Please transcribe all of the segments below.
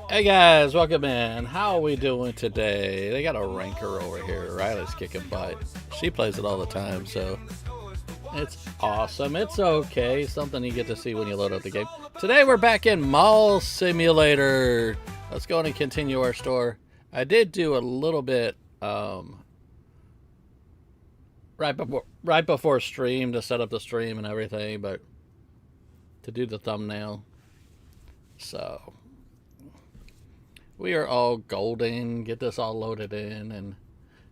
Hey guys, welcome in. How are we doing today? They got a ranker over here. Riley's kicking butt. She plays it all the time, so it's awesome. It's okay. Something you get to see when you load up the game. Today we're back in Mall Simulator. Let's go on and continue our store. I did do a little bit right before stream to set up the stream and everything, but to do the thumbnail. So we are all golden. Get this all loaded in. And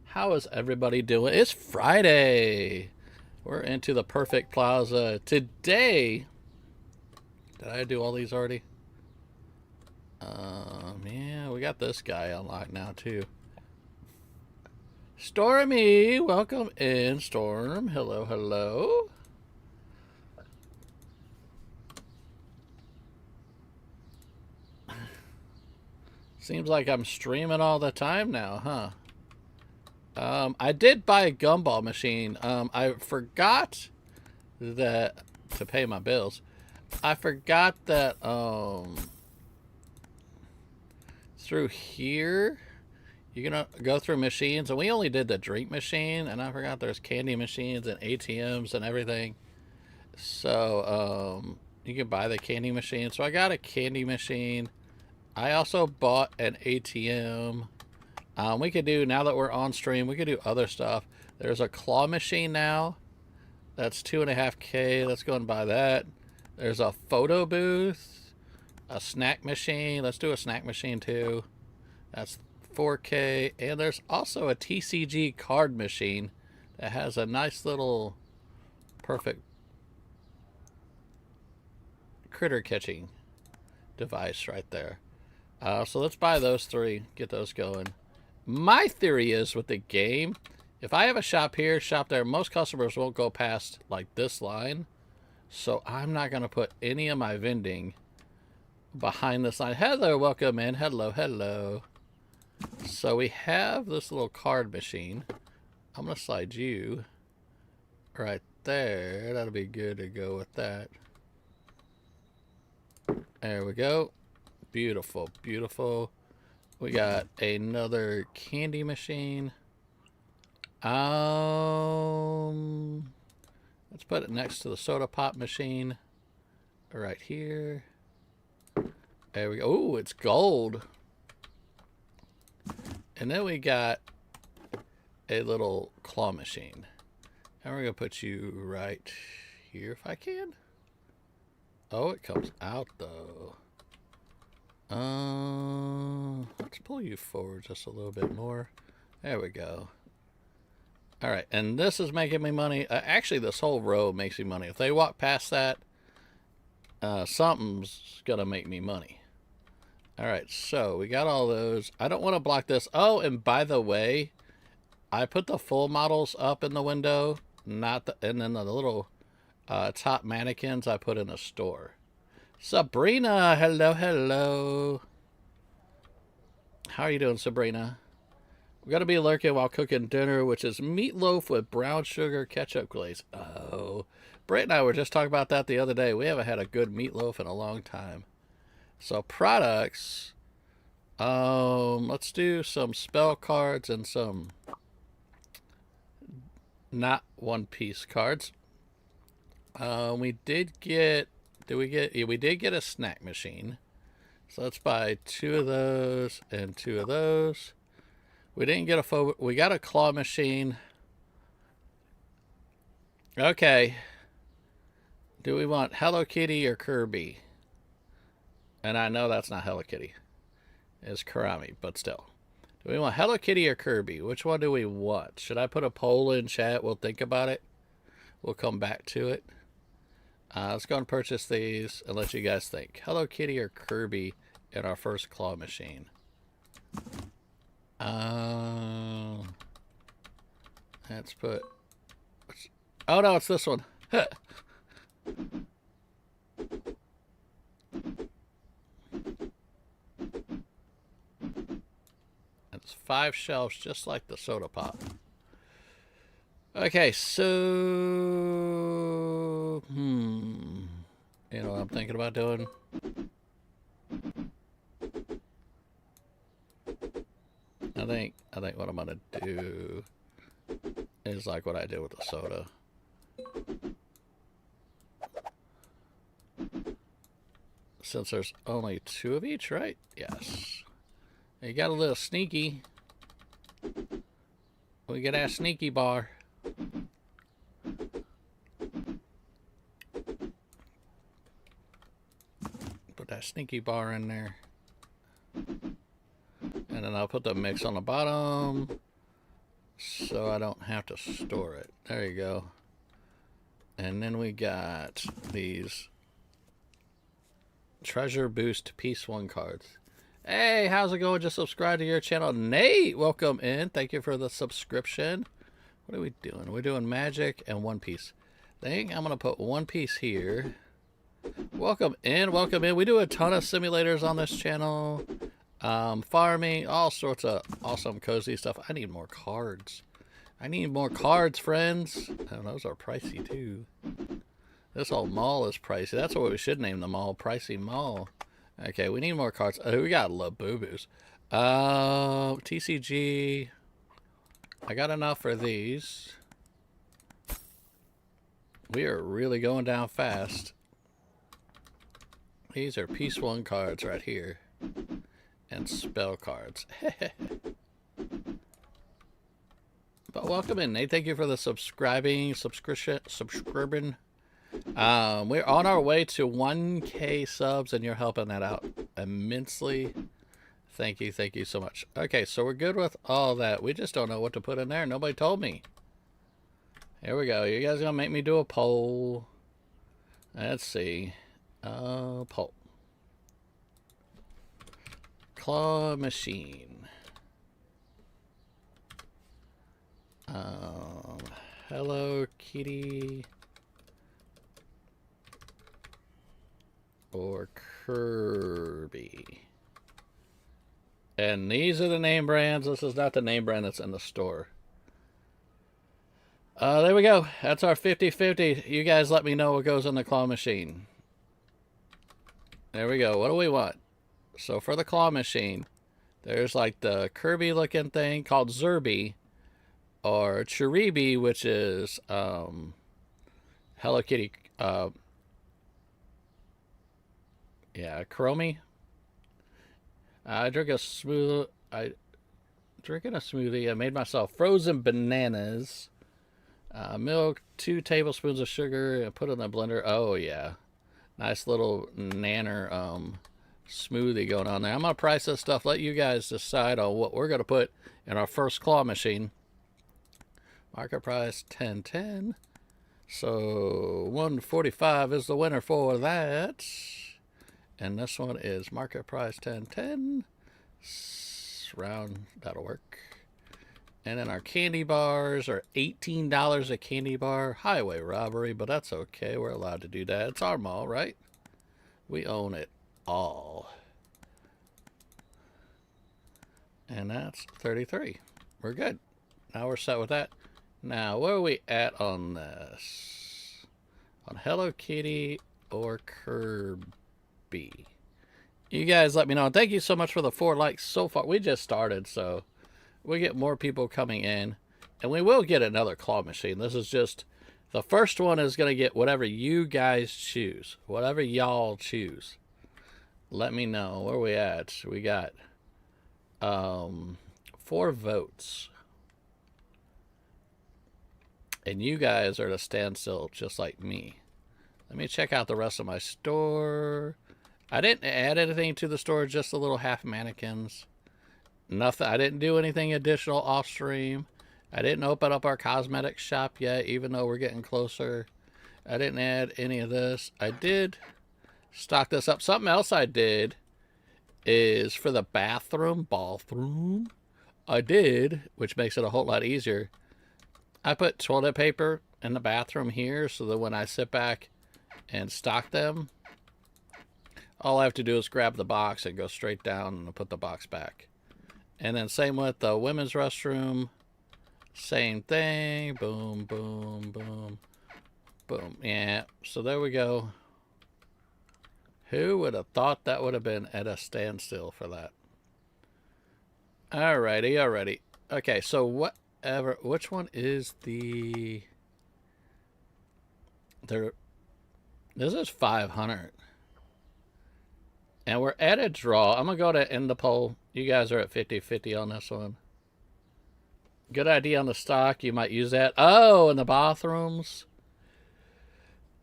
how is everybody doing? It's Friday. We're into the Perfect Plaza. Today, did I do all these already? Yeah, we got this guy unlocked now too. Stormy, welcome in, Storm. Hello, hello. Seems like I'm streaming all the time now, huh? I did buy a gumball machine. I forgot that to pay my bills. I forgot that through here you're gonna go through machines, and we only did the drink machine, and I forgot there's candy machines and ATMs and everything. So you can buy the candy machine. So I got a candy machine. I also bought an ATM. We could do, now that we're on stream, we could do other stuff. There's a claw machine now. That's $2.5K. Let's go and buy that. There's a photo booth. A snack machine. Let's do a snack machine too. That's $4K. And there's also a TCG card machine that has a nice little perfect critter catching device right there. So let's buy those three, get those going. My theory is with the game, if I have a shop here, shop there, most customers won't go past like this line. So I'm not going to put any of my vending behind this line. Hello, welcome in. Hello, hello. So we have this little card machine. I'm going to slide you right there. That'll be good to go with that. There we go. Beautiful, beautiful. We got another candy machine. Let's put it next to the soda pop machine. Right here. There we go. Oh, it's gold. And then we got a little claw machine. And we're going to put you right here if I can. Oh, it comes out though. Let's pull you forward just a little bit more. There we go. All right, and this is making me money. Actually, this whole row makes me money. If they walk past that, something's gonna make me money. All right, so we got all those. I don't want to block this. Oh, and by the way, I put the full models up in the window, not the, and then the little top mannequins I put in a store. Sabrina, hello, hello. How are you doing, Sabrina? We're going to be lurking while cooking dinner, which is meatloaf with brown sugar ketchup glaze. Oh, Britt and I were just talking about that the other day. We haven't had a good meatloaf in a long time. So products, let's do some spell cards and some not one-piece cards. We did get... Yeah, we did get a snack machine. So let's buy 2 of those and 2 of those. We didn't get a we got a claw machine. Okay. Do we want Hello Kitty or Kirby? And I know that's not Hello Kitty. It's Karami, but still. Do we want Hello Kitty or Kirby? Which one do we want? Should I put a poll in chat? We'll think about it. We'll come back to it. Let's go and purchase these and let you guys think. Hello Kitty or Kirby in our first claw machine? Let's put... Oh no, it's this one. It's 5 shelves just like the soda pop. Okay, so I'm thinking about doing? I think what I'm gonna do is like what I did with the soda. Since there's only 2 of each, right? Yes. You got a little sneaky. We get that sneaky bar. Put that sneaky bar in there. And then I'll put the mix on the bottom so I don't have to store it. There you go. And then we got these Treasure Boost Piece 1 cards. Hey, how's it going? Just subscribe to your channel. Nate, welcome in. Thank you for the subscription. What are we doing? We're doing Magic and One Piece. I think I'm going to put One Piece here. Welcome in. Welcome in. We do a ton of simulators on this channel. Farming, all sorts of awesome cozy stuff. I need more cards. I need more cards, friends. Oh, those are pricey too. This whole mall is pricey. That's what we should name the mall. Pricey Mall. Okay, we need more cards. Oh, we got Labubu's. TCG. I got enough for these. We are really going down fast. These are Piece 1 cards right here. And spell cards. But welcome in, Nate. Thank you for the subscribing. We're on our way to 1K subs, and you're helping that out immensely. Thank you so much. Okay, so we're good with all that. We just don't know what to put in there. Nobody told me. Here we go. You guys gonna make me do a poll? Let's see. Poll. Claw machine. Hello Kitty or Kirby. And these are the name brands. This is not the name brand that's in the store. There we go. That's our 50-50. You guys let me know what goes in the claw machine. There we go. What do we want? So for the claw machine, there's like the Kirby looking thing called Zerby, or Chiribi, which is Hello Kitty. Yeah, Chromie. Drinking a smoothie. I made myself frozen bananas, milk, 2 tablespoons of sugar, and put it in the blender. Oh yeah, nice little nanner smoothie going on there. I'm gonna price this stuff. Let you guys decide on what we're gonna put in our first claw machine. Market price $10.10. So $145 is the winner for that. And this one is market price $10.10. Round, that'll work. And then our candy bars are $18 a candy bar. Highway robbery, but that's okay. We're allowed to do that. It's our mall, right? We own it all. And that's 33. We're good. Now we're set with that. Now, where are we at on this? On Hello Kitty or Kirby? You guys let me know. Thank you so much for the 4 likes so far. We just started, so we get more people coming in. And we will get another claw machine. This is just, the first one is going to get whatever you guys choose. Whatever y'all choose. Let me know. Where are we at? We got 4 votes. And you guys are at a standstill just like me. Let me check out the rest of my store. I didn't add anything to the store, just a little half mannequins. Nothing. I didn't do anything additional off stream. I didn't open up our cosmetics shop yet, even though we're getting closer. I didn't add any of this. I did stock this up. Something else I did is for the bathroom, I did, which makes it a whole lot easier. I put toilet paper in the bathroom here so that when I sit back and stock them, all I have to do is grab the box and go straight down and put the box back. And then same with the women's restroom. Same thing. Boom, boom, boom, boom. Yeah, so there we go. Who would have thought that would have been at a standstill for that? Alrighty. Okay, so whatever. Which one is the... This is 500. And we're at a draw. I'm going to go to end the poll. You guys are at 50-50 on this one. Good idea on the stock. You might use that. Oh, in the bathrooms.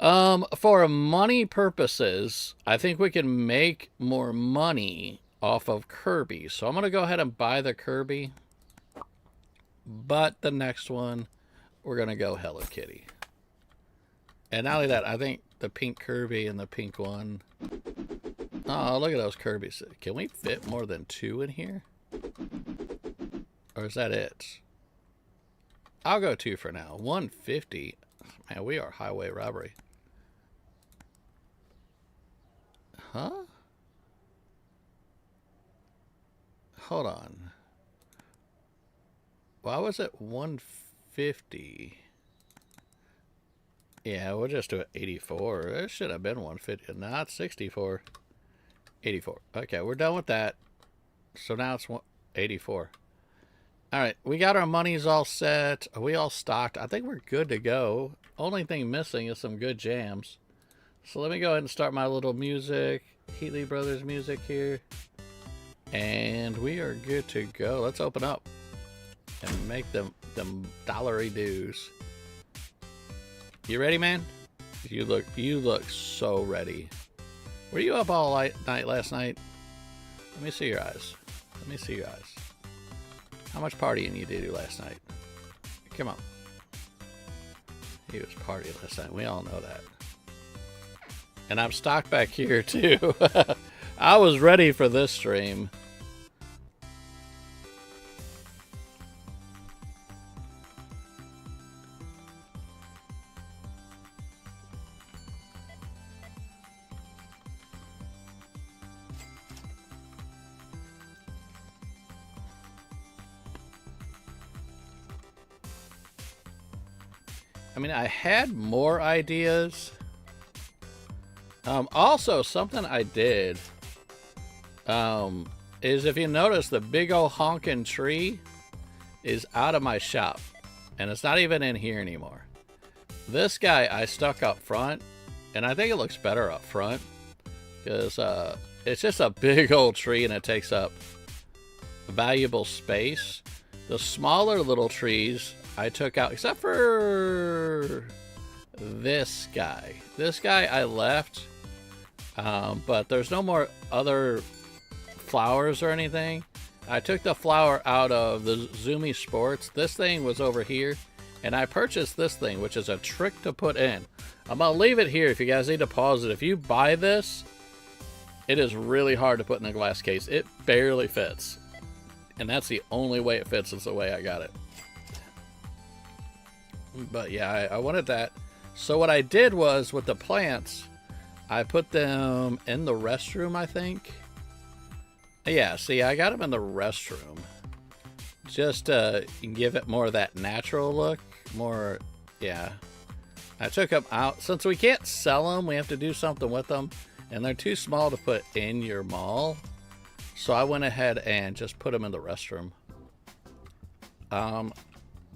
For money purposes, I think we can make more money off of Kirby. So I'm going to go ahead and buy the Kirby. But the next one, we're going to go Hello Kitty. And not only that, I think the pink Kirby and the pink one. Oh, look at those Kirby's. Can we fit more than 2 in here? Or is that it? I'll go 2 for now. 150. Man, we are highway robbery. Huh? Hold on. Why was it 150? Yeah, we'll just do it 84. It should have been 150. Not 64. 84. Okay, we're done with that. So now it's 84. All right, we got our monies all set. Are we all stocked? I think we're good to go. Only thing missing is some good jams. So let me go ahead and start my little music. HeatleyBros music here. And we are good to go. Let's open up and make them dollary dues. You ready, man? You look so ready. Were you up all night last night? Let me see your eyes. Let me see your eyes. How much partying you did last night? Come on. He was partying last night. We all know that. And I'm stocked back here too. I was ready for this stream. I mean, I had more ideas. Also, something I did is if you notice, the big old honking tree is out of my shop. And it's not even in here anymore. This guy I stuck up front. And I think it looks better up front. Because it's just a big old tree and it takes up valuable space. The smaller little trees I took out, except for this guy. This guy I left, but there's no more other flowers or anything. I took the flower out of the Zoomy Sports. This thing was over here, and I purchased this thing, which is a trick to put in. I'm gonna leave it here if you guys need to pause it. If you buy this, it is really hard to put in a glass case. It barely fits, and that's the only way it fits is the way I got it. But yeah, I wanted that. So what I did was with the plants, I put them in the restroom, I think. Yeah, see, I got them in the restroom. Just to give it more of that natural look. More, yeah. I took them out. Since we can't sell them, we have to do something with them. And they're too small to put in your mall. So I went ahead and just put them in the restroom.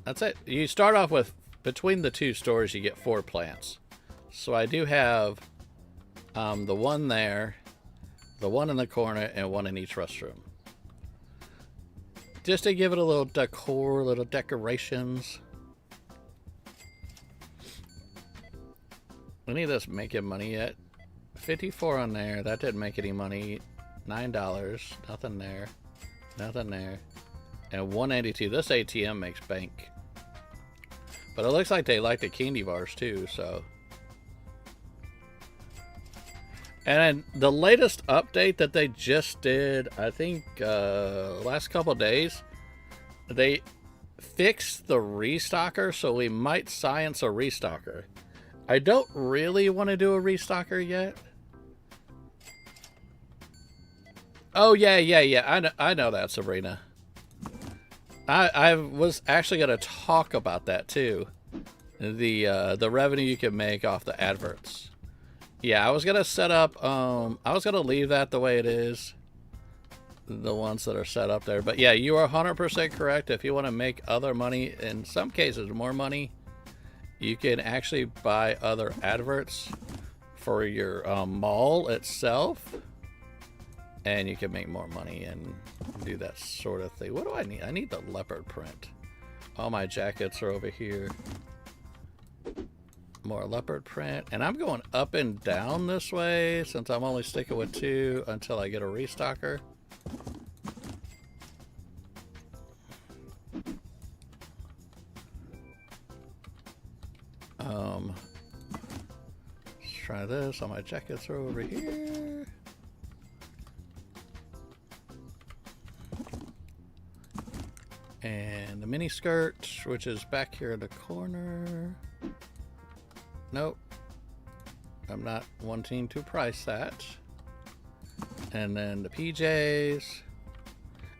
That's it. You start off with, between the two stores, you get 4 plants. So I do have the one there, the one in the corner, and one in each restroom. Just to give it a little decor, little decorations. Any of this making money yet? 54 on there. That didn't make any money. $9. Nothing there. Nothing there. And 182. This ATM makes bank. But it looks like they like the candy bars too, so. And the latest update that they just did, I think last couple days, they fixed the restocker, so we might science a restocker. I don't really want to do a restocker yet. Oh, yeah. I know that, Sabrina. I was actually going to talk about that too. The revenue you can make off the adverts. Yeah, I was gonna set up. I was gonna leave that the way it is. The ones that are set up there, but yeah, you are 100% correct. If you want to make other money, in some cases more money, you can actually buy other adverts for your mall itself, and you can make more money and do that sort of thing. What do I need? I need the leopard print. All my jackets are over here. More leopard print, and I'm going up and down this way since I'm only sticking with 2 until I get a restocker. Let's try this. All my jackets are over here. And the mini skirt, which is back here in the corner. Nope. I'm not wanting to price that. And then the PJs.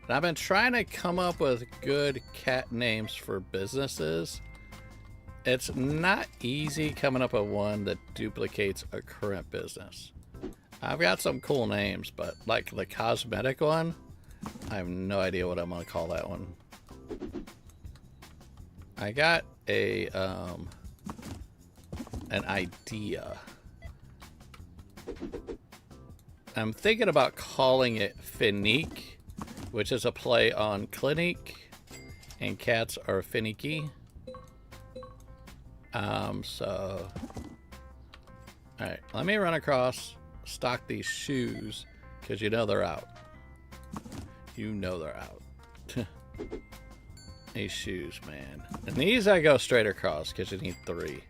And I've been trying to come up with good cat names for businesses. It's not easy coming up with one that duplicates a current business. I've got some cool names, but like the cosmetic one, I have no idea what I'm going to call that one. I got a an idea. I'm thinking about calling it Finique, which is a play on Clinique, and cats are finicky. So, alright, let me run across, stock these shoes, because you know they're out. You know they're out. These shoes, man. And these I go straight across, because you need 3.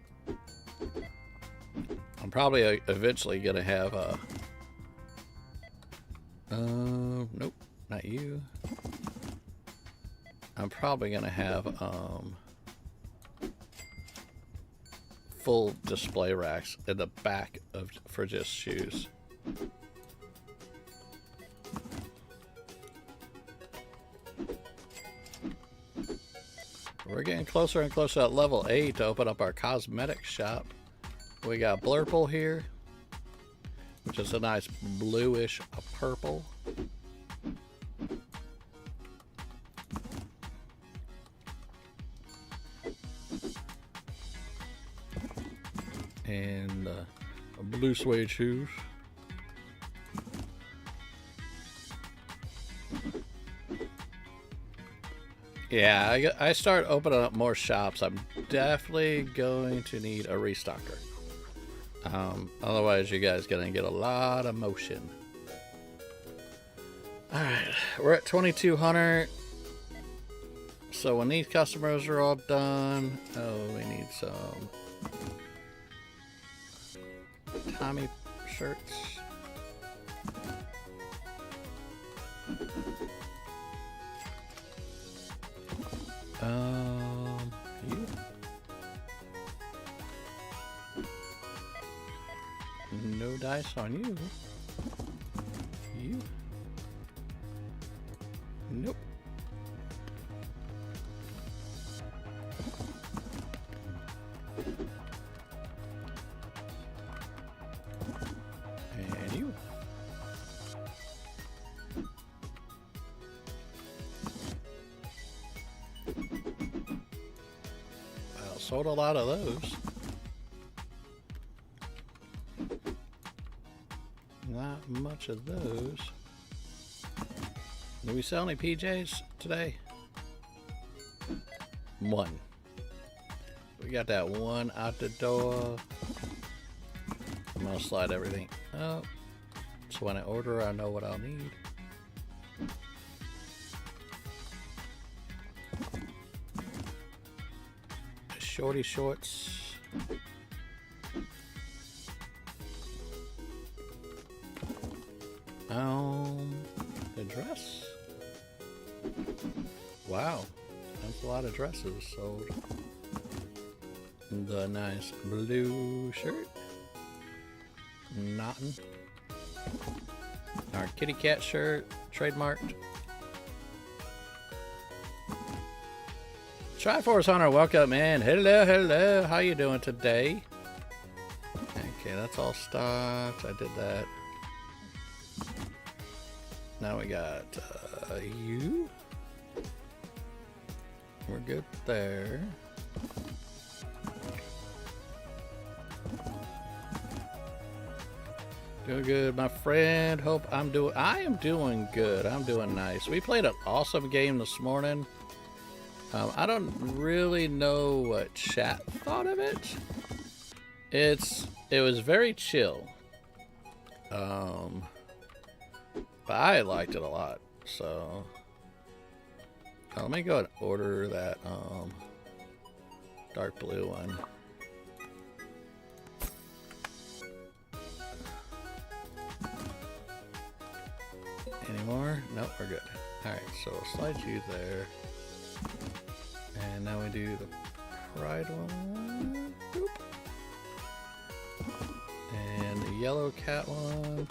I'm probably eventually going to have a... nope, not you. I'm probably going to have, full display racks in the back of for just shoes. We're getting closer and closer at level 8 to open up our cosmetic shop. We got Blurple here, which is a nice bluish purple. And blue suede shoes. Yeah, I start opening up more shops. I'm definitely going to need a restocker. Otherwise, you guys gonna get a lot of motion. All right, we're at 2,200. So when these customers are all done, oh, we need some Tommy shirts. You. No dice on you. You. Nope. And you. Well, sold a lot of those. Not much of those. Do we sell any PJs today? 1. We got that 1 out the door. I'm gonna slide everything up. So when I order, I know what I'll need. Shorty shorts. The dress. Wow, that's a lot of dresses sold. The nice blue shirt. Knotting. Our kitty cat shirt, trademarked. Triforce Hunter, welcome in. Hello, hello. How you doing today? Okay, that's all stocked. I did that. Now we got you. We're good there. Doing good, my friend. Hope I am doing good. I'm doing nice. We played an awesome game this morning. I don't really know what chat thought of it. It was very chill. But I liked it a lot. So let me go and order that dark blue one. Any more? Nope, we're good. Alright, so we'll slide you there. And now we do the pride one. Boop. And the yellow cat one.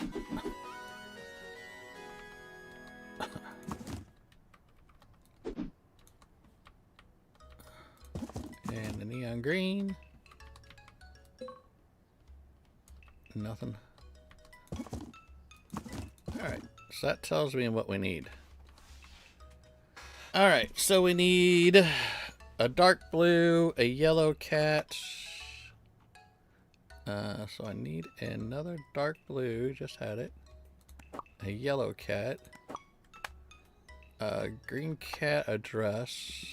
And the neon green. Nothing. Alright. So that tells me what we need. Alright, so we need a dark blue, a yellow cat. So I need another dark blue, just had it. A yellow cat. A green cat, a dress.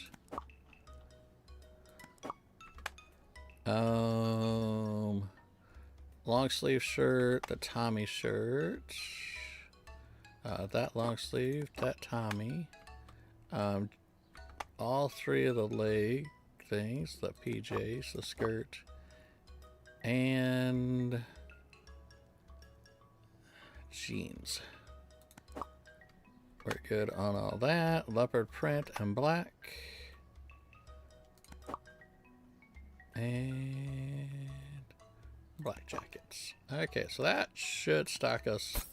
Long sleeve shirt, the Tommy shirt. That long sleeve, that Tommy. All three of the leg things, the PJs, the skirt, and jeans. We're good on all that. Leopard print and black. And black jackets. Okay, so that should stock us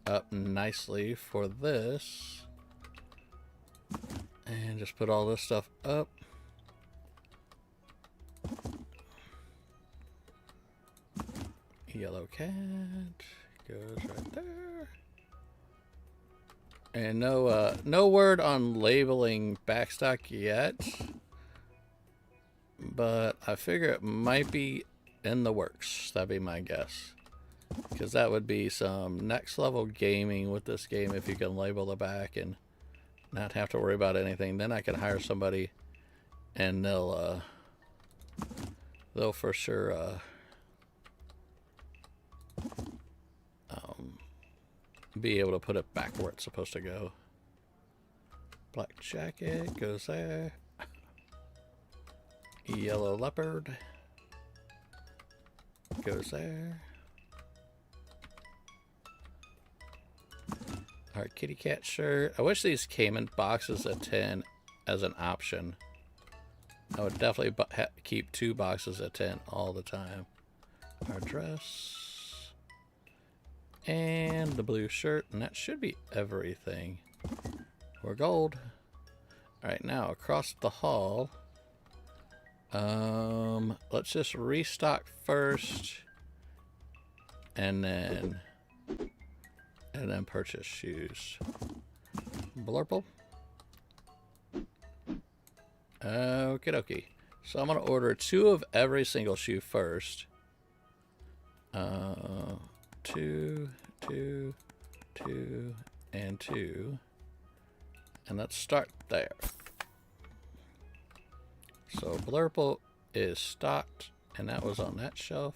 up nicely for this. And just put all this stuff up. Yellow cat goes right there. And no word on labeling backstock yet. But I figure it might be in the works. That'd be my guess. Because that would be some next level gaming with this game if you can label the back and not have to worry about anything. Then I can hire somebody and they'll for sure be able to put it back where it's supposed to go. Black jacket goes there. Yellow leopard goes there. Our kitty cat shirt. I wish these came in boxes of 10 as an option. I would definitely keep 2 boxes of 10 all the time. Our dress. And the blue shirt. And that should be everything. We're gold. Alright, now across the hall. Let's just restock first. And then purchase shoes. Blurple. Okie dokie. So I'm going to order 2 of every single shoe first. 2, 2, 2, and 2. And let's start there. So Blurple is stocked, and that was on that shelf.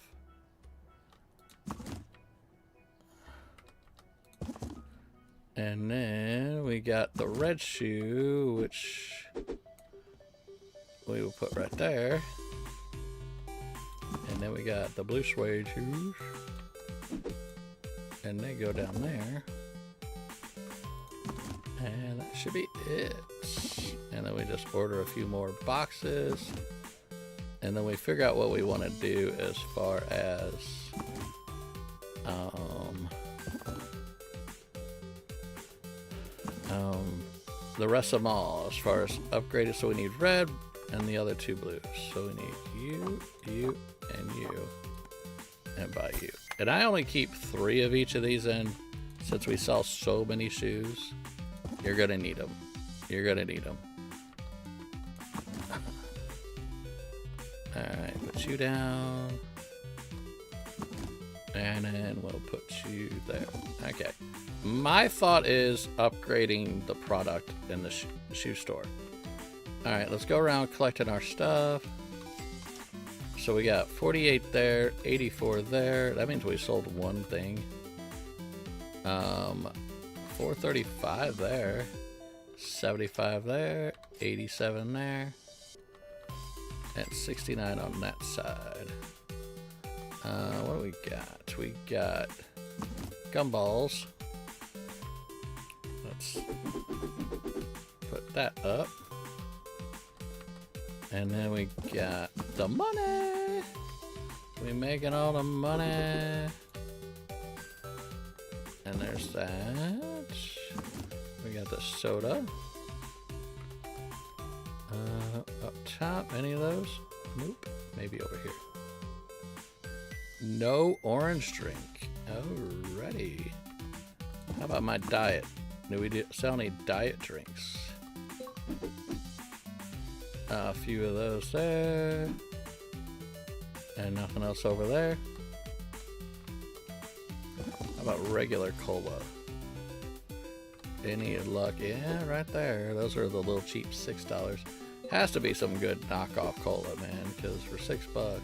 And then we got the red shoe, which we will put right there. And then we got the blue suede shoes. And they go down there. And that should be it. And then we just order a few more boxes. And then we figure out what we want to do as far as the rest of them all, as far as upgraded. So we need red and the other 2 blues. So we need you, and you. and buy you. And I only keep 3 of each of these in, since we sell so many shoes. You're gonna need them. You're gonna need them. Alright, put you down. And then we'll put you there. Okay. My thought is upgrading the product in the shoe store. Alright, let's go around collecting our stuff. So we got 48 there, 84 there. That means we sold 1 thing. 435 there. 75 there. 87 there. And 69 on that side. What do we got? We got gumballs. Let's put that up. And then we got the money. We making all the money. And there's that. We got the soda. Up top, any of those? Nope. Maybe over here. No orange drink. Alrighty. How about my diet? Do we sell any diet drinks? A few of those there. And nothing else over there. How about regular cola? Any luck? Yeah, right there. Those are the little cheap $6. Has to be some good knockoff cola, man, because for $6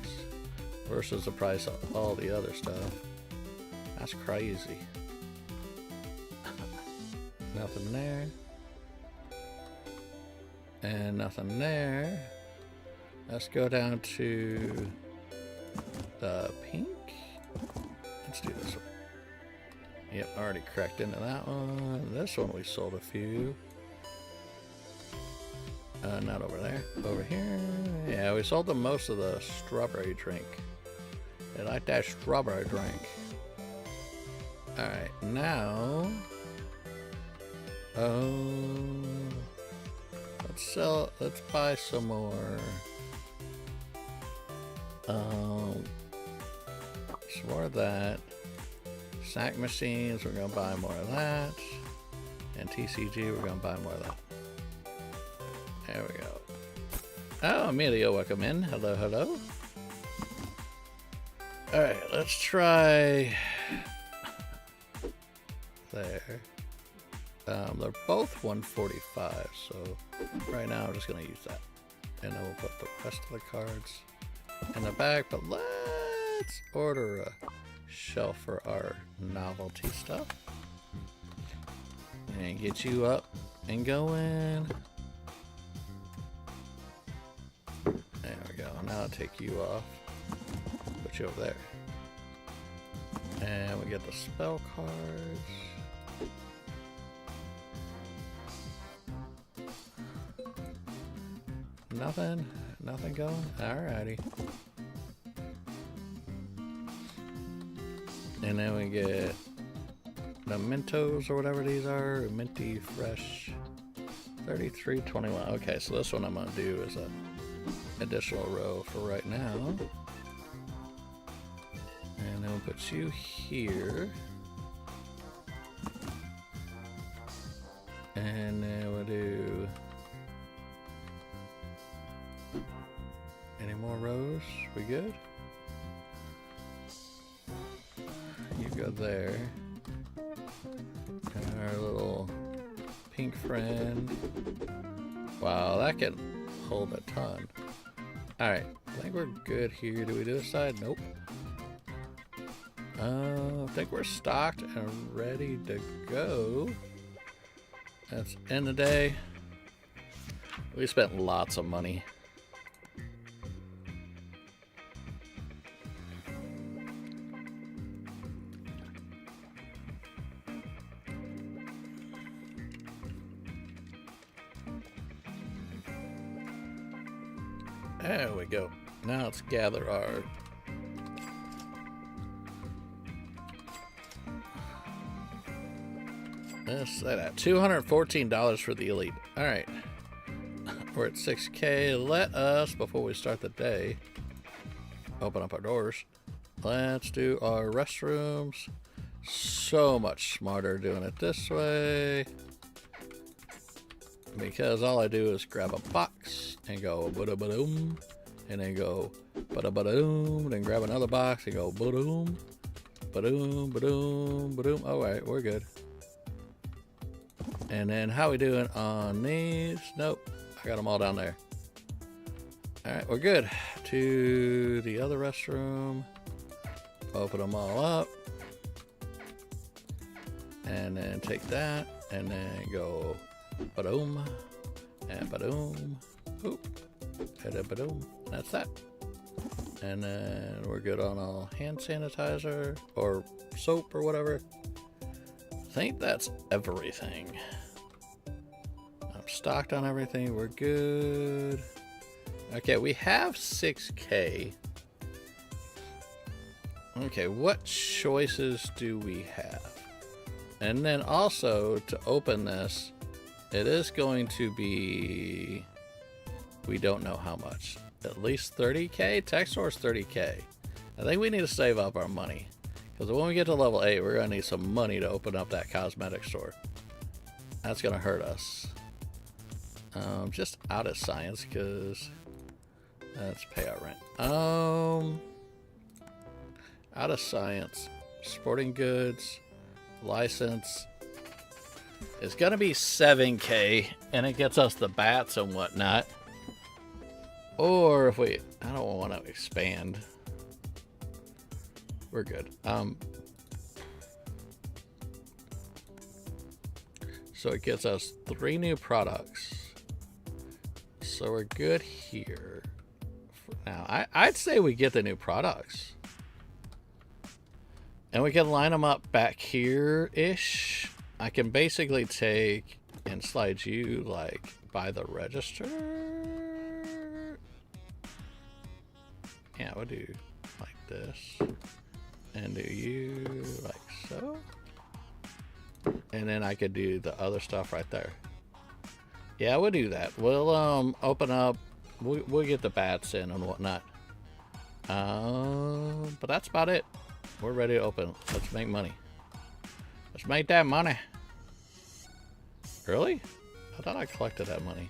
versus the price of all the other stuff, that's crazy. Nothing there. And nothing there. Let's go down to the pink. Let's do this one. Yep, already cracked into that one. This one we sold a few. Not over there. Over here. Yeah, we sold them most of the strawberry drink. They like that strawberry drink. Alright, now... let's buy some more. Some more of that. Snack machines, we're gonna buy more of that. And TCG, we're gonna buy more of that. There we go. Oh, Amelia, welcome in. Hello, hello. Alright, let's try there. They're both 145, so right now I'm just gonna use that. And then we'll put the rest of the cards in the back, but let's order a shelf for our novelty stuff. And get you up and going. There we go. Now I'll take you off. Put you over there. And we get the spell cards. Nothing going? Alrighty. And then we get the Mentos or whatever these are. Minty Fresh 33.21. Okay, so this one I'm gonna do is a additional row for right now. And then we'll put you here. And then we'll do any more rows? We good? You go there. And our little pink friend. Wow, that can hold a ton. Alright, I think we're good here. Do we do this side? Nope. I think we're stocked and ready to go. That's end of the day. We spent lots of money. There we go. Now let's gather our that $214 for the elite. All right, we're at 6K. Let us, before we start the day, open up our doors. Let's do our restrooms. So much smarter doing it this way. Because all I do is grab a box and go ba-da-ba-doom. And then go ba-da-ba-doom. Then grab another box and go ba-doom. Ba-doom, ba-doom, ba-doom. Alright, we're good. And then how we doing on these? Nope. I got them all down there. Alright, we're good. To the other restroom. Open them all up. And then take that. And then go ba-doom. And ba-doom. Oop. And then ba-doom. That's that. And then we're good on all hand sanitizer. Or soap or whatever. I think that's everything. I'm stocked on everything. We're good. Okay, we have 6K. Okay, what choices do we have? And then also, to open this, it is going to be... We don't know how much. At least 30K? Tech store's 30K. I think we need to save up our money. Because when we get to level 8, we're going to need some money to open up that cosmetic store. That's going to hurt us. Just out of science, because... Let's pay our rent. Out of science. Sporting goods. License. It's going to be 7K. And it gets us the bats and whatnot. Or if we... I don't want to expand. We're good. So it gets us 3 new products. So we're good here. Now, I'd say we get the new products. And we can line them up back here-ish. I can basically take and slide you, like, by the register. Yeah, we'll do like this. And do you like so. And then I could do the other stuff right there. Yeah, we'll do that. We'll open up. We'll get the bats in and whatnot. But that's about it. We're ready to open. Let's make money. Let's make that money. Really? I thought I collected that money.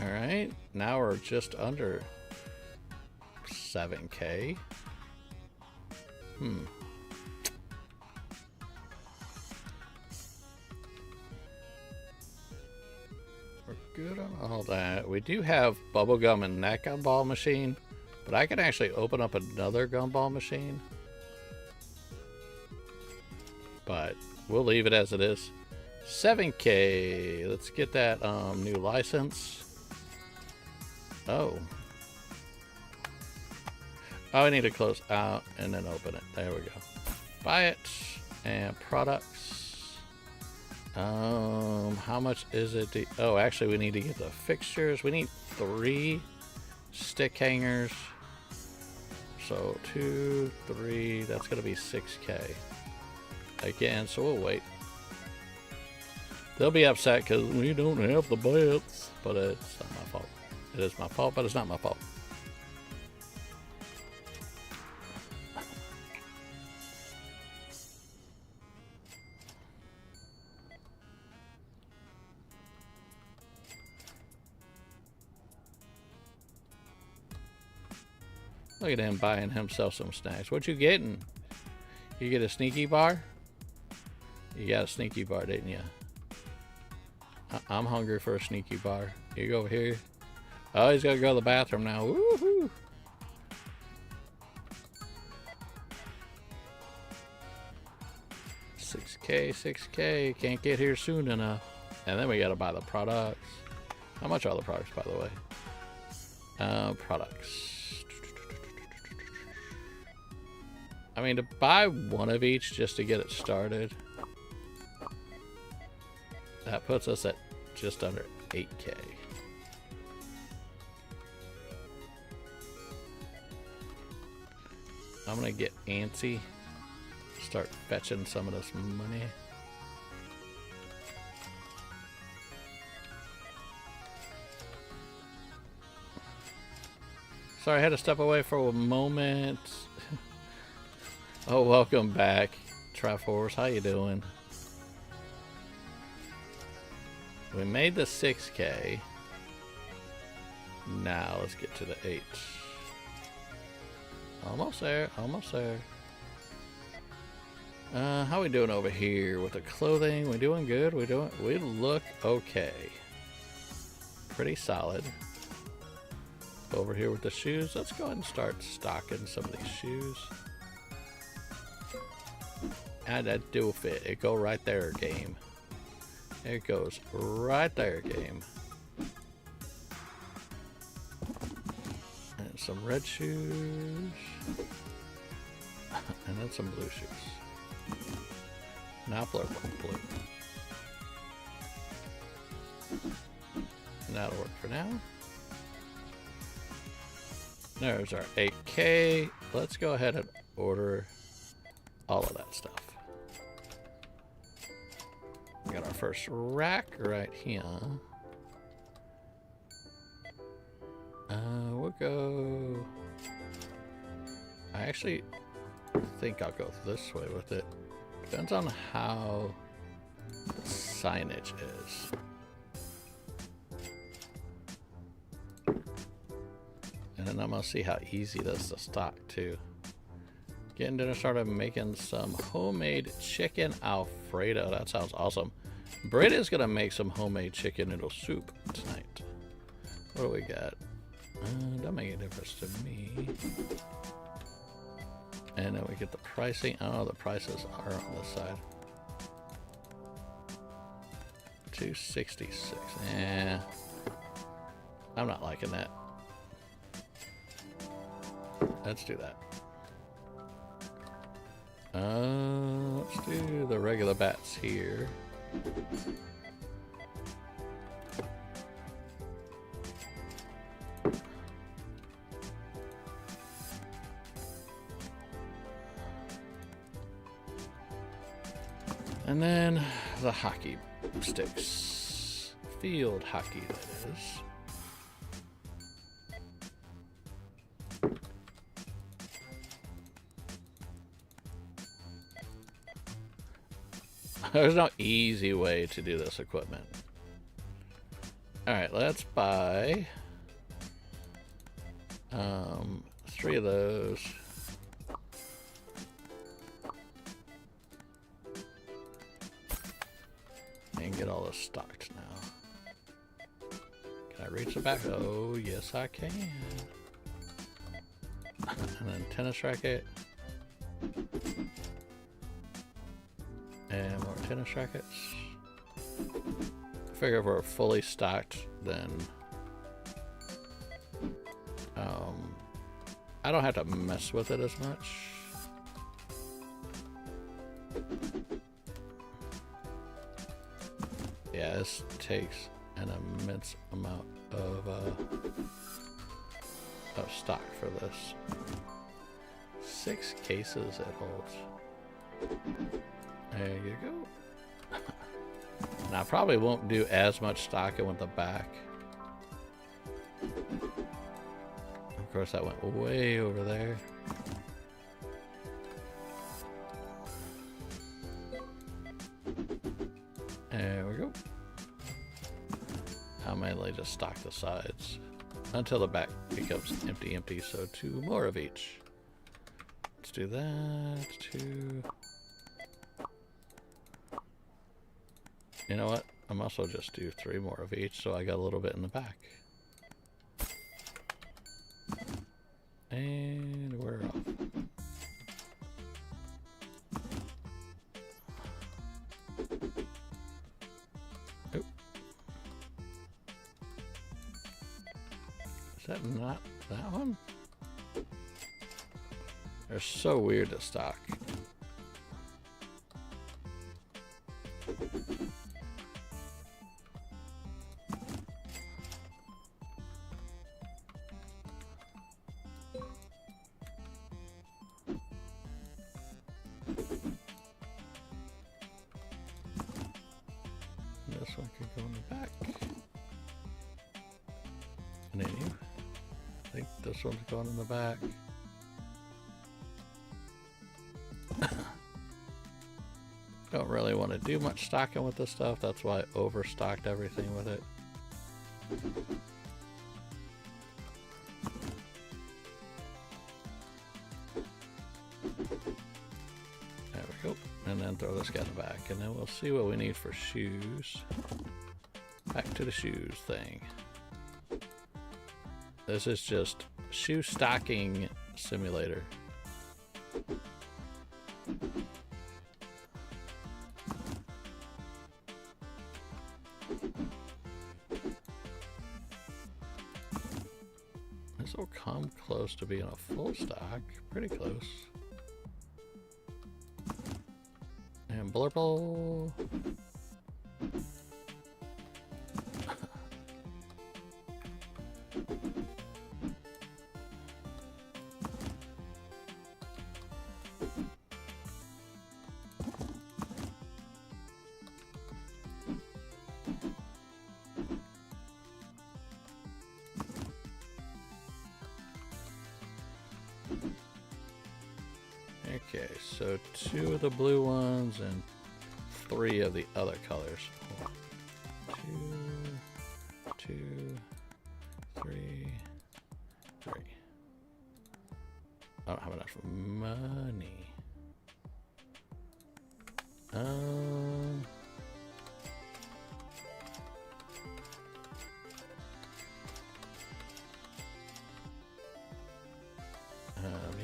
Alright. Now we're just under 7K. Good on all that. We do have bubblegum and that gumball machine, but I can actually open up another gumball machine. But we'll leave it as it is. 7K. Let's get that new license. Oh, I need to close out and then open it. There we go. Buy it and products. How much is it? Oh, actually, we need to get the fixtures. We need 3 stick hangers. So 2, 3. That's gonna be 6K again. So we'll wait. They'll be upset because we don't have the bats, but it's not my fault. It is my fault, but it's not my fault. Look at him buying himself some snacks. What you getting? You get a sneaky bar? You got a sneaky bar, didn't you? I'm hungry for a sneaky bar. You go over here. Oh, he's got to go to the bathroom now. Woohoo! $6K. Can't get here soon enough. And then we got to buy the products. How much are the products, by the way? Products. I mean, to buy one of each just to get it started, that puts us at just under 8K. I'm gonna get antsy, start fetching some of this money. Sorry, I had to step away for a moment. Oh, welcome back, Triforce. How you doing? We made the 6K. Now let's get to the 8. Almost there, almost there. How we doing over here with the clothing? We doing good? We look okay. Pretty solid. Over here with the shoes, let's go ahead and start stocking some of these shoes. And that do fit. It go right there, game. It goes right there, game. And some red shoes. And then some blue shoes. Now blue. And that'll work for now. There's our 8K. Let's go ahead and order all of that stuff. We got our first rack right here. We'll go... I actually think I'll go this way with it. Depends on how the signage is. And then I'm gonna see how easy it is to stock too. Getting dinner started, making some homemade chicken Alfredo. That sounds awesome. Britt is gonna make some homemade chicken noodle soup tonight. What do we got? Don't make a difference to me. And then we get the pricing. Oh, the prices are on this side. $266. Eh, I'm not liking that. Let's do that. Let's do the regular bats here. And then the hockey sticks. Field hockey, that is. There's no easy way to do this equipment. Alright, let's buy 3 of those. And get all this stocked now. Can I reach the back? Oh, yes I can. And then tennis racket. And more tennis rackets. I figure if we're fully stocked, then I don't have to mess with it as much. Yeah, this takes an immense amount of stock for this. 6 cases it holds. There you go. And I probably won't do as much stocking with the back. Of course, that went way over there. There we go. I'll mainly just stock the sides until the back becomes empty, so 2 more of each. Let's do that, 2. You know what? I might as well just do 3 more of each, so I got a little bit in the back. And we're off. Oh. Is that not that one? They're so weird to stock. think this one's going in the back. Don't really want to do much stocking with this stuff. That's why I overstocked everything with it. There we go. And then throw this guy back. And then we'll see what we need for shoes. Back to the shoes thing. This is just shoe stocking simulator. This will come close to being a full stock. Pretty close. And blurple. Okay, so 2 of the blue ones and 3 of the other colors. 2, 3, 3. I don't have enough money.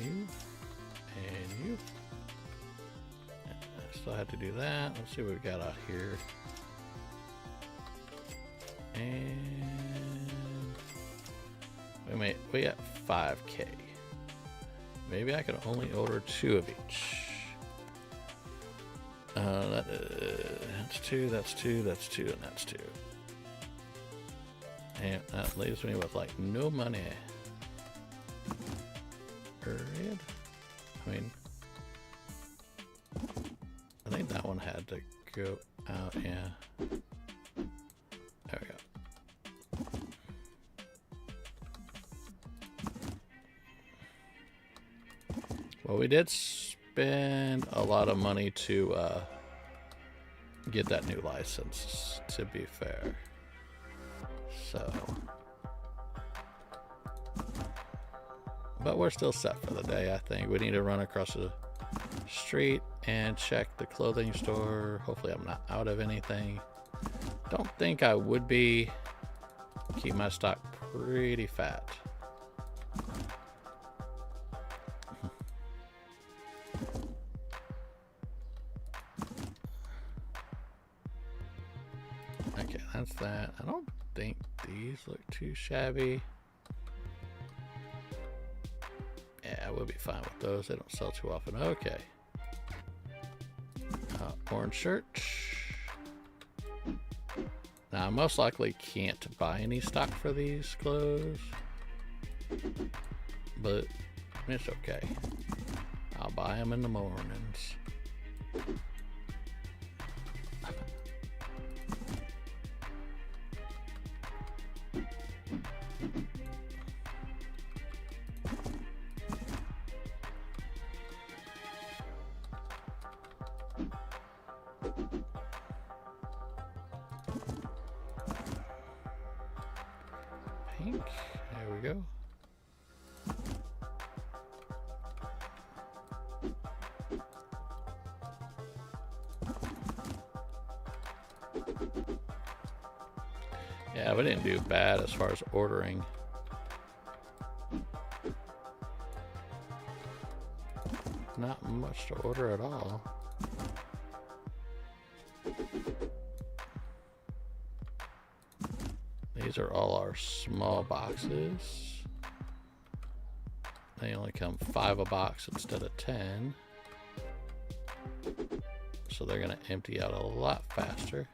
You. And you. I still have to do that. Let's see what we got out here. And we got 5K. Maybe I can only order 2 of each. That's 2, that's 2, that's 2, and that's 2. And that leaves me with like no money. Period. I mean, I think that one had to go out, yeah. There we go. Well, we did spend a lot of money to get that new license, to be fair. So... but we're still set for the day, I think. We need to run across the street and check the clothing store. Hopefully I'm not out of anything. Don't think I would be. Keep my stock pretty fat. Okay, that's that. I don't think these look too shabby. Yeah, we'll be fine with those. They don't sell too often. Okay. Orange shirt. Now, I most likely can't buy any stock for these clothes. But it's okay. I'll buy them in the mornings. Pink. There we go. Yeah, we didn't do bad as far as ordering. Not much to order at all. These are all our small boxes. They only come 5 a box instead of 10. So they're going to empty out a lot faster.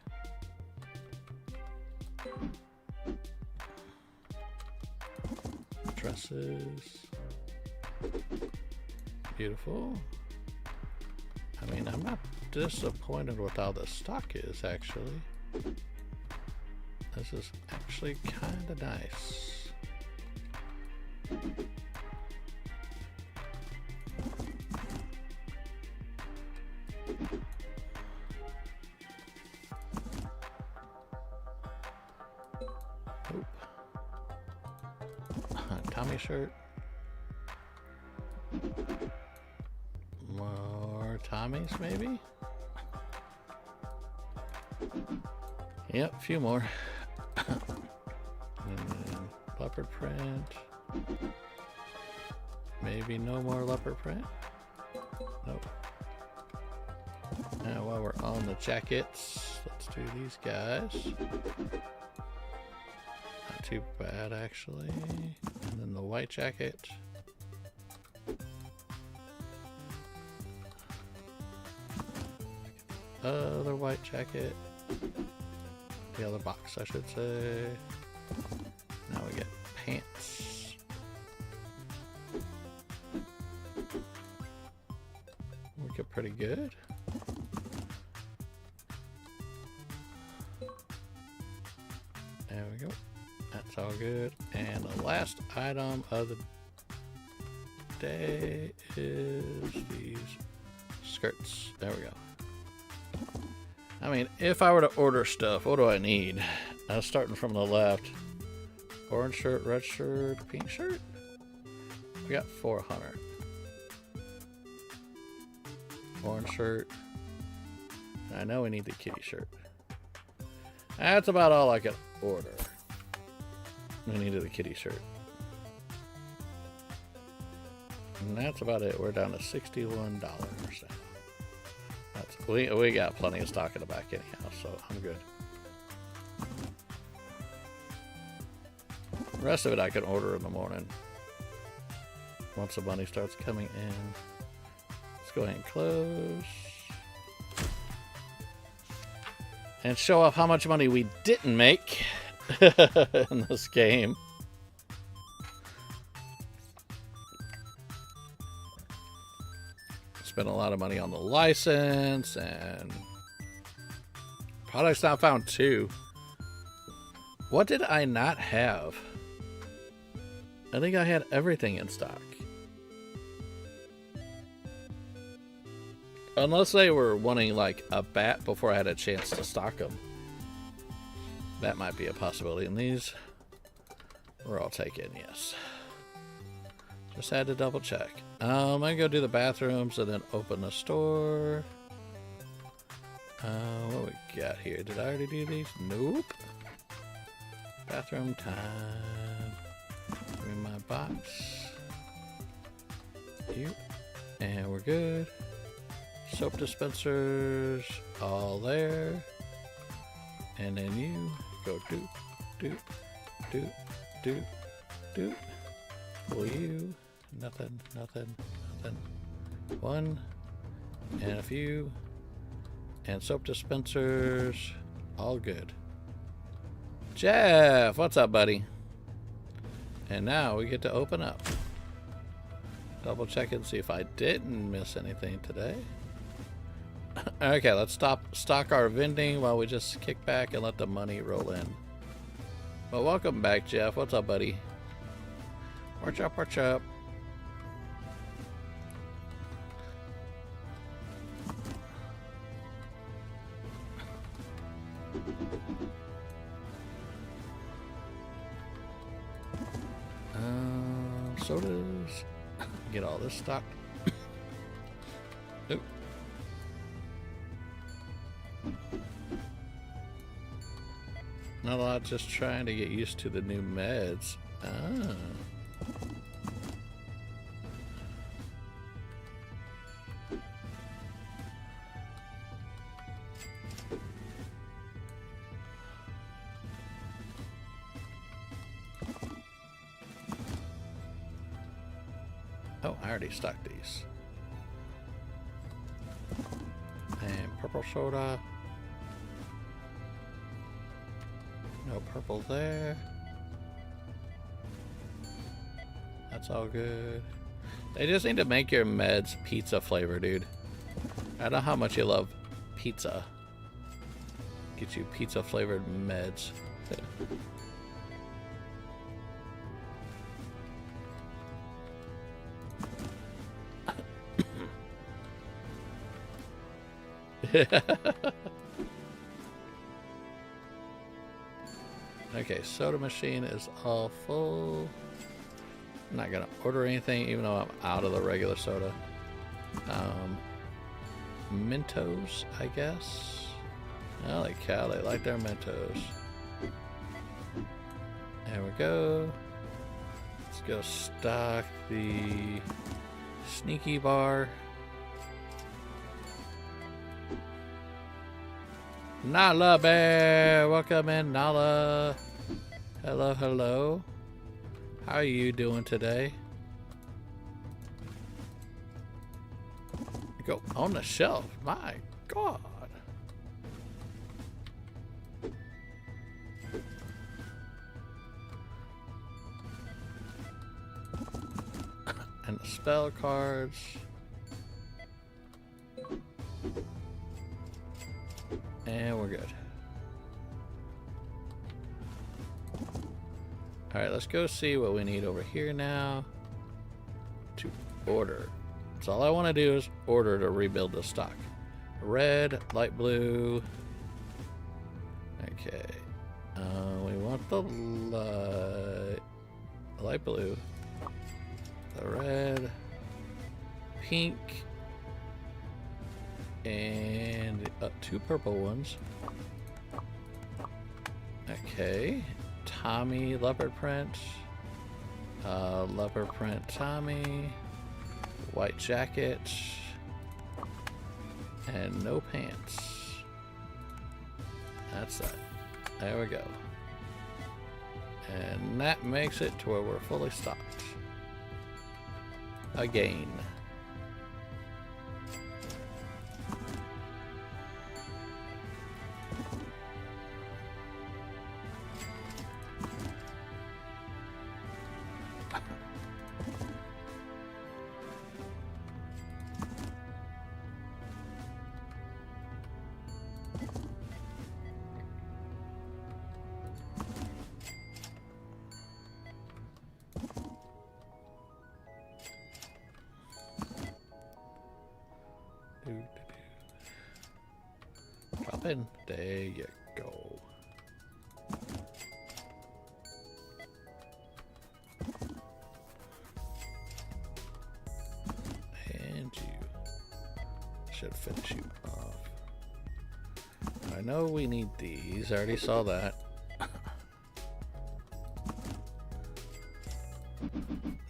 Dresses. Beautiful. I mean, I'm not disappointed with how the stock is, actually. This is actually kind of nice. Tommy shirt. More Tommies, maybe? Yep, a few more. And then leopard print. Maybe no more leopard print? Nope. Now while we're on the jackets, let's do these guys. Not too bad actually. And then the white jacket. Other white jacket. The other box, I should say. Now we get pants. Working pretty good. There we go. That's all good. And the last item of the day is these skirts. There we go. I mean, if I were to order stuff, what do I need? Starting from the left. Orange shirt, red shirt, pink shirt. We got 400. Orange shirt. I know we need the kitty shirt. That's about all I could order. We needed the kitty shirt. And that's about it. We're down to $61 or so. We got plenty of stock in the back anyhow, so I'm good. The rest of it I can order in the morning. Once the money starts coming in. Let's go ahead and close. And show off how much money we didn't make in this game. Spent a lot of money on the license and products not found 2. What did I not have? I think I had everything in stock. Unless they were wanting like a bat before I had a chance to stock them. That might be a possibility. And these were all taken, yes. Just had to double check. I'm gonna go do the bathrooms and then open the store. What we got here? Did I already do these? Nope. Bathroom time. Give me my box. Yep. And we're good. Soap dispensers, all there. And then you go doop, doop, doop, doop, doop. Pull you. Nothing, nothing, nothing. 1 and a few. And soap dispensers, all good. Jeff, what's up, buddy? And now we get to open up. Double check and see if I didn't miss anything today. Okay, let's stock our vending while we just kick back and let the money roll in. Well, welcome back, Jeff. What's up, buddy? Watch up, watch up. Sodas. Get all this stocked. Oop. Not a lot, just trying to get used to the new meds. Ah. Oh, I already stocked these. And purple soda. No purple there. That's all good. They just need to make your meds pizza flavor, dude. I don't know how much you love pizza. Get you pizza flavored meds. Okay, soda machine is all full. I'm not gonna order anything, even though I'm out of the regular soda. Mentos, I guess. Holy cow, they like their Mentos. There we go. Let's go stock the Sneaky Bar. Nala Bear, welcome in, Nala. Hello, hello. How are you doing today? Go on the shelf. My God. And the spell cards. And we're good. Alright, let's go see what we need over here now to order. So all I want to do is order to rebuild the stock. Red, light blue. Okay. We want the light blue. The red. Pink. And 2 purple ones. Okay. Tommy leopard print. Leopard print Tommy. White jacket. And no pants. That's that. There we go. And that makes it to where we're fully stocked. Again. Drop in. There you go. And you should finish you off. I know we need these. I already saw that.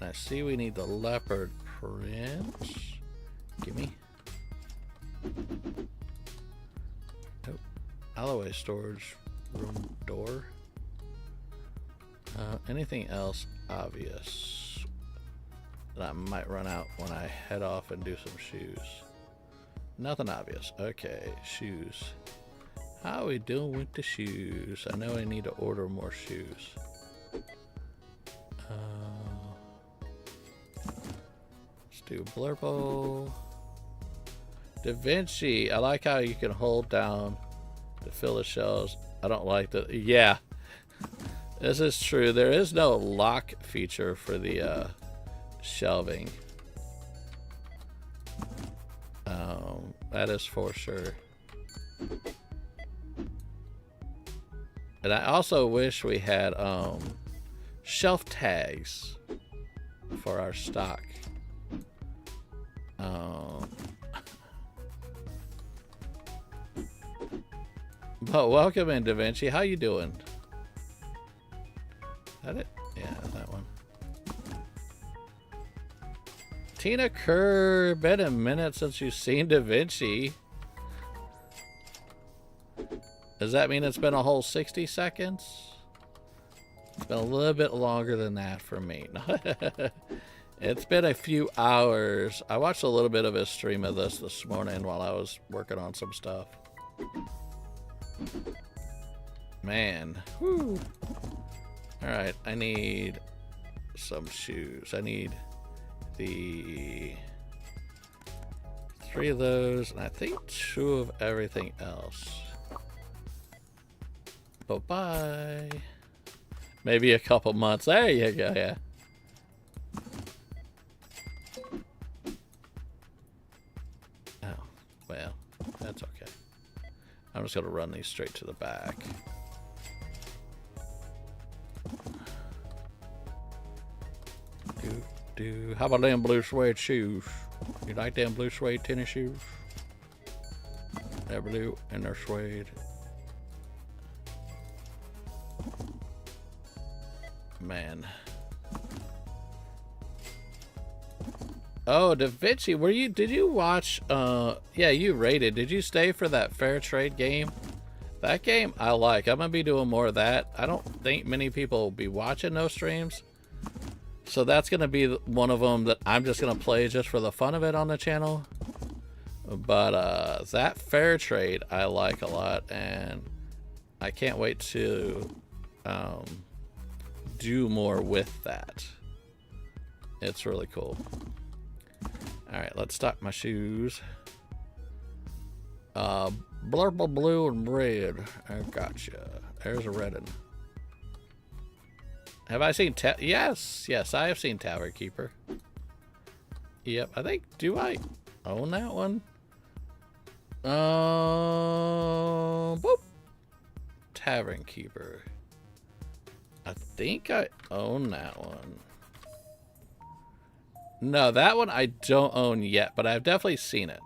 I see we need the leopard print. Gimme. Nope. Alleyway storage room door. Anything else obvious that I might run out when I head off and do some shoes? Nothing obvious. Okay, shoes. How are we doing with the shoes? I know I need to order more shoes. Let's do Blurple. Da Vinci. I like how you can hold down to fill the shelves. I don't like the... Yeah. This is true. There is no lock feature for the shelving. That is for sure. And I also wish we had shelf tags for our stock. But welcome in, Da Vinci. How you doing? Is that it? Yeah, that one. Tina Kerr, been a minute since you've seen Da Vinci. Does that mean it's been a whole 60 seconds? It's been a little bit longer than that for me. It's been a few hours. I watched a little bit of his stream of this morning while I was working on some stuff. Man. Whew. Alright, I need some shoes. I need the 3 of those, and I think 2 of everything else. Bye-bye. Maybe a couple months. There you go, yeah. Oh, well, that's okay. I'm just going to run these straight to the back. Doop, How about them blue suede shoes? You like them blue suede tennis shoes? They're blue and they're suede. Man. Oh, Da Vinci, did you watch, yeah, you rated. Did you stay for that fair trade game? That game I like. I'm going to be doing more of that. I don't think many people will be watching those streams. So that's going to be one of them that I'm just going to play just for the fun of it on the channel. But that fair trade I like a lot. And I can't wait to do more with that. It's really cool. Alright, let's stock my shoes. Blurple blue and red. I gotcha. There's a red one. Have I seen yes, I have seen Tower Keeper. Yep, I think, do I own that one? Boop. Tavern Keeper. I think I own that one. No, that one I don't own yet, but I've definitely seen it.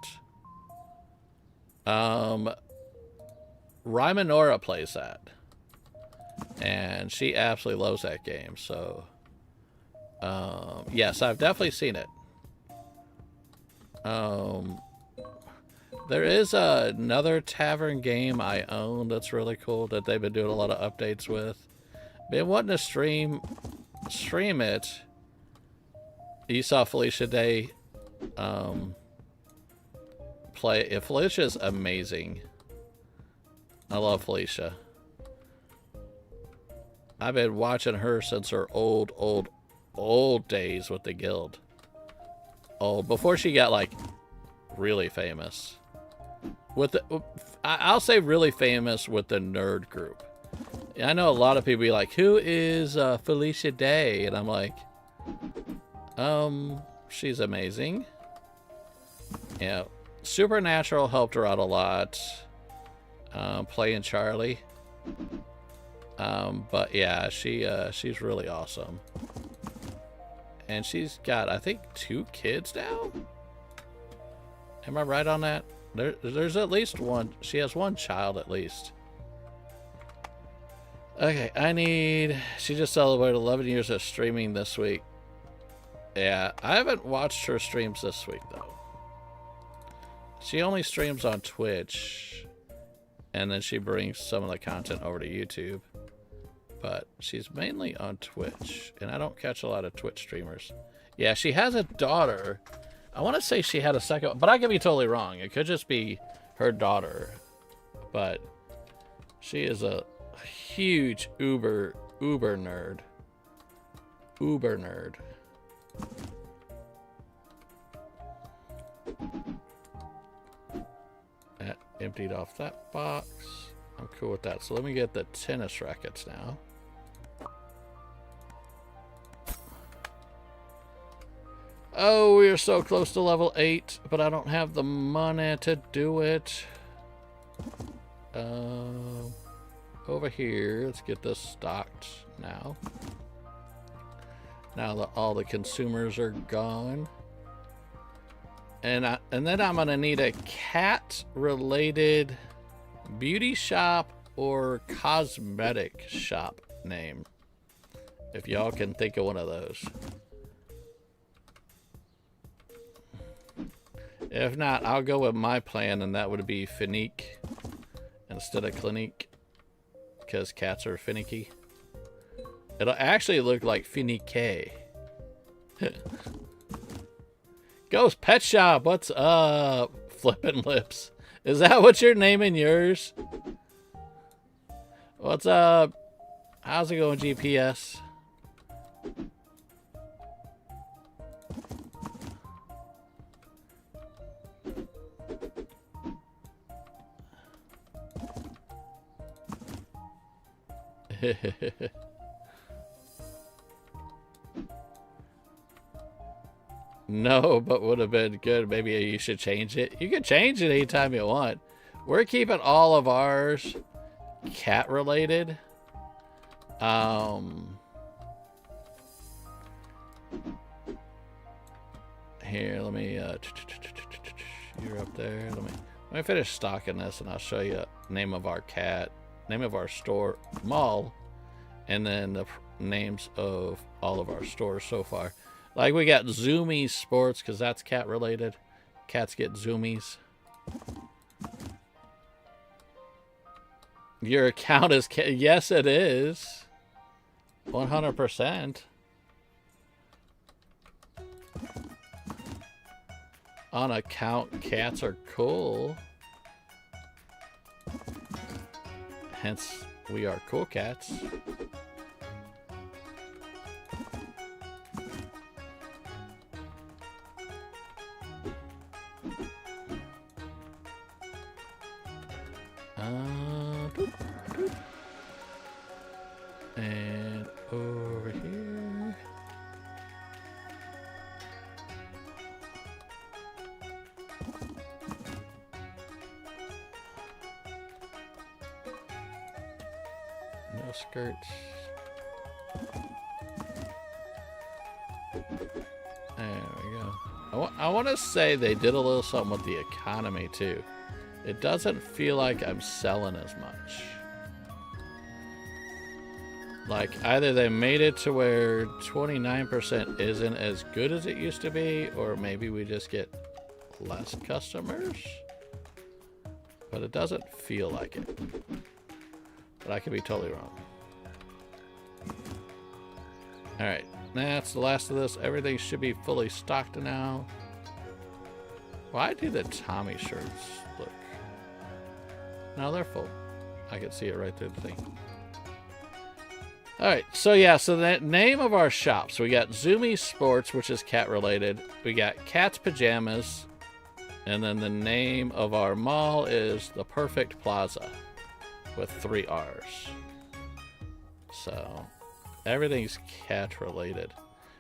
Rymanora plays that. And she absolutely loves that game, so... yes, I've definitely seen it. There is another tavern game I own that's really cool that they've been doing a lot of updates with. Been wanting to stream it. You saw Felicia Day play. Felicia's amazing. I love Felicia. I've been watching her since her old days with the guild. Before she got like really famous. I'll say really famous with the nerd group. I know a lot of people be like, who is Felicia Day? And I'm like, she's amazing. Yeah, Supernatural helped her out a lot. Playing Charlie. But yeah, she's really awesome. And she's got, I think, 2 kids now? Am I right on that? There's at least one. She has 1 child at least. Okay, she just celebrated 11 years of streaming this week. Yeah, I haven't watched her streams this week, though. She only streams on Twitch. And then she brings some of the content over to YouTube. But she's mainly on Twitch. And I don't catch a lot of Twitch streamers. Yeah, she has a daughter. I want to say she had a second one, but I could be totally wrong. It could just be her daughter. But she is a huge uber nerd. Uber nerd. That emptied off that box. I'm cool with that. So let me get the tennis rackets now. Oh, we are so close to level 8, but I don't have the money to do it. Over here, let's get this stocked now. Now that all the consumers are gone. And then I'm gonna need a cat-related beauty shop or cosmetic shop name. If y'all can think of one of those. If not, I'll go with my plan, and that would be Finique instead of Clinique, because cats are finicky. It'll actually look like Finique. Ghost Pet Shop, what's up? Flippin' Lips. Is that what you're naming yours? What's up? How's it going, GPS? No, but would have been good. Maybe you should change it. You can change it anytime you want. We're keeping all of ours cat related. Here, let me, you're up there. Let me finish stocking this, and I'll show you name of our cat, name of our store, mall, and then the names of all of our stores so far. Like, we got Zoomies Sports, because that's cat related. Cats get Zoomies. Your account is cat. Yes, it is. 100%. On account, cats are cool. Hence, we are cool cats. Boop, boop. And over here. No skirts. There we go. I want to say they did a little something with the economy too. It doesn't feel like I'm selling as much. Like, either they made it to where 29% isn't as good as it used to be, or maybe we just get less customers. But it doesn't feel like it. But I could be totally wrong. Alright, that's the last of this. Everything should be fully stocked now. Why do the Tommy shirts look? No, they're full. I can see it right through the thing. Alright, so yeah, so the name of our shop. So we got Zoomy Sports, which is cat related. We got Cat's Pajamas. And then the name of our mall is The Perfect Plaza with 3 R's. So everything's cat related.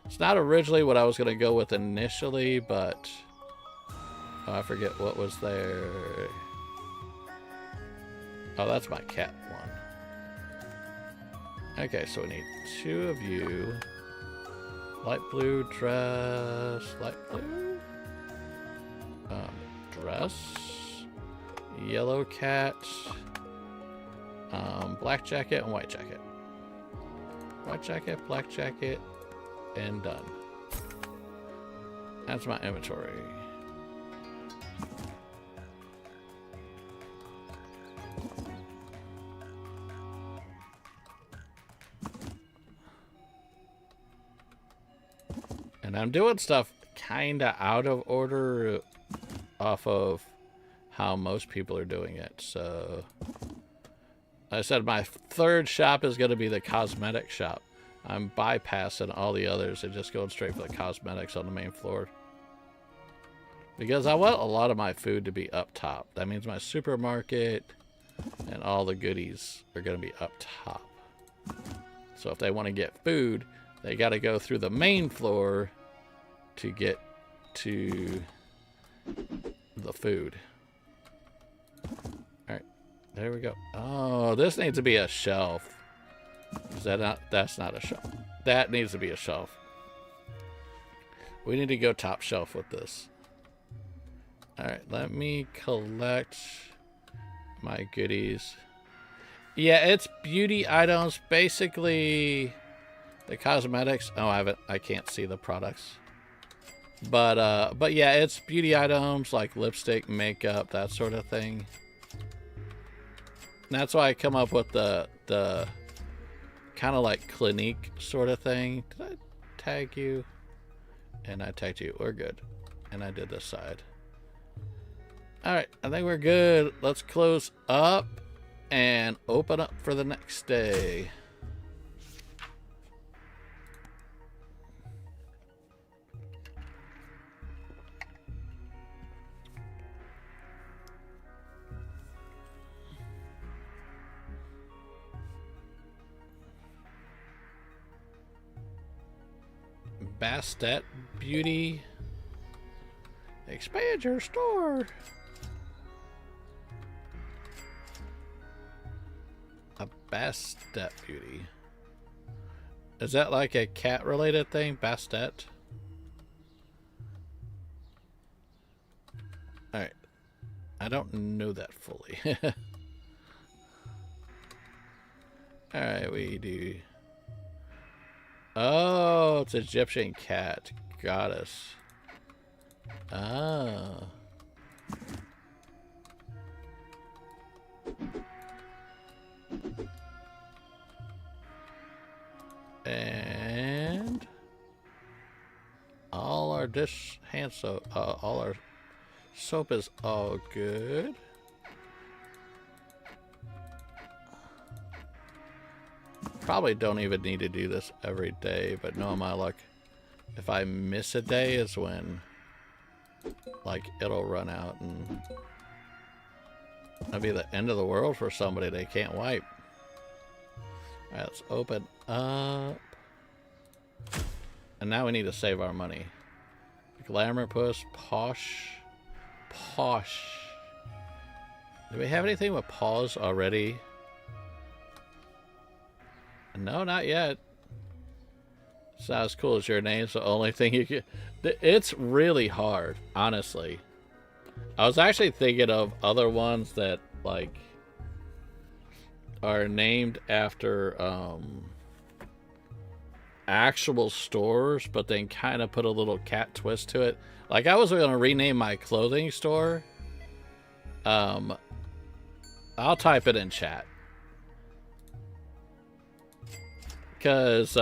It's not originally what I was going to go with initially, but oh, I forget what was there. Oh, that's my cat one. Okay, so we need 2 of you. Light blue dress. Light blue? Dress. Yellow cat. Black jacket and white jacket. White jacket, black jacket, and done. That's my inventory. And I'm doing stuff kinda out of order off of how most people are doing it. So I said my 3rd shop is going to be the cosmetic shop. I'm bypassing all the others and just going straight for the cosmetics on the main floor. Because I want a lot of my food to be up top. That means my supermarket and all the goodies are going to be up top. So if they want to get food, they got to go through the main floor to get to the food. Alright, there we go. Oh, this needs to be a shelf. Is that not? That's not a shelf. That needs to be a shelf. We need to go top shelf with this. Alright, let me collect my goodies. Yeah, it's beauty items. Basically, the cosmetics. Oh, I can't see the products. But yeah, it's beauty items like lipstick, makeup, that sort of thing. And that's why I come up with the kind of like Clinique sort of thing. Did I tag you? And I tagged you. We're good. And I did this side. Alright, I think we're good. Let's close up and open up for the next day. Bastet Beauty. Expand your store. A Bastet Beauty. Is that like a cat related thing? Bastet? I don't know that fully. Alright, we do... Oh, it's Egyptian cat. Goddess. Oh. And... all our dish hand soap, all our soap is all good. Probably don't even need to do this every day, but no, my luck, if I miss a day is when, like, it'll run out and that'll be the end of the world for somebody they can't wipe. Alright, let's open up. And now we need to save our money. Glamour Puss, Posh. Posh. Do we have anything with paws already? No, not yet. It's not as cool as your name's the only thing you can... It's really hard, honestly. I was actually thinking of other ones that, like, are named after, actual stores, but then kind of put a little cat twist to it. Like, I was going to rename my clothing store. I'll type it in chat. Because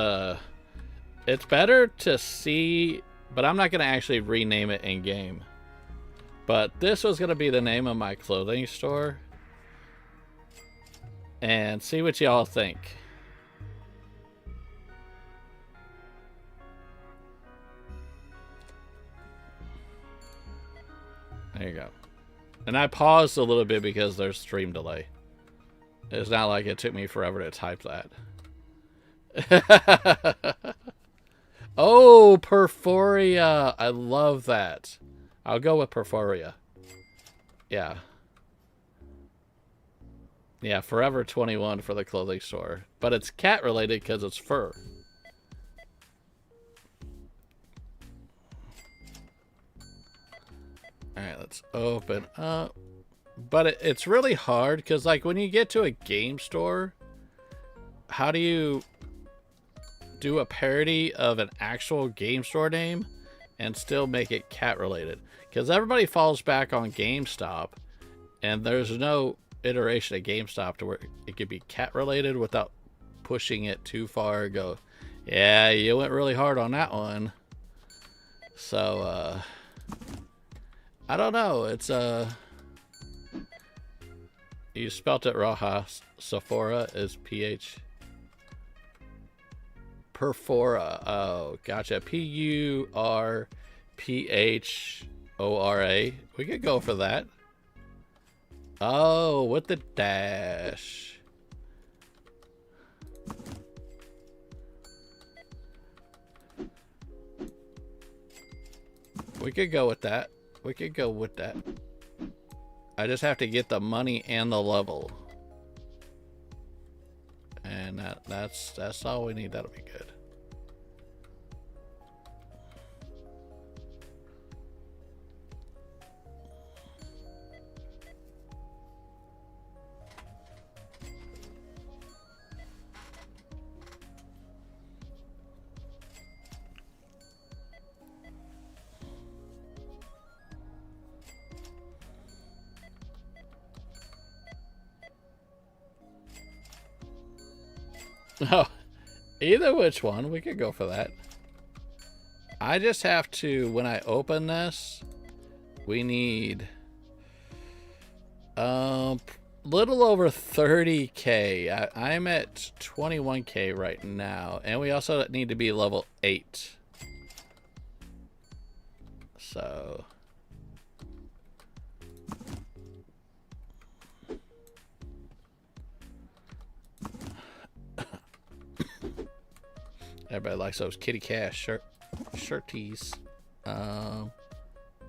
it's better to see, but I'm not going to actually rename it in game. But this was going to be the name of my clothing store. And see what y'all think. There you go. And I paused a little bit because there's stream delay. It's not like it took me forever to type that. Oh, Perforia. I love that. I'll go with Perforia. Yeah. Yeah, Forever 21 for the clothing store. But it's cat related because it's fur. Alright, let's open up. But it's really hard because, like, when you get to a game store, how do you do a parody of an actual game store name and still make it cat related? Because everybody falls back on GameStop, and there's no iteration of GameStop to where it could be cat related without pushing it too far. Go, yeah, you went really hard on that one. So I don't know. It's you spelt it wrong. Sephora is PH. Perfora. Oh, gotcha. P-U-R-P-H-O-R-A. We could go for that. Oh, with the dash. We could go with that. We could go with that. I just have to get the money and the level. And that's all we need. That'll be good. Oh, either which one, we could go for that. I just have to, when I open this, we need little over 30k. I'm at 21k right now, and we also need to be level 8. So everybody likes those kitty cat shirties.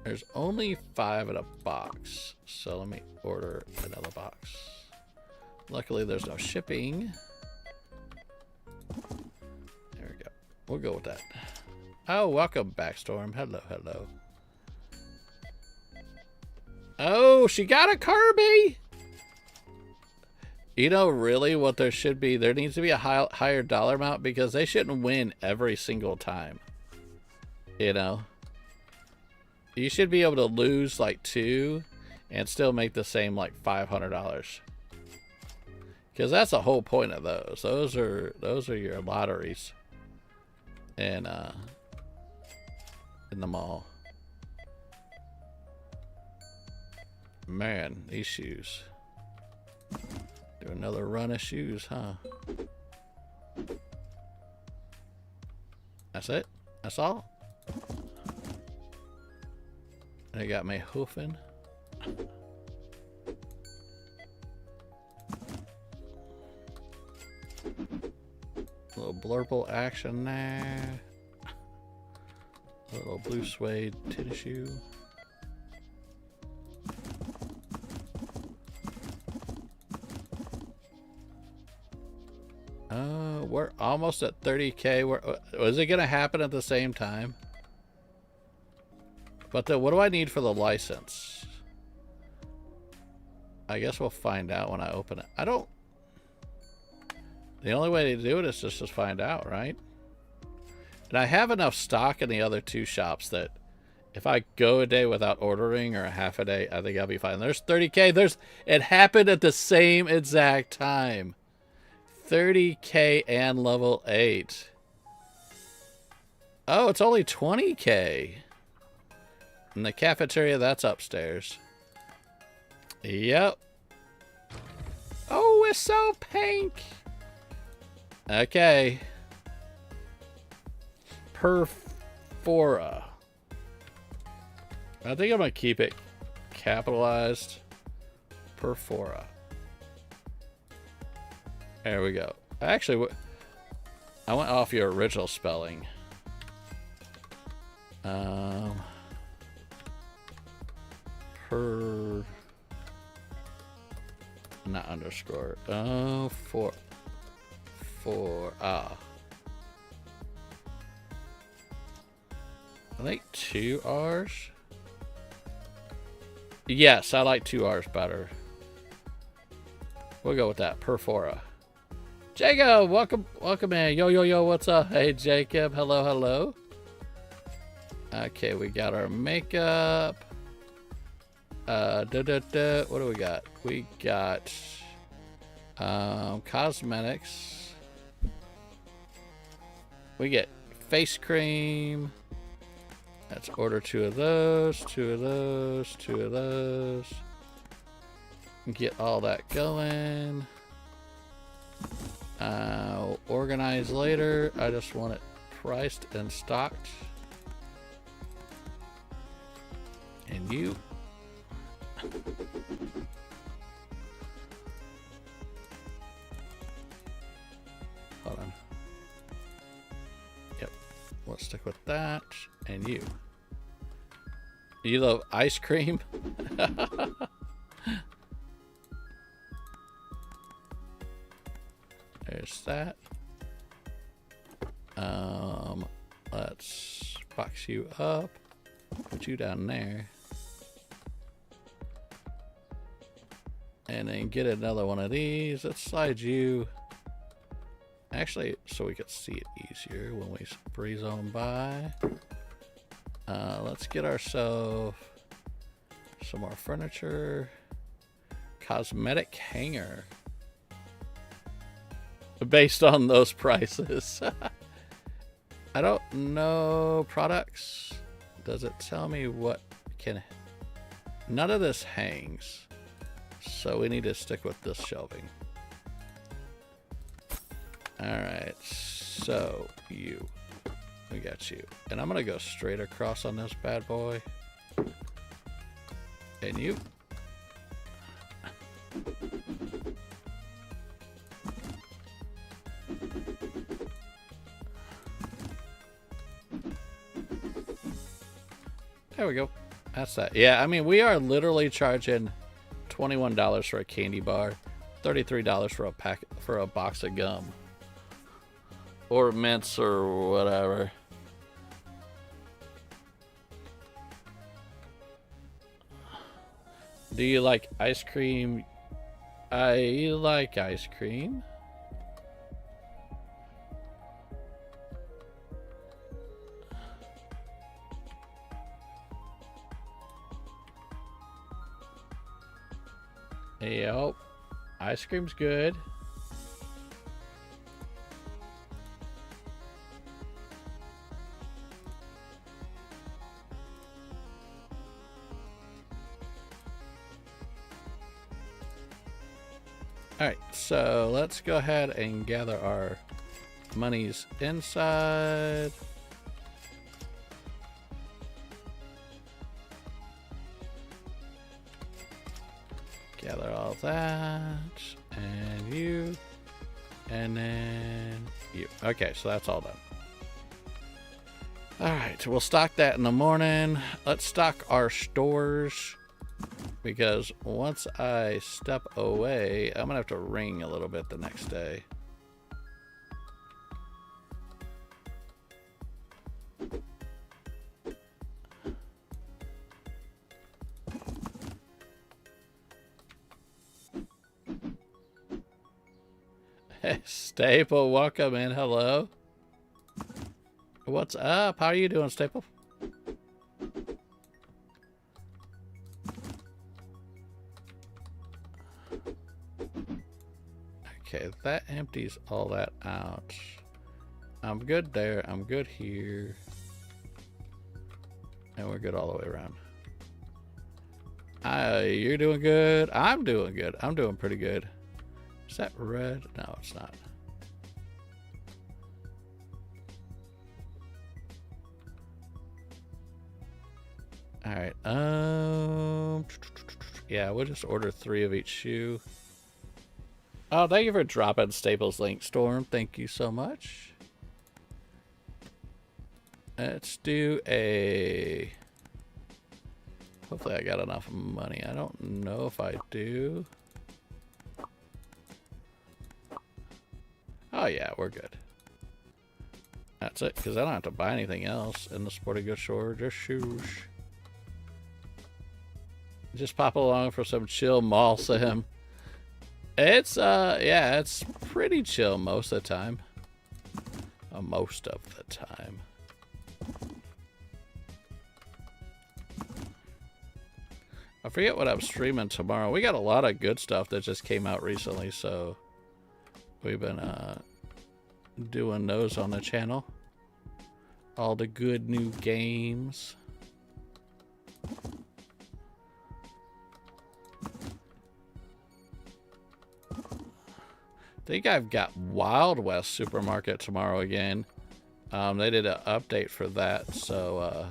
There's only 5 in a box, so let me order another box. Luckily, there's no shipping. There we go. We'll go with that. Oh, welcome back, Storm. Hello, hello. Oh, she got a Kirby! You know, really what there should be, there needs to be a higher dollar amount because they shouldn't win every single time. You know? You should be able to lose like 2 and still make the same like $500. Because that's the whole point of those. Those are your lotteries. And in the mall. Man, these shoes. Do another run of shoes, huh? That's it? That's all? They got me hoofing. A little blurple action there. A little blue suede tennis shoe. We're almost at 30K. Was it going to happen at the same time? But what do I need for the license? I guess we'll find out when I open it. I don't... The only way to do it is just to find out, right? And I have enough stock in the other 2 shops that if I go a day without ordering or a half a day, I think I'll be fine. There's 30K. It happened at the same exact time. 30K and level 8. Oh, it's only 20K. In the cafeteria, that's upstairs. Yep. Oh, it's so pink. Okay. Perfora. I think I'm going to keep it capitalized. Perfora. There we go. Actually, I went off your original spelling. Not underscore. Oh, I think 2 R's. Yes, I like 2 R's better. We'll go with that. Perfora. Jacob, welcome in. Yo, what's up? Hey, Jacob. Hello. Okay, we got our makeup. What do we got? We got cosmetics. We get face cream. Let's order 2 of those, 2 of those, 2 of those. Get all that going. Organize later. I just want it priced and stocked. And you. Hold on. Yep. We'll stick with that. And you. You love ice cream? There's that. Let's box you up. Put you down there. And then get another one of these. Let's slide you. Actually, so we could see it easier when we breeze on by. Let's get ourselves some more furniture. Cosmetic hanger. Based on those prices. I don't know products. Does it tell me what can... None of this hangs. So we need to stick with this shelving. Alright, so you. We got you. And I'm going to go straight across on this bad boy. And you. There we go. That's that. Yeah, I mean, we are literally charging $21 for a candy bar, $33 for a box of gum. Or mints or whatever. Do you like ice cream? I like ice cream. Yep. Ice cream's good. Alright, so let's go ahead and gather our monies inside. Gather all that, and you, and then you. Okay, so that's all done. Alright, we'll stock that in the morning. Let's stock our stores, because once I step away, I'm gonna have to ring a little bit the next day. Staple, welcome in. Hello. What's up? How are you doing, Staple? Okay, that empties all that out. I'm good there. I'm good here. And we're good all the way around. You're doing good. I'm doing good. I'm doing pretty good. Is that red? No, it's not. All right. Yeah, we'll just order 3 of each shoe. Oh, thank you for dropping Staples link, Storm. Thank you so much. Let's do a... Hopefully I got enough money. I don't know if I do. Oh yeah, we're good. That's it, because I don't have to buy anything else in the sporting goods store. Just shoes. Just pop along for some chill mall sim. It's yeah, it's pretty chill most of the time. Most of the time. I forget what I'm streaming tomorrow. We got a lot of good stuff that just came out recently, so we've been doing those on the channel. All the good new games. I think I've got Wild West Supermarket tomorrow again. They did an update for that, so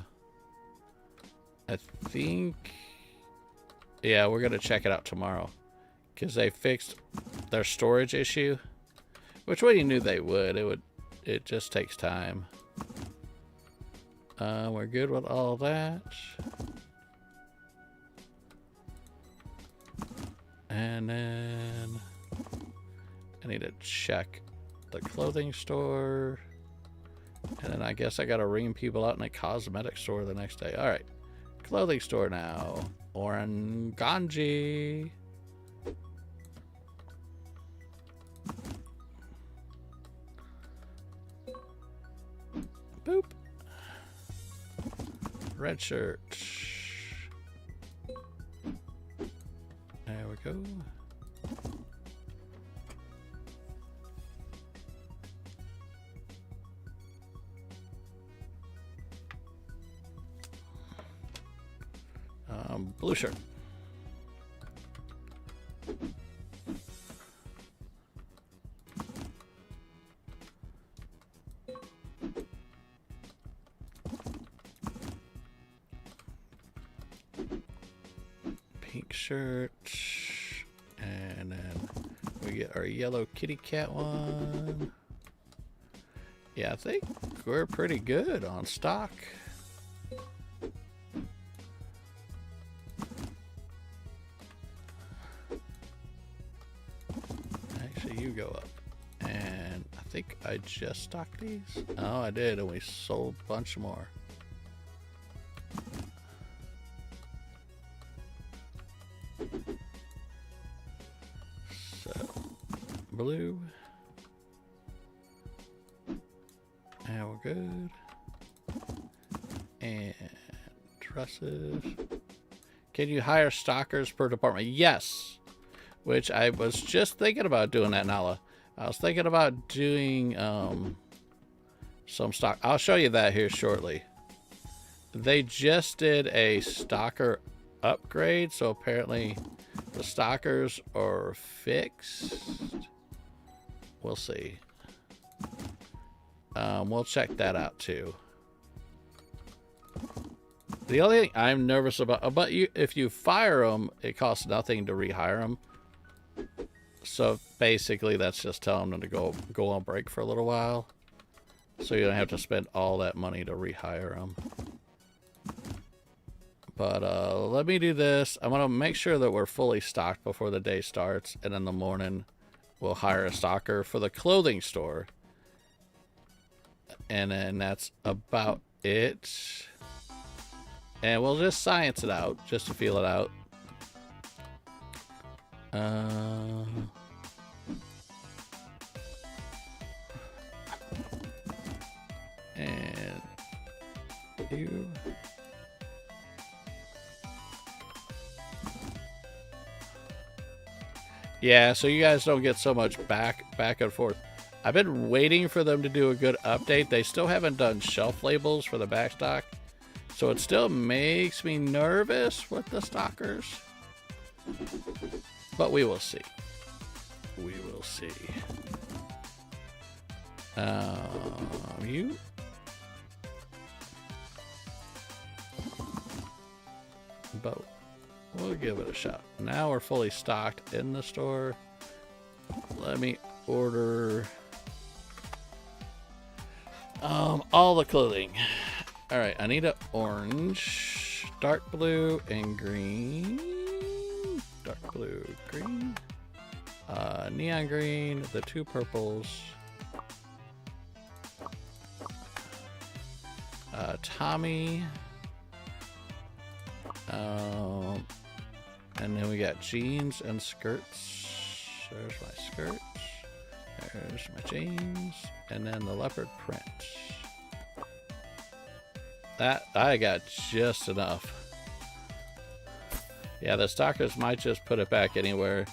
I think, yeah, we're gonna check it out tomorrow because they fixed their storage issue, which we knew they would. It just takes time. We're good with all that. And then I need to check the clothing store. And then I guess I gotta ring people out in a cosmetic store the next day. Alright. Clothing store now. Oranganji. Boop. Red shirt. There we go. Blue shirt. Pink shirt. And then we get our yellow kitty cat one. Yeah, I think we're pretty good on stock. Actually, you go up. And I think I just stocked these. Oh, I did, and we sold a bunch more. blue. And we're good. And trusses. Can you hire stalkers per department? Yes. Which I was just thinking about doing that, Nala. I was thinking about doing some stock. I'll show you that here shortly. They just did a stalker upgrade, so apparently the stalkers are fixed. We'll see. We'll check that out too. The only thing I'm nervous about, but if you fire them, it costs nothing to rehire them. So basically, that's just telling them to go on break for a little while, so you don't have to spend all that money to rehire them. But let me do this. I want to make sure that we're fully stocked before the day starts, and in the morning, we'll hire a stalker for the clothing store. And then that's about it. And we'll just science it out, just to feel it out. And you. Yeah, so you guys don't get so much back and forth. I've been waiting for them to do a good update. They still haven't done shelf labels for the backstock, so it still makes me nervous with the stalkers. But we will see. We will see. You. Boat. We'll give it a shot. Now we're fully stocked in the store. Let me order all the clothing. All right, I need an orange, dark blue, and green. Dark blue, green, neon green, the two purples, Tommy, and then we got jeans and skirts. There's my skirts, there's my jeans, and then the leopard print. That I got just enough. Yeah, the stalkers might just put it back anywhere.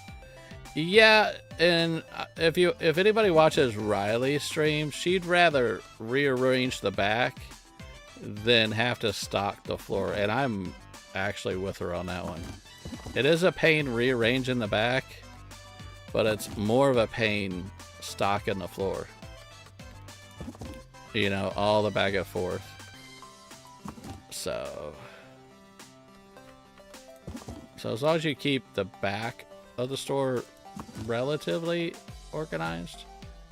Yeah, and if anybody watches Riley's stream, she'd rather rearrange the back than have to stock the floor, and I'm actually with her on that one. It is a pain rearranging the back, but it's more of a pain stocking the floor. You know, all the back and forth. So as long as you keep the back of the store relatively organized,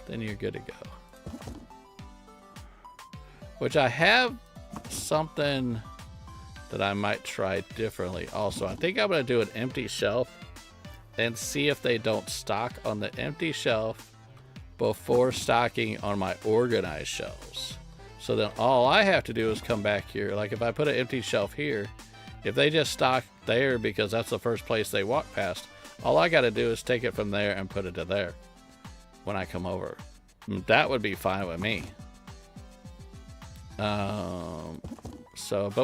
then you're good to go. Which I have something that I might try differently also. I think I'm going to do an empty shelf and see if they don't stock on the empty shelf before stocking on my organized shelves. So then all I have to do is come back here. Like if I put an empty shelf here, if they just stock there because that's the first place they walk past, all I got to do is take it from there and put it to there when I come over. That would be fine with me. But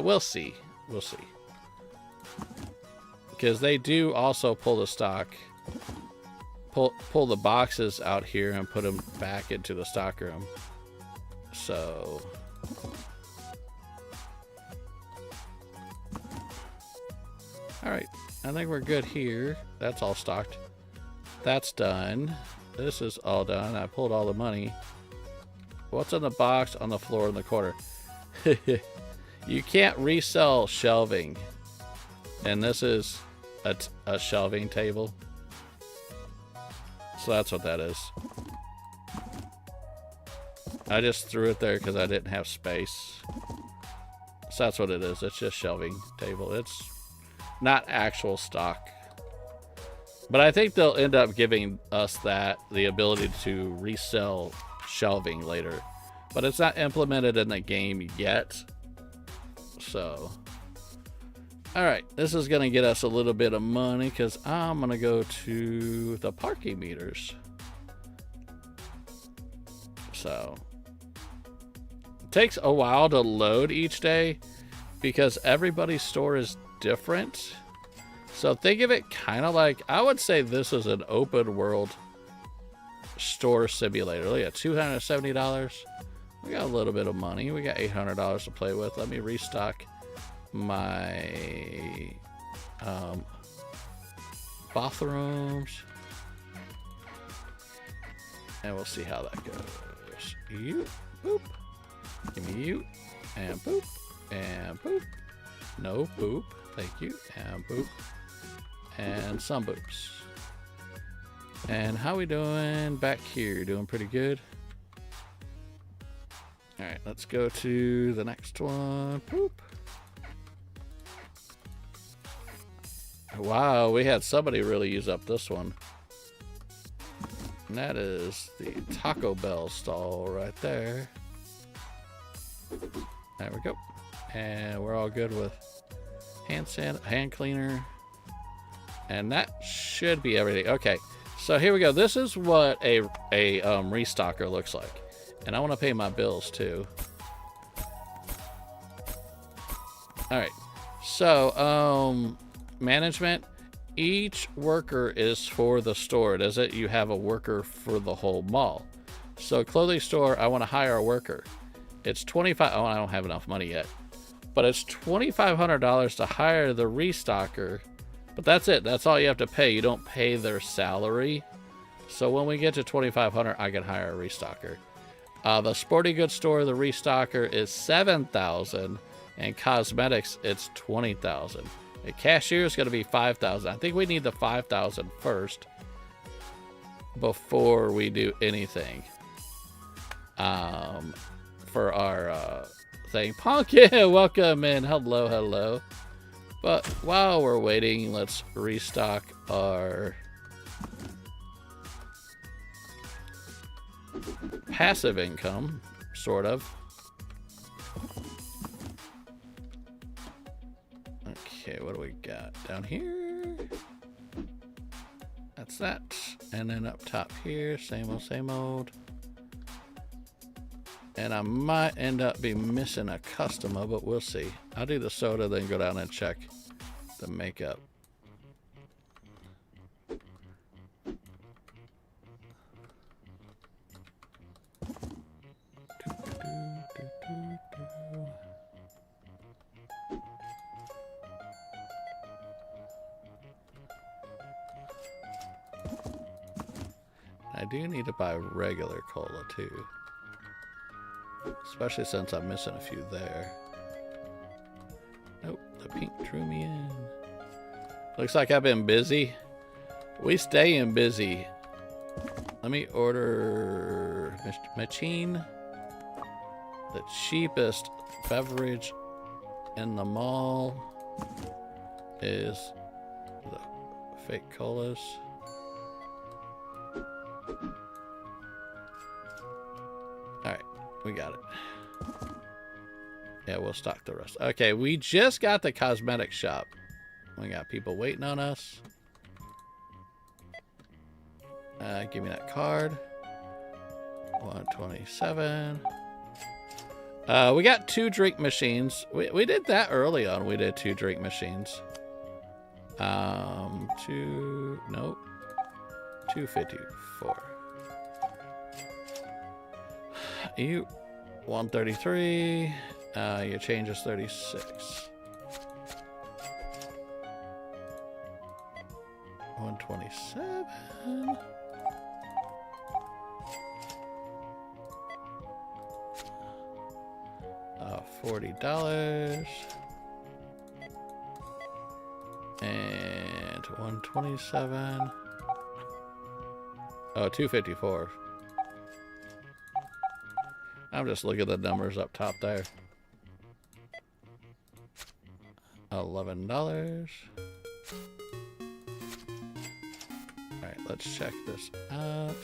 we'll see. We'll see. Because they do also pull the stock, pull the boxes out here and put them back into the stock room. So all right, I think we're good here. That's all stocked. That's done. This is all done. I pulled all the money. What's in the box on the floor in the corner? You can't resell shelving, and this is a shelving table, so that's what that is. I just threw it there because I didn't have space. So that's what it is. It's just shelving table. It's not actual stock. But I think they'll end up giving us the ability to resell shelving later. But it's not implemented in the game yet. So, alright, this is going to get us a little bit of money because I'm going to go to the parking meters. So it takes a while to load each day because everybody's store is different. So think of it kind of like, I would say this is an open world store simulator. Look at $270. We got a little bit of money. We got $800 to play with. Let me restock my bathrooms. And we'll see how that goes. You, boop. Give me you. And boop. And boop. No boop. Thank you. And boop. And some boops. And how we doing back here? Doing pretty good. All right, let's go to the next one. Boop. Wow, we had somebody really use up this one. And that is the Taco Bell stall right there. There we go. And we're all good with hand cleaner. And that should be everything. Okay, so here we go. This is what a restocker looks like. And I want to pay my bills too. All right, so management. Each worker is for the store. Does it? You have a worker for the whole mall. So clothing store, I want to hire a worker. It's $25. Oh, I don't have enough money yet, but it's $2,500 to hire the restocker. But that's it. That's all you have to pay. You don't pay their salary. So when we get to $2,500, I can hire a restocker. The sporting goods store, the restocker is $7,000, and cosmetics, it's $20,000. A cashier is going to be $5,000. I think we need the $5,000 first before we do anything for our thing. Pumpkin, welcome in. Hello, hello. But while we're waiting, let's restock our passive income, sort of. Okay, what do we got down here? That's that. And then up top here, same old, same old. And I might end up be missing a customer, but we'll see. I'll do the soda, then go down and check the makeup. I do need to buy regular cola too. Especially since I'm missing a few there. Nope, the pink drew me in. Looks like I've been busy. We staying busy. Let me order machine. The cheapest beverage in the mall is the fake colas. Alright, we got it. Yeah, we'll stock the rest. Okay, we just got the cosmetic shop. We got people waiting on us. Give me that card. 127. We got 2 drink machines. We did that early on. We did 2 drink machines. 254. You 133. Your change is 36. 127. $40. And 127. Oh, 254. I'm just looking at the numbers up top there. $11. Alright, let's check this out.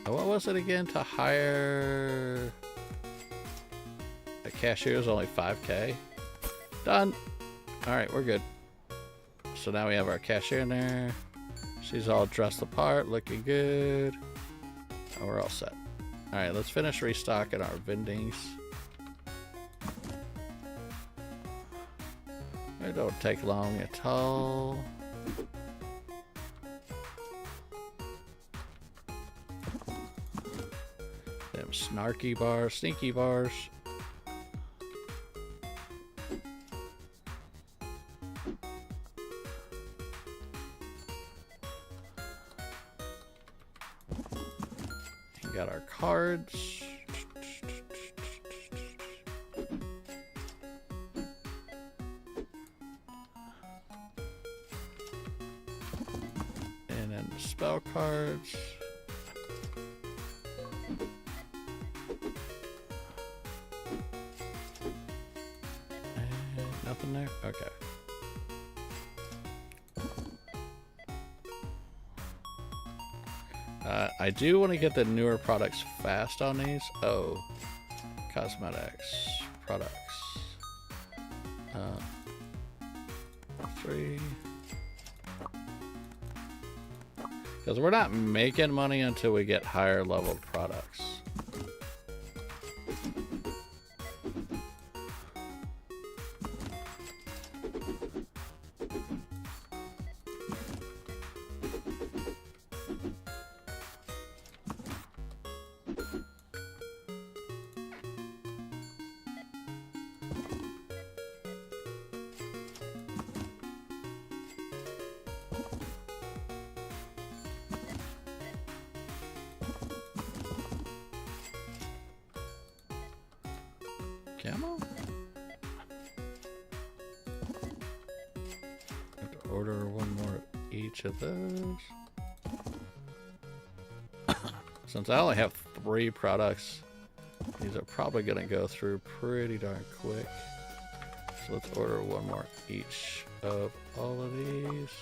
What was it again? To hire a cashier is only $5K. Done. Alright, we're good. So now we have our cashier in there. She's all dressed the part, looking good. And we're all set. Alright, let's finish restocking our vendings. It don't take long at all. Them snarky bars, sneaky bars. Got our cards. And then spell cards. And nothing there? Okay. I do want to get the newer products fast on these. Oh, cosmetics, products. 3. Because we're not making money until we get higher leveled products. Camo? Have to order one more each of those. Since I only have 3 products, these are probably going to go through pretty darn quick. So let's order one more each of all of these.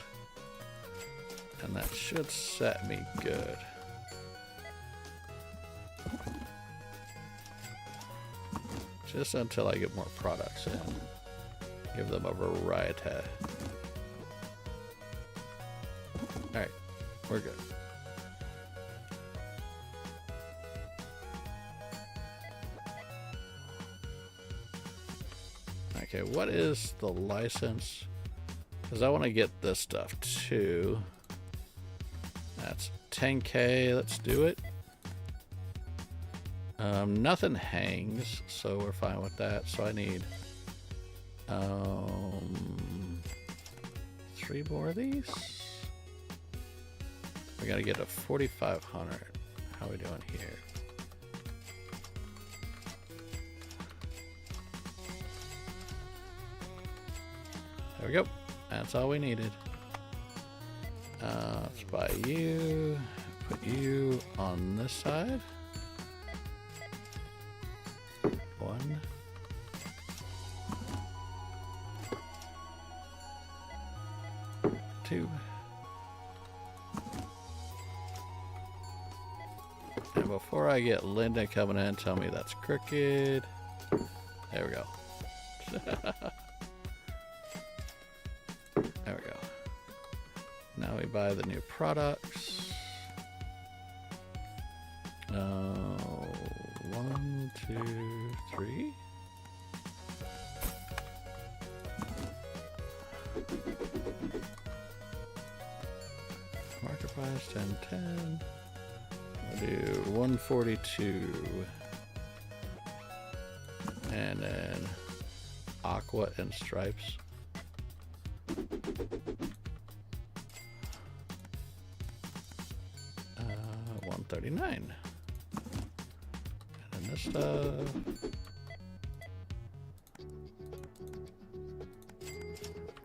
And that should set me good. Just until I get more products in. Give them a variety. Alright, we're good. Okay, what is the license? Because I want to get this stuff too. That's 10K, let's do it. Nothing hangs, so we're fine with that. So I need 3 more of these. We gotta get to 4,500. How are we doing here? There we go. That's all we needed. Let's buy you. Put you on this side. 1. 2. And before I get Linda coming in, tell me that's crooked. There we go. There we go. Now we buy the new products. 1, 2, 3. Market price 1010. We'll do 142. And then aqua and stripes. 139. And then this stuff.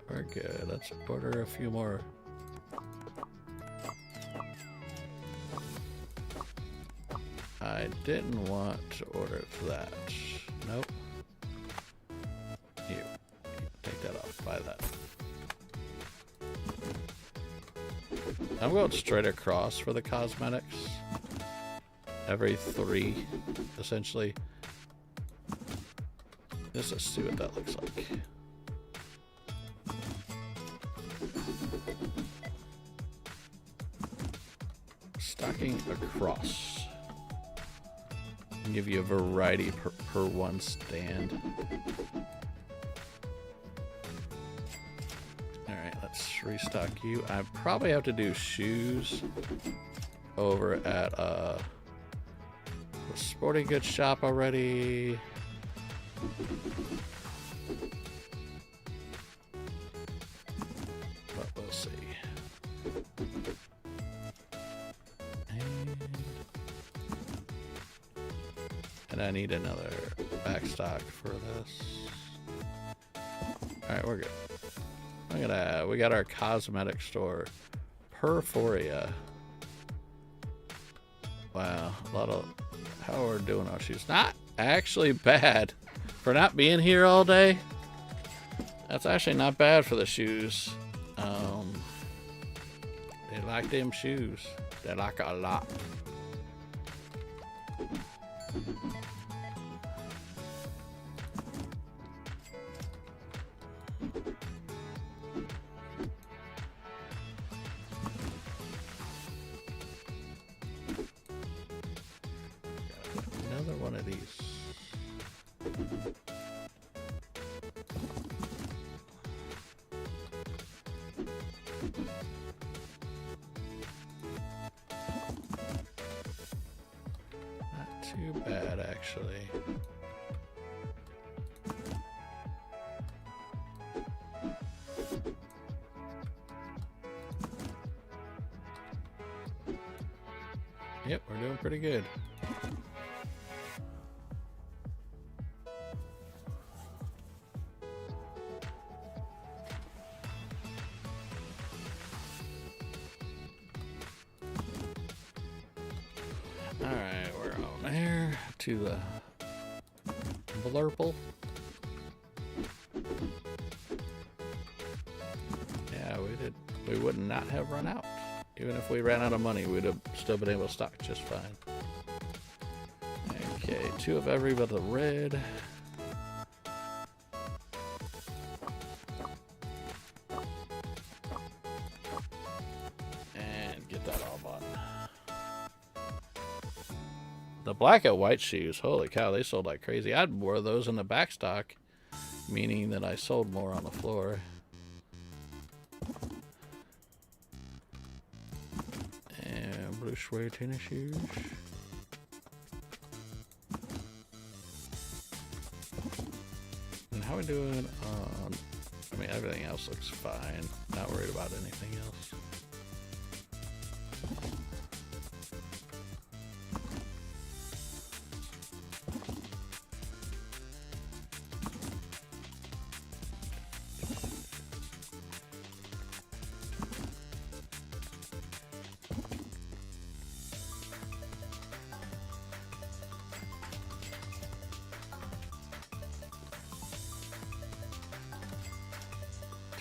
We're good. Let's order a few more. I didn't want to order that. Nope. You. Take that off. Buy that. I'm going straight across for the cosmetics. Every 3, essentially. Just to see what that looks like. Stocking across. Give you a variety per one stand. Alright, let's restock you. I probably have to do shoes over at the sporting goods shop already. But we'll see. And I need another backstock for this. Alright, we're good. We got our cosmetic store. Perforia. Wow, a lot of how we're doing our shoes. Not actually bad for not being here all day. That's actually not bad for the shoes. They like them shoes. They like it a lot. Another one of these. Not too bad, actually. Yep, we're doing pretty good. Alright, we're on there to the blurple. Yeah, we would not have run out. Even if we ran out of money, we'd have still been able to stock just fine. Okay, 2 of every but the red. And get that all bought. The black and white shoes, holy cow, they sold like crazy. I had more of those in the back stock, meaning that I sold more on the floor. And blue suede tennis shoes. And how are we doing on, I mean, everything else looks fine. Not worried about anything else.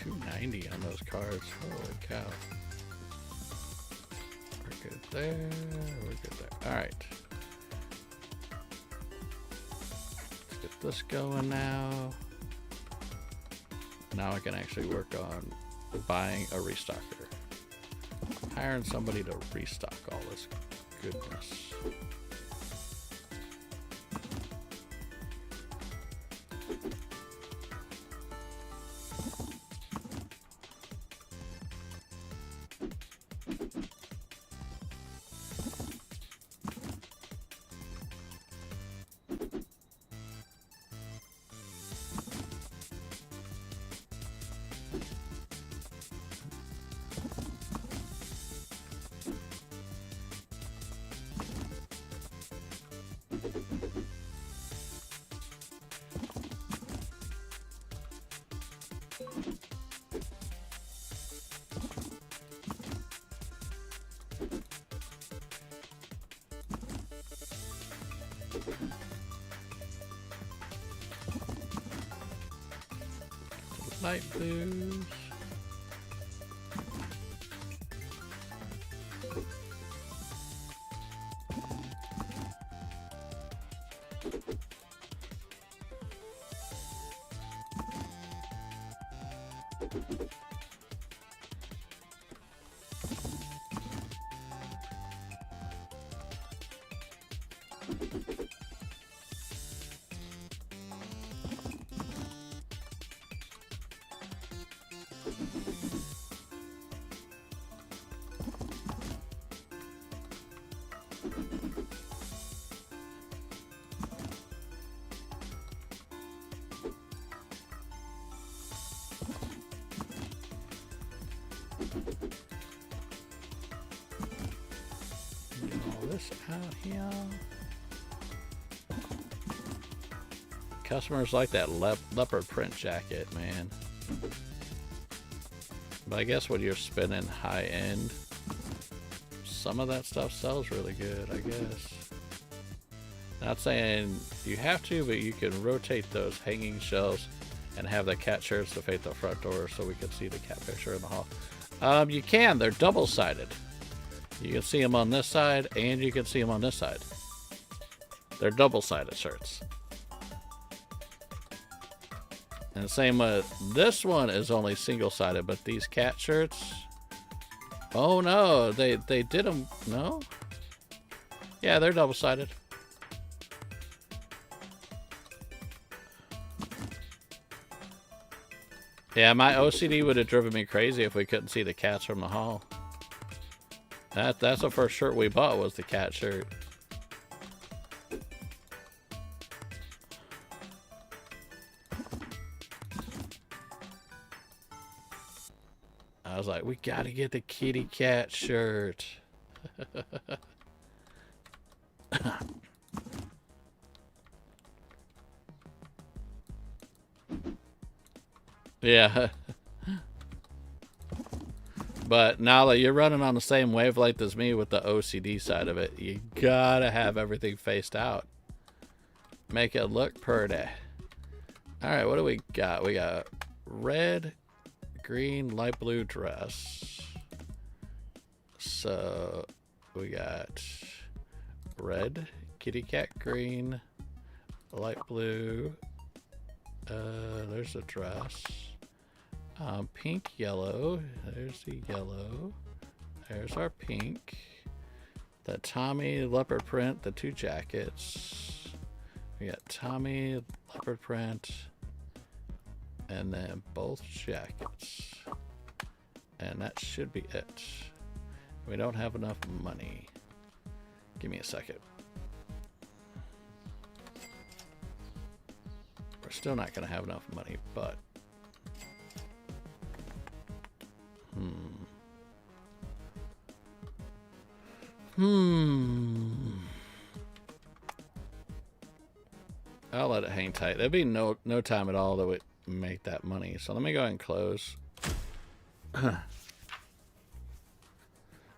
$290 on those cards. Holy cow. We're good there. We're good there. Alright. Let's get this going now. Now I can actually work on buying a restocker. Hiring somebody to restock all this goodness. Light blues. this out here. Customers like that leopard print jacket, man. But I guess when you're spending high end, some of that stuff sells really good, I guess. Not saying you have to, but you can rotate those hanging shelves and have the cat shirts to face the front door so we can see the cat picture in the hall. You can. They're double-sided. You can see them on this side, and you can see them on this side. They're double-sided shirts. And same with this one is only single-sided, but these cat shirts... Oh, no. They did them... No? Yeah, they're double-sided. Yeah, my OCD would have driven me crazy if we couldn't see the cats from the hall. That's the first shirt we bought was the cat shirt. I was like, we gotta get the kitty cat shirt. Yeah. But now that you're running on the same wavelength as me with the OCD side of it, you gotta have everything faced out. Make it look pretty. Alright, what do we got? We got red, green, light blue dress. So we got red, kitty cat green, light blue. There's a dress. Pink, yellow. There's the yellow. There's our pink. The Tommy leopard print, the two jackets. We got Tommy leopard print, and then both jackets. And that should be it. We don't have enough money. Give me a second. We're still not going to have enough money, but... I'll let it hang tight. There'll be no time at all that we make that money. So let me go ahead and close.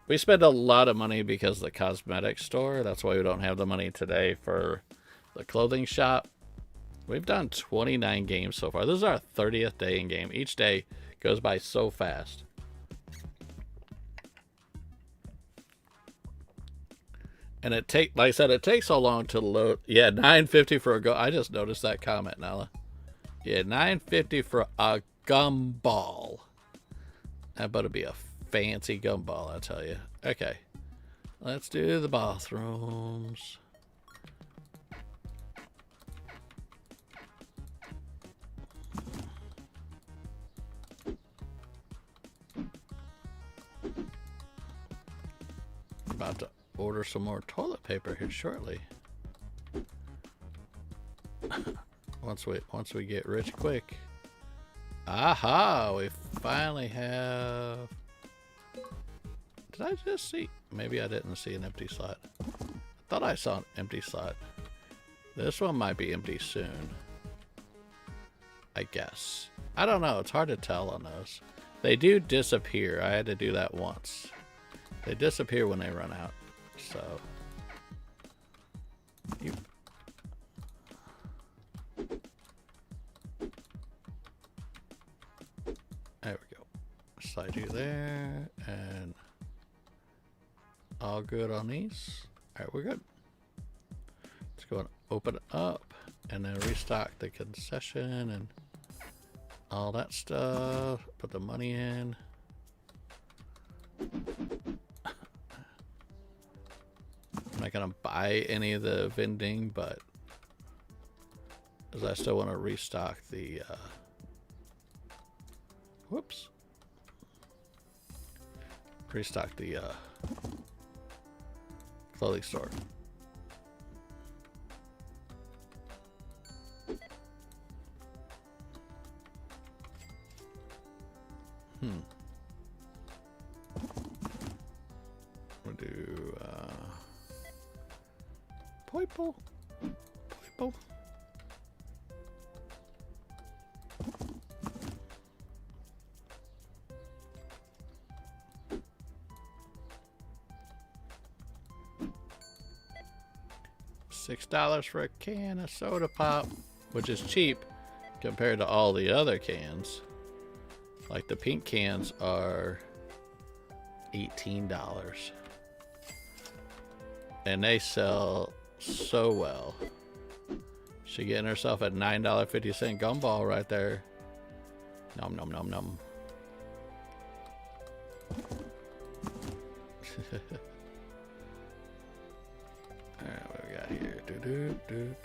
We spend a lot of money because of the cosmetics store. That's why we don't have the money today for the clothing shop. We've done 29 games so far. This is our 30th day in game. Each day goes by so fast. And like I said, it takes so long to load. Yeah, $9.50 for a go. I just noticed that comment, Nala. Yeah, $9.50 for a gumball. That better be a fancy gumball, I tell you. Okay, let's do the bathrooms. About to order some more toilet paper here shortly. once we get rich quick. Aha, we finally have... Did I just see? Maybe I didn't see an empty slot. I thought I saw an empty slot. This one might be empty soon, I guess. I don't know, it's hard to tell on those. They do disappear. I had to do that once. They disappear when they run out. So, there we go. Slide you there, and all good on these. All right, we're good. Let's go and open it up, and then restock the concession and all that stuff. Put the money in. I'm not gonna buy any of the vending, but because I still want to restock the restock the clothing store. We'll do Purple. Purple. $6 for a can of soda pop, which is cheap compared to all the other cans. Like the pink cans are $18. And they sell so well. She getting herself a $9.50 gumball right there. Nom nom nom nom. Alright, what we got here? Doo-doo-doo.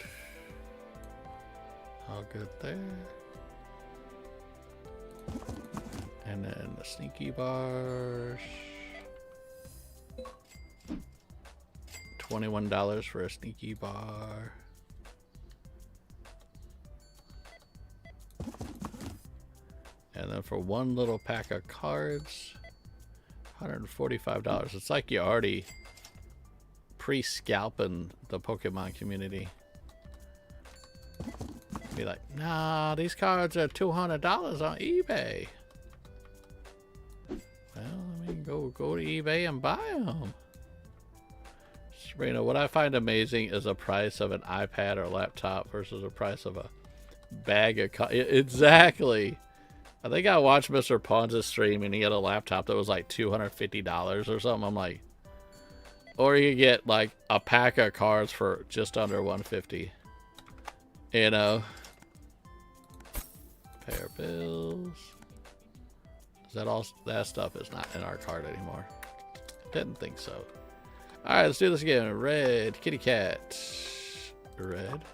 All good there. And then the sneaky bars. $21 for a sneaky bar. And then for one little pack of cards, $145. It's like you already pre-scalping the Pokemon community. Be like, nah, these cards are $200 on eBay. Well, I mean, go to eBay and buy them. Sabrina, what I find amazing is the price of an iPad or laptop versus the price of a bag of exactly. I think I watched Mr. Ponz's stream and he had a laptop that was like $250 or something. I'm like, or you get like a pack of cards for just under $150. You know, pair of bills. Is that all? That stuff is not in our cart anymore. Didn't think so. All right, let's do this again. Red kitty cat. Red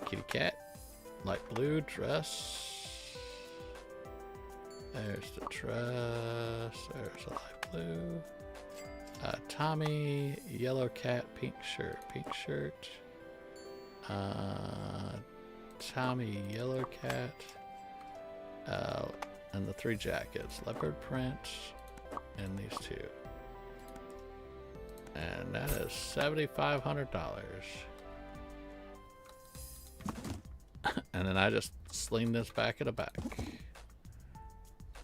kitty cat. Light blue dress. There's the dress. There's a light blue. Tommy, yellow cat, pink shirt. Pink shirt. Tommy, yellow cat. And the 3 jackets. Leopard print. And these 2. And that is $7,500. And then I just sling this back in the back.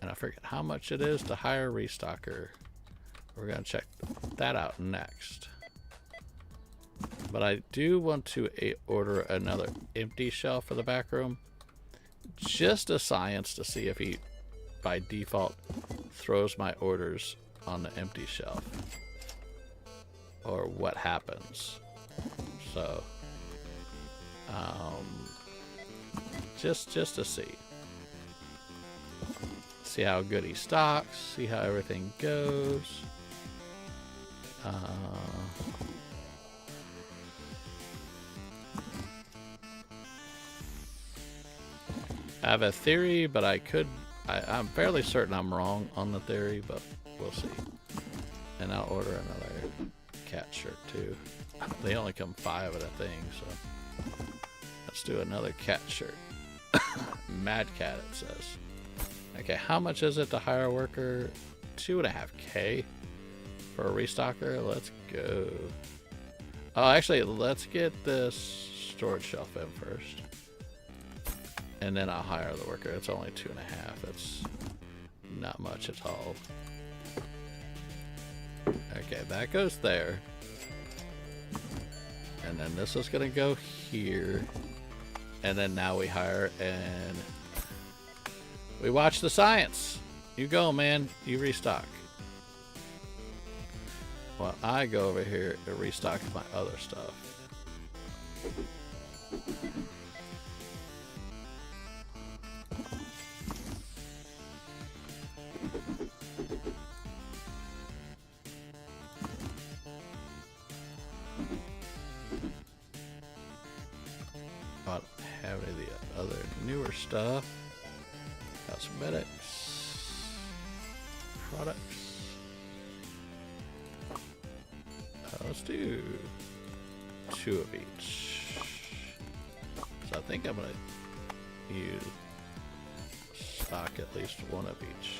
And I forget how much it is to hire a restocker. We're going to check that out next. But I do want to order another empty shelf for the back room. Just a science to see if he, by default, throws my orders on the empty shelf. Or what happens. So, just to see. See how good he stocks. See how everything goes. I have a theory, but I'm fairly certain I'm wrong on the theory, but we'll see. And I'll order another cat shirt too. They only come 5 at a thing, so let's do another cat shirt. Mad Cat, it says. Okay, how much is it to hire a worker? $2.5K for a restocker. Let's go. Oh, actually, let's get this storage shelf in first, and then I'll hire the worker. It's only $2.5. That's not much at all. Okay, that goes there. And then this is gonna go here. And then now we hire and we watch the science. You go, man. You restock. Well, I go over here and restock my other stuff. Newer stuff. Cosmetics. Products. Let's do 2 of each. So I think I'm gonna use stock at least 1 of each.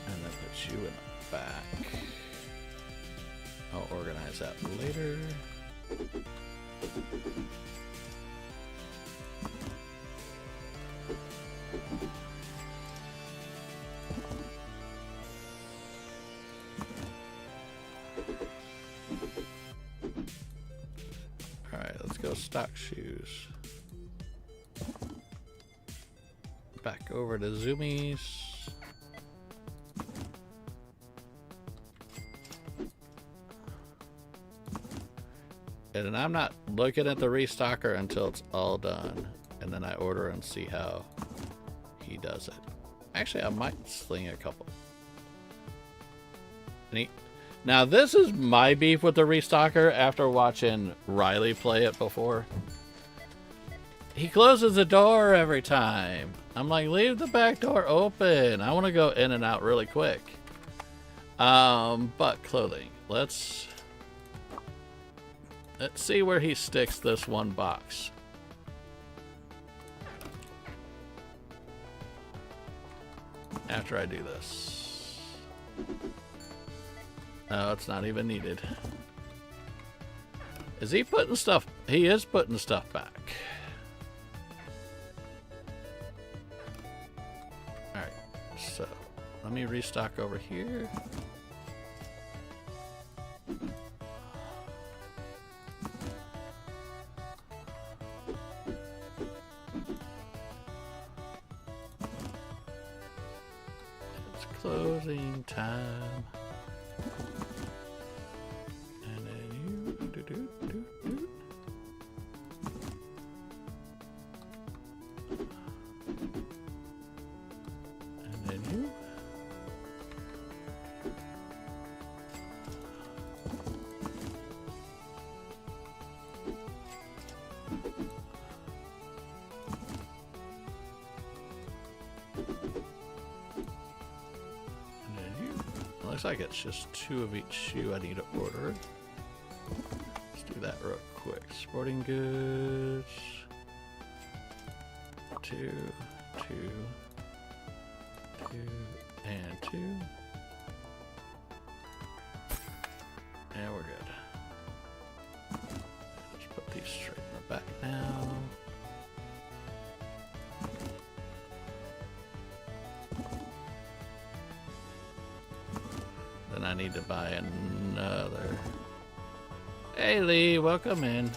And then shoe in the back. I'll organize that later. Alright, let's go stock shoes. Back over to Zoomies. And I'm not looking at the restocker until it's all done. And then I order and see how he does it. Actually, I might sling a couple. Now, this is my beef with the restocker after watching Riley play it before. He closes the door every time. I'm like, leave the back door open. I want to go in and out really quick. But clothing. Let's see where he sticks this one box. After I do this. No, it's not even needed. Is he putting stuff? He is putting stuff back. Alright, so let me restock over here. Closing time. And then you do. And then you. Looks like it's just 2 of each shoe I need to order. Let's do that real quick. Sporting goods. 2, 2, 2, and 2. And we're good. Let's put these straight in the back now. Then I need to buy another. Hey Lee, welcome in.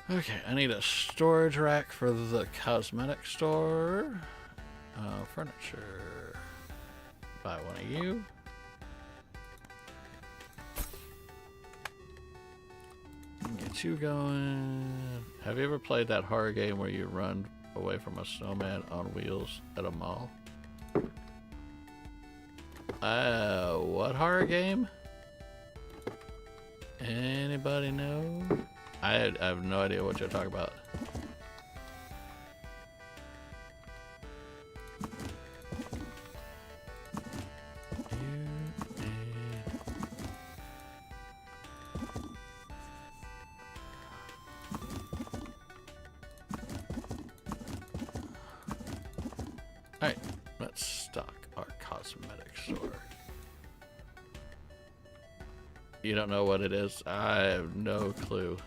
Okay, I need a storage rack for the cosmetic store. Furniture. Buy one of you. Get you going. Have you ever played that horror game where you run away from a snowman on wheels at a mall? What horror game? Anybody know? I have no idea what you're talking about. Alright, let's stock our cosmetic store. You don't know what it is? I have no clue.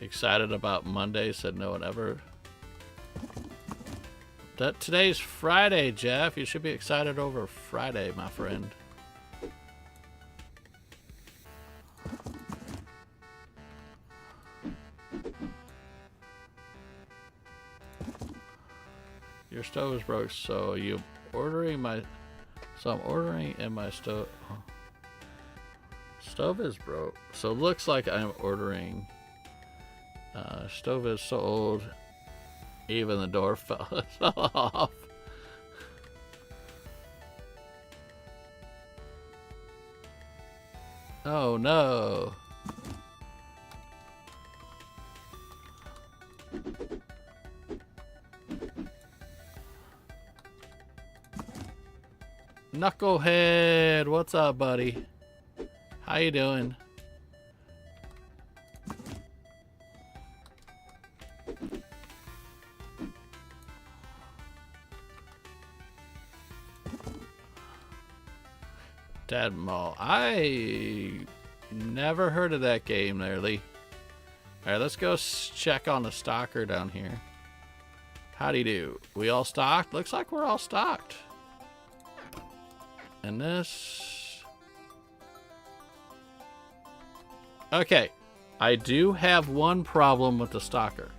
Excited about Monday, said no one ever. Today's Friday, Jeff. You should be excited over Friday, my friend. Your stove is broke, so I'm ordering and my stove. Stove is broke, so it looks like I'm ordering Stove is sold. Even the door fell off. Oh no. Knucklehead, what's up, buddy? How you doing? Dead Mall. I never heard of that game there, Lee. Alright, let's go check on the stalker down here. Howdy do. We all stocked? Looks like we're all stocked. And this... Okay. I do have one problem with the stalker.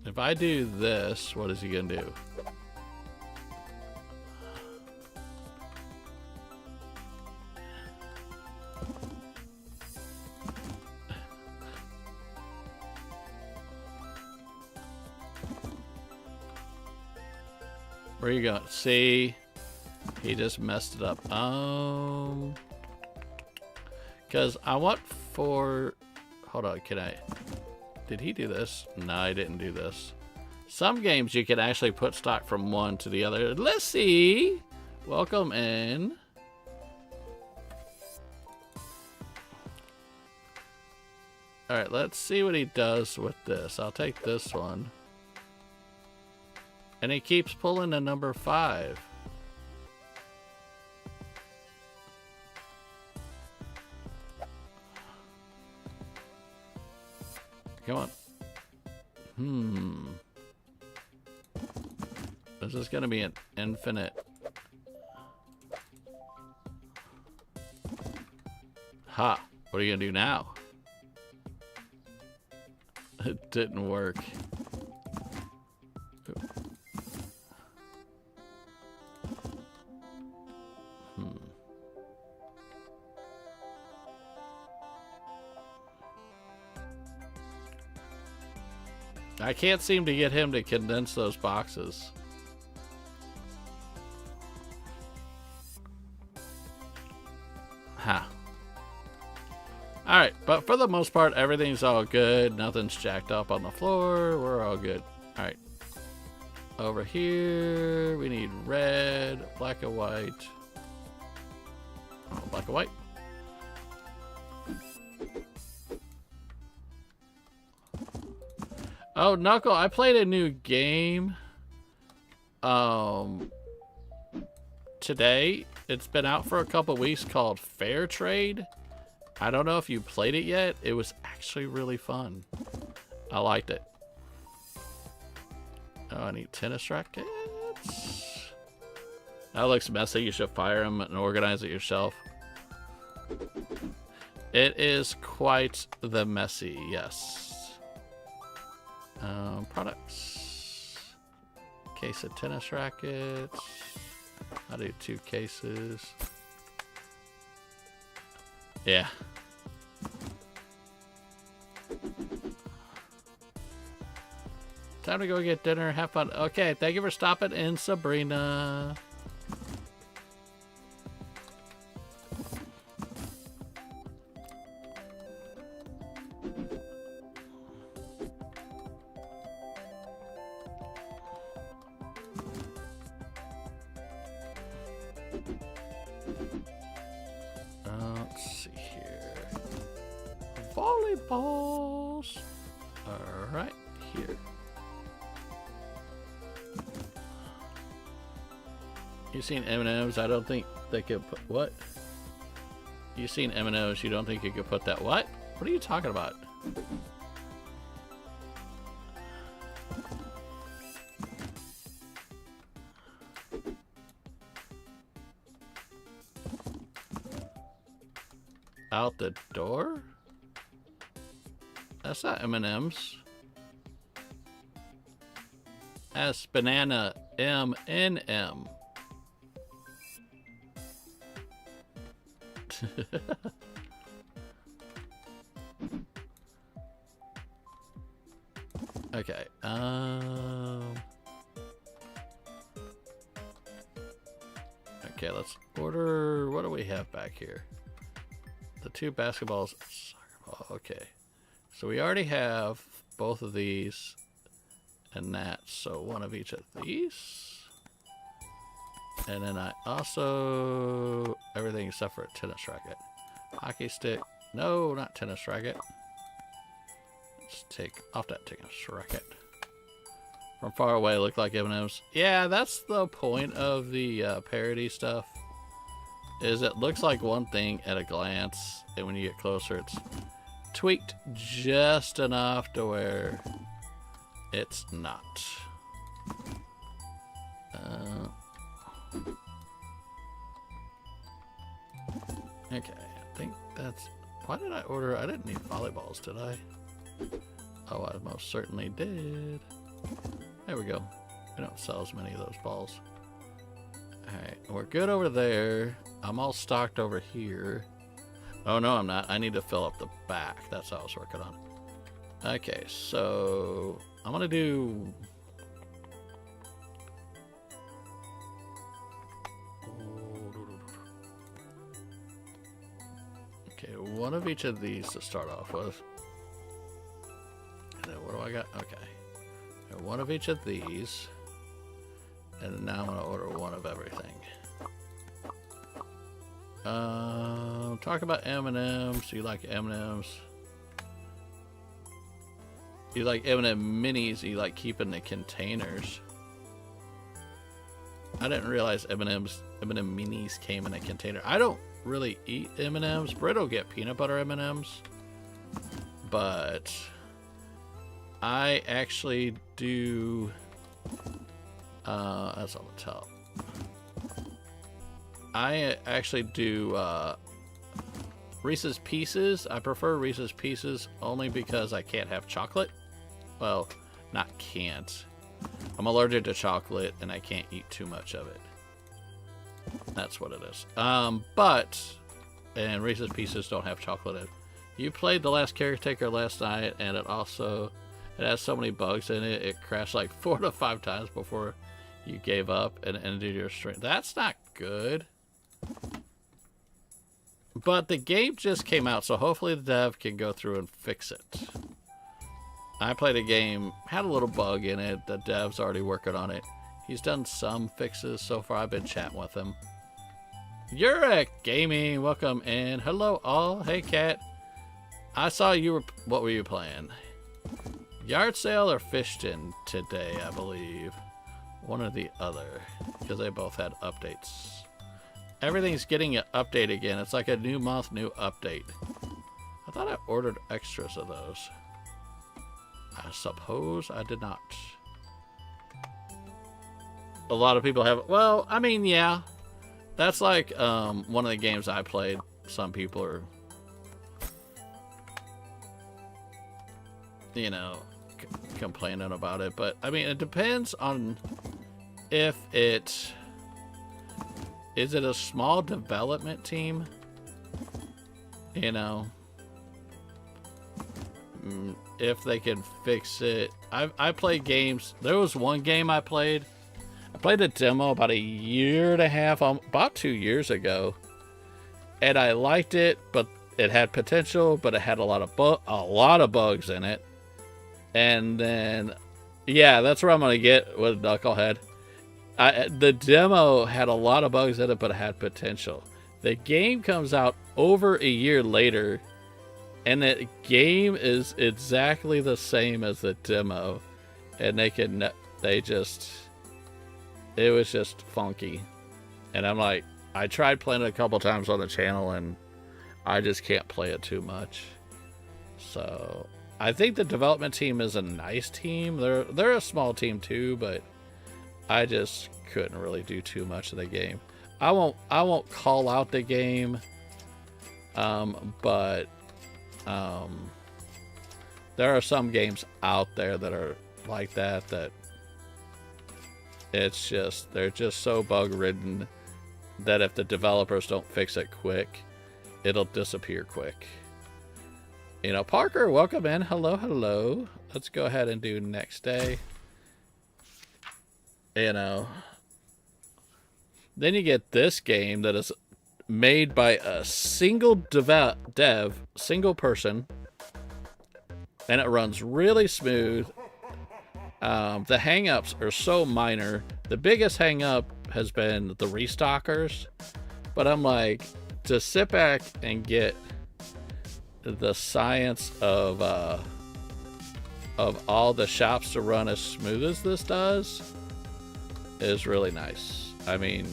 If I do this, what is he gonna do? Where are you going? See? He just messed it up. Because I want for... Hold on, can I... Did he do this? No, I didn't do this. Some games you can actually put stock from one to the other. Let's see. Welcome in. Alright, let's see what he does with this. I'll take this one. And he keeps pulling the number 5. Come on. This is going to be an infinite. Ha! What are you going to do now? It didn't work. I can't seem to get him to condense those boxes. Ha. Alright, but for the most part, everything's all good. Nothing's jacked up on the floor. We're all good. Alright. Over here, we need red, black and white. Oh, black and white. Oh, Knuckle, I played a new game today. It's been out for a couple weeks called Fair Trade. I don't know if you played it yet. It was actually really fun. I liked it. Oh, I need tennis rackets. That looks messy. You should fire them and organize it yourself. It is quite the messy, yes. Products. Case of tennis rackets. I'll do 2 cases. Yeah. Time to go get dinner. Have fun. Okay, thank you for stopping in, Sabrina. Let's see here. Volleyballs. All right, here. You seen M&M's? I don't think they could put what? You seen M&M's? You don't think you could put that what? What are you talking about? Out the door? That's not M&M's. That's banana M&M. Okay. Okay, let's order. What do we have back here? The 2 basketballs. Soccer ball. Okay. So we already have both of these and that. So 1 of each of these. And then I also... everything except for a tennis racket. Hockey stick. No, not tennis racket. Let's take off that tennis racket. From far away, look like M&M's. Yeah, that's the point of the parody stuff. Is it looks like one thing at a glance, and when you get closer, it's tweaked just enough to where it's not. Okay, I think that's... why did I order... I didn't need volleyballs, did I? Oh, I most certainly did. There we go. We don't sell as many of those balls. Alright, we're good over there. I'm all stocked over here. Oh, no, I'm not. I need to fill up the back. That's what I was working on. Okay, so... I'm gonna do... okay, 1 of each of these to start off with. And then what do I got? Okay. 1 of each of these. And now I'm going to order 1 of everything. Talk about M&M's. You like M&M's? You like M&M minis? You like keeping the containers? I didn't realize M&M minis came in a container. I don't really eat M&M's. Britt will get peanut butter M&M's. But I actually do... that's on the top. I actually do Reese's Pieces. I prefer Reese's Pieces only because I can't have chocolate. Well, not can't. I'm allergic to chocolate and I can't eat too much of it. That's what it is. And Reese's Pieces don't have chocolate in it. You played The Last Caretaker last night, and it has so many bugs in it, it crashed like 4 to 5 times before you gave up and ended your stream. That's not good. But the game just came out, so hopefully the dev can go through and fix it. I played a game, had a little bug in it. The dev's already working on it. He's done some fixes so far. I've been chatting with him. Yurek Gaming, welcome in. Hello all. Hey Kat. I saw you were... what were you playing? Yard sale or Fishton today, I believe. One or the other. Because they both had updates. Everything's getting an update again. It's like a new month, new update. I thought I ordered extras of those. I suppose I did not. A lot of people have... well, I mean, yeah. That's like one of the games I played. Some people are... you know, complaining about it. But, I mean, it depends on if it... is it a small development team? You know... if they can fix it. I play games. There was one game I played. I played a demo about 1.5 years, about 2 years ago. And I liked it, but it had potential, but it had a lot of bugs in it. And then, yeah, that's where I'm going to get with Knucklehead. The demo had a lot of bugs in it, but it had potential. The game comes out over 1 year later, and the game is exactly the same as the demo. And it was just funky. And I'm like, I tried playing it a couple times on the channel, and I just can't play it too much. So... I think the development team is a nice team. They're a small team too, but I just couldn't really do too much of the game. I won't call out the game, but there are some games out there that are like that it's just they're just so bug ridden that if the developers don't fix it quick, it'll disappear quick. You know, Parker, welcome in. Hello, hello. Let's go ahead and do next day. You know, then you get this game that is made by a single dev, single person, and it runs really smooth. The hang-ups are so minor. The biggest hang-up has been the restockers, but I'm like, to sit back and get the science of all the shops to run as smooth as this does is really nice. I mean,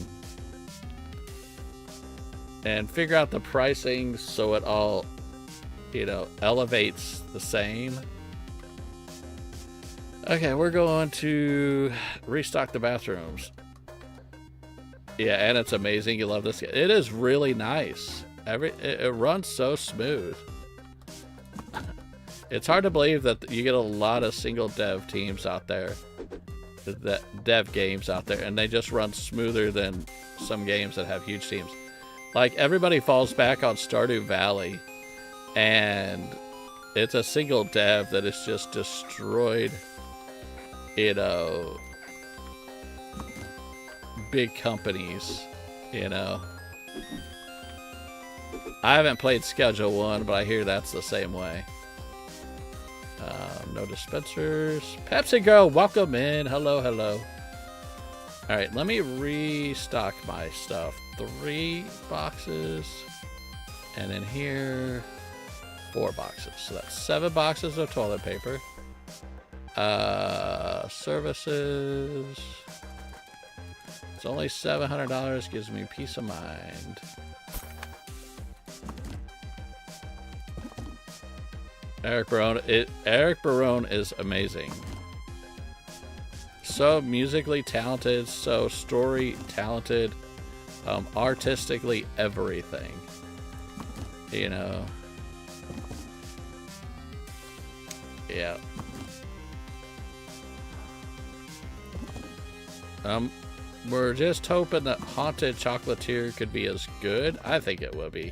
and figure out the pricing so it all, you know, elevates the same. Okay, we're going to restock the bathrooms. Yeah, and it's amazing. You love this. It is really nice. It runs so smooth. It's hard to believe that you get a lot of single dev teams out there, that dev games out there, and they just run smoother than some games that have huge teams. Like, everybody falls back on Stardew Valley, and it's a single dev that is just destroyed, you know, big companies, you know. I haven't played Schedule 1, but I hear that's the same way. No dispensers. Pepsi Girl, welcome in. Hello, hello. All right, let me restock my stuff. 3 boxes. And in here, 4 boxes. So that's 7 boxes of toilet paper. Services. It's only $700. Gives me peace of mind. Eric Barone is amazing. So musically talented, so story talented, artistically everything. You know. Yeah. We're just hoping that Haunted Chocolatier could be as good. I think it will be.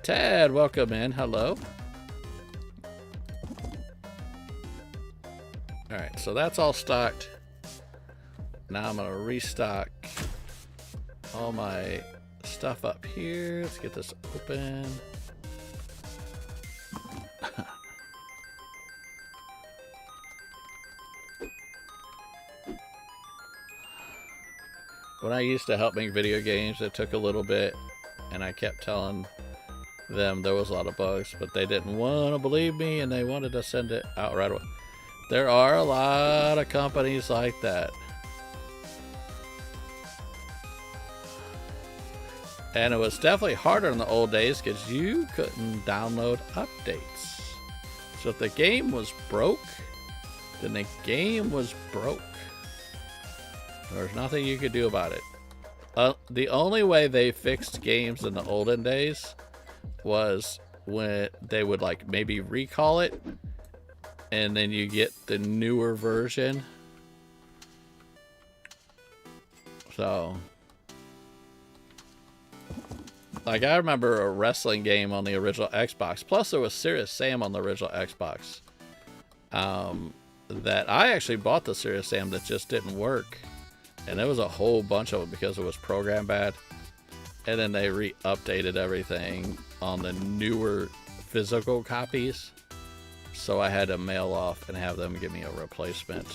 Ted, welcome in. Hello. Alright, so that's all stocked. Now I'm going to restock all my stuff up here. Let's get this open. When I used to help make video games, it took a little bit, and I kept telling them there was a lot of bugs, but they didn't want to believe me, and they wanted to send it out right away. There are a lot of companies like that. And it was definitely harder in the old days because you couldn't download updates. So if the game was broke, then the game was broke. There's nothing you could do about it. The only way they fixed games in the olden days was when they would like maybe recall it, and then you get the newer version. So, like, I remember a wrestling game on the original Xbox. Plus, there was Serious Sam on the original Xbox. That I actually bought the Serious Sam that just didn't work. And there was a whole bunch of them because it was programmed bad. And then they re-updated everything on the newer physical copies. So I had to mail off and have them give me a replacement.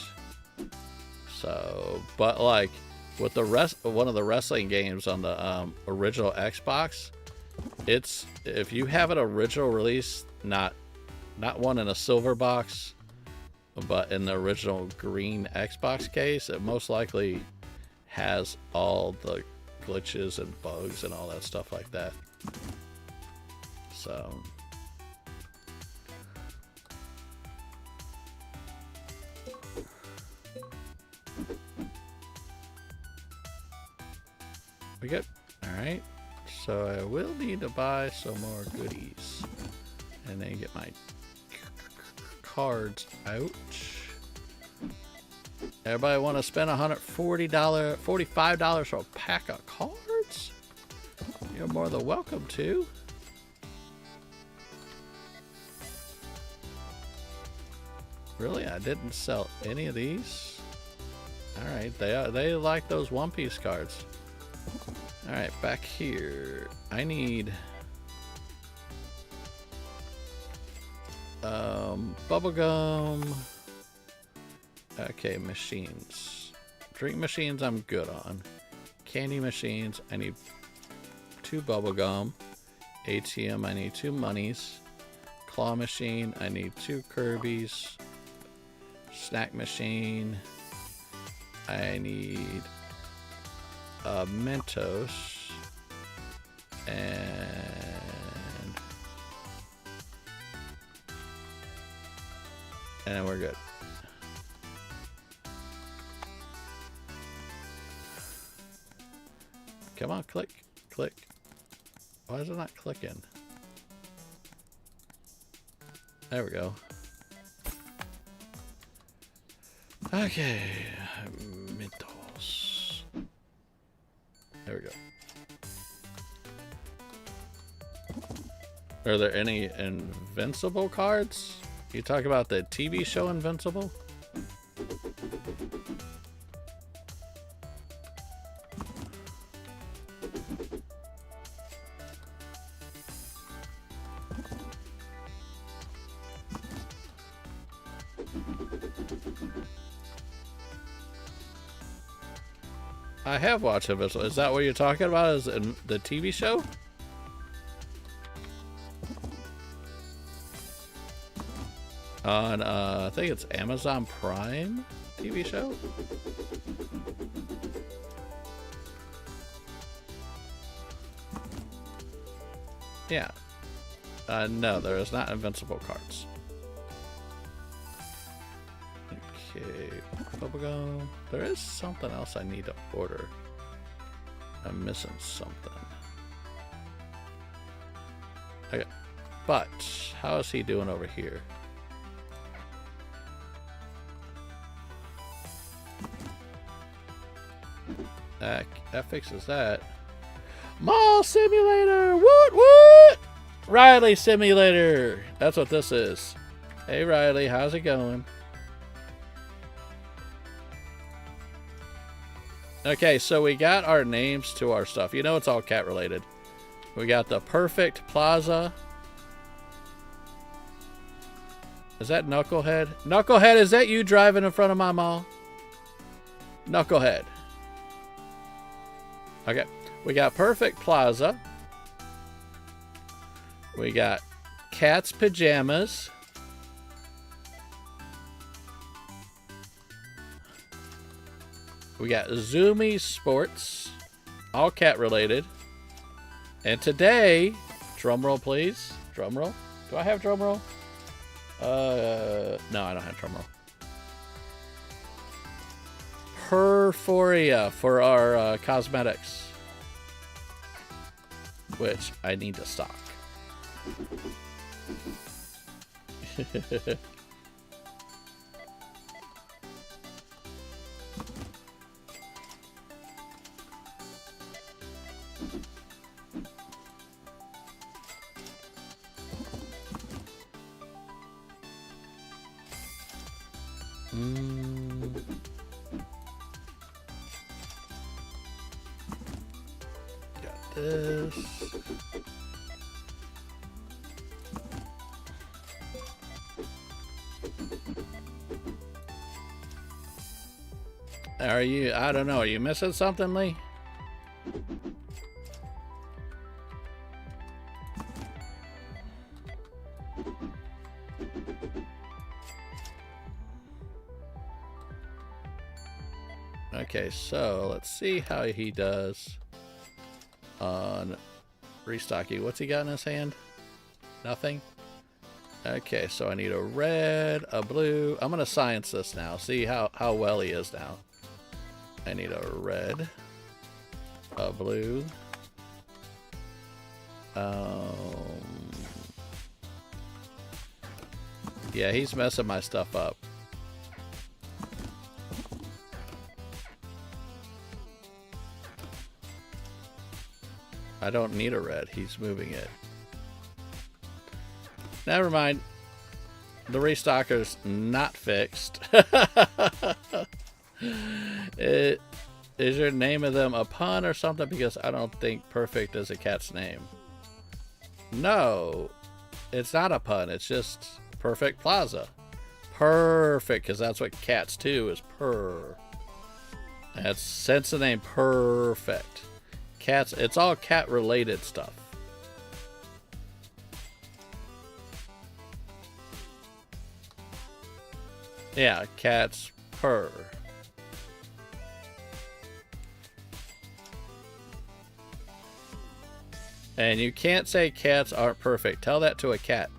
So, but like with the one of the wrestling games on the original Xbox, it's, if you have an original release, not one in a silver box, but in the original green Xbox case, it most likely has all the glitches and bugs and all that stuff like that. So we good. All right, so I will need to buy some more goodies and then get my cards out. Everybody want to spend $45 for a pack of cards? You're more than welcome to. Really? I didn't sell any of these? Alright, they like those One Piece cards. Alright, back here. I need bubblegum. Okay, machines. Drink machines I'm good on. Candy machines, I need 2 bubblegum. ATM, I need 2 monies. Claw machine, I need 2 Kirby's. Snack machine, I need a Mentos. And then we're good. Come on, click, click. Why is it not clicking? There we go. Okay, Mentos. There we go. Are there any Invincible cards? You talk about the TV show Invincible? I have watched Invincible. Is that what you're talking about? Is in the TV show? On I think it's Amazon Prime TV show. Yeah. No, there is not Invincible cards. Okay, bubblegum. There is something else I need to order. I'm missing something. Okay, but how is he doing over here? That fixes that. Mall Simulator! Woot woot! Riley Simulator! That's what this is. Hey Riley, how's it going? Okay, so we got our names to our stuff. You know it's all cat related. We got the Perfect Plaza. Is that Knucklehead? Knucklehead, is that you driving in front of my mall? Knucklehead. Okay, we got Perfect Plaza. We got Cat's Pajamas. We got Zoomy Sports, all cat related. And today, drum roll please, drum roll. Do I have drum roll? No, I don't have drum roll. Perforia for our cosmetics, which I need to stock. Got this. Are you, I don't know, are you missing something, Lee? Okay, so let's see how he does on restocking. What's he got in his hand? Nothing? Okay, so I need a red, a blue. I'm going to science this now. See how well he is now. I need a red, a blue. Yeah, he's messing my stuff up. I don't need a red. He's moving it. Never mind. the restocker's not fixed. Is your name of them a pun or something? Because I don't think perfect is a cat's name. No, it's not a pun. It's just Perfect Plaza. Perfect, because that's what cats do, is purr. That's since the name Perfect. Cats, it's all cat related stuff. Yeah, cats purr. And you can't say cats aren't perfect. Tell that to a cat.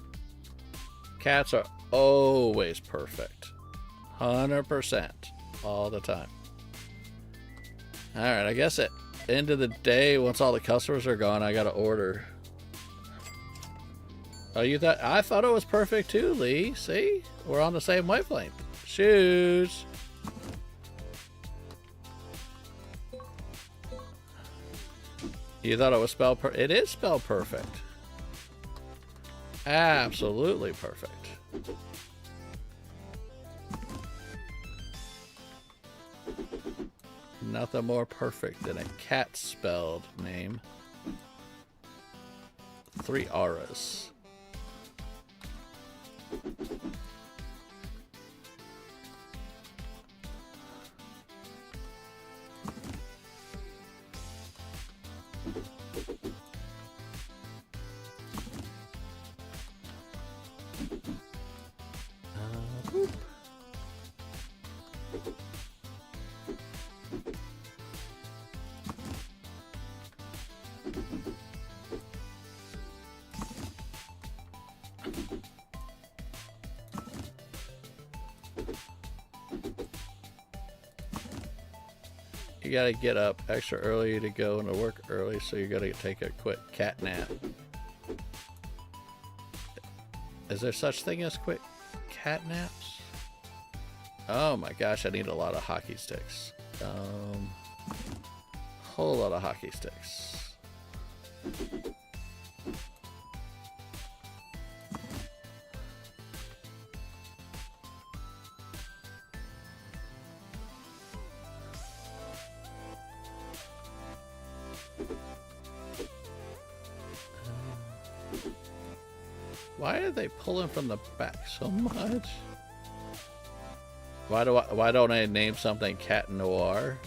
Cats are always perfect. 100%. All the time. Alright, I guess at the end of the day, once all the customers are gone, I gotta order. Oh, you thought? I thought it was perfect too, Lee. See? We're on the same wavelength. Shoes. You thought it was spelled it is spelled perfect. Absolutely perfect. Nothing more perfect than a cat spelled name. 3 auras. You gotta get up extra early to go into work early, so you gotta take a quick cat nap. Is there such thing as quick cat naps? Oh my gosh, I need a lot of hockey sticks. Whole lot of hockey sticks. Why are they pulling from the back so much? Why don't I name something Cat Noir?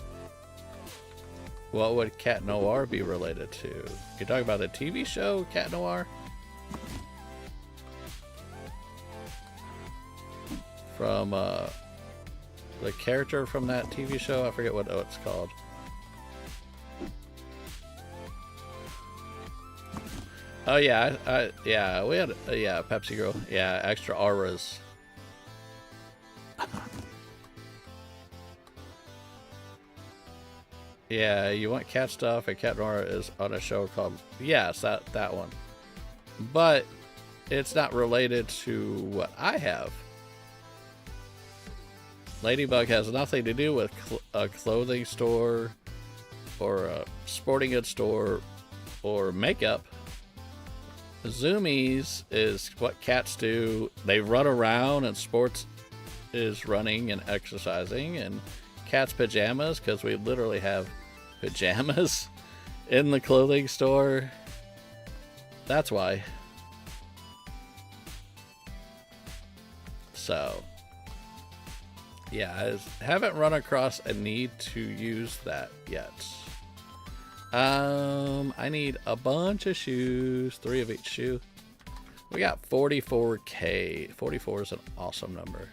What would Cat Noir be related to? You talking about the TV show Cat Noir? From the character from that TV show, I forget what it's called. Oh yeah, yeah, we had Pepsi Girl. Yeah, extra auras. Yeah, you want cat stuff, and Cat Noir is on a show called that one. But it's not related to what I have. Ladybug has nothing to do with a clothing store or a sporting goods store or makeup. Zoomies is what cats do. They run around, and sports is running and exercising, and cats' pajamas, because we literally have pajamas in the clothing store. That's why. So, yeah, I haven't run across a need to use that yet. I need a bunch of shoes, 3 of each shoe. We got 44K. 44 is an awesome number.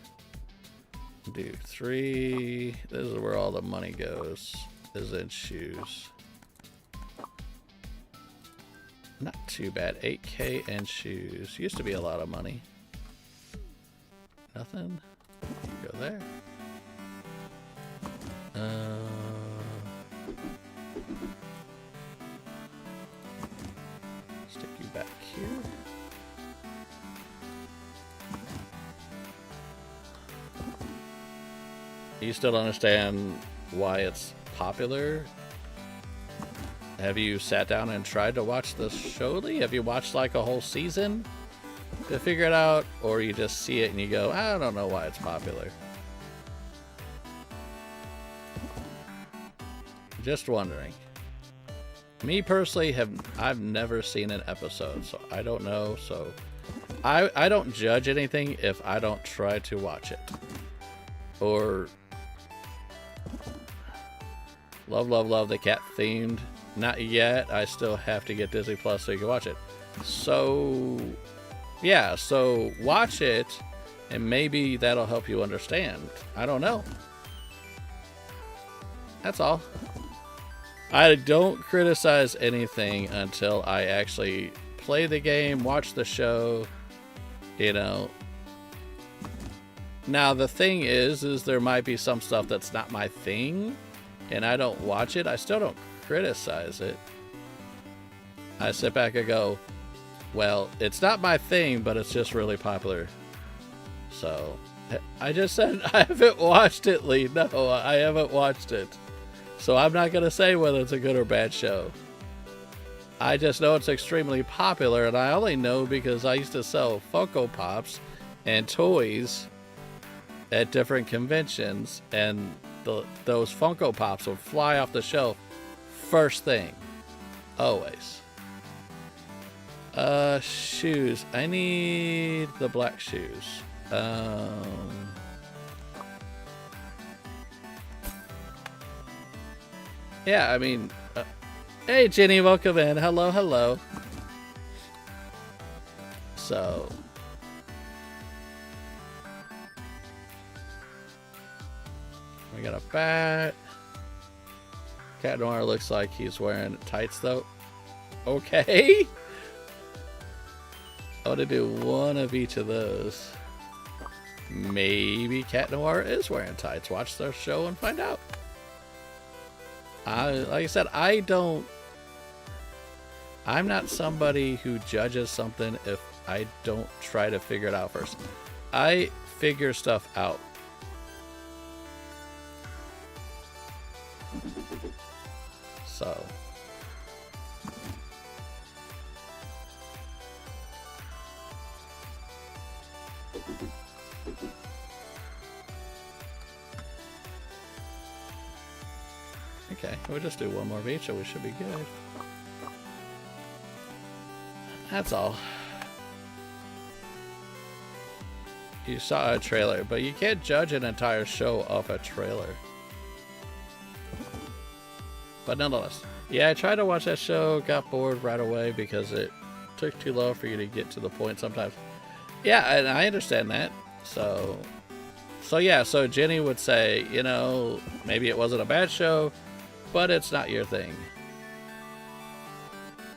Do 3. This is where all the money goes, is in shoes. Not too bad. 8K in shoes. Used to be a lot of money. Nothing. Go there. Stick you back here. You still don't understand why it's popular? Have you sat down and tried to watch the show, Lee? Have you watched like a whole season? to figure it out, or you just see it and you go, I don't know why it's popular. Just wondering. Me personally, I've never seen an episode, so I don't know. So I don't judge anything if I don't try to watch it. Or love the cat themed. Not yet. I still have to get Disney Plus so you can watch it. So yeah, so watch it and maybe that'll help you understand. I don't know. That's all. I don't criticize anything until I actually play the game, watch the show, you know. Now, the thing is there might be some stuff that's not my thing, and I don't watch it. I still don't criticize it. I sit back and go, well, it's not my thing, but it's just really popular. So, I just said I haven't watched it, Lee. No, I haven't watched it. So I'm not going to say whether it's a good or bad show. I just know it's extremely popular, and I only know because I used to sell Funko Pops and toys at different conventions, and those Funko Pops would fly off the shelf first thing. Always. Shoes. I need the black shoes. Yeah, I mean, hey Jenny, welcome in. Hello, hello. So, we got a bat. Cat Noir looks like he's wearing tights though. Okay. I want to do one of each of those. Maybe Cat Noir is wearing tights. Watch their show and find out. Like I said, I'm not somebody who judges something if I don't try to figure it out first. I figure stuff out. So. Okay, we'll just do one more of each and we should be good. That's all. You saw a trailer, but you can't judge an entire show off a trailer. But nonetheless, yeah, I tried to watch that show, got bored right away because it took too long for you to get to the point sometimes. Yeah, and I understand that. So yeah, so Jenny would say, you know, maybe it wasn't a bad show, but it's not your thing.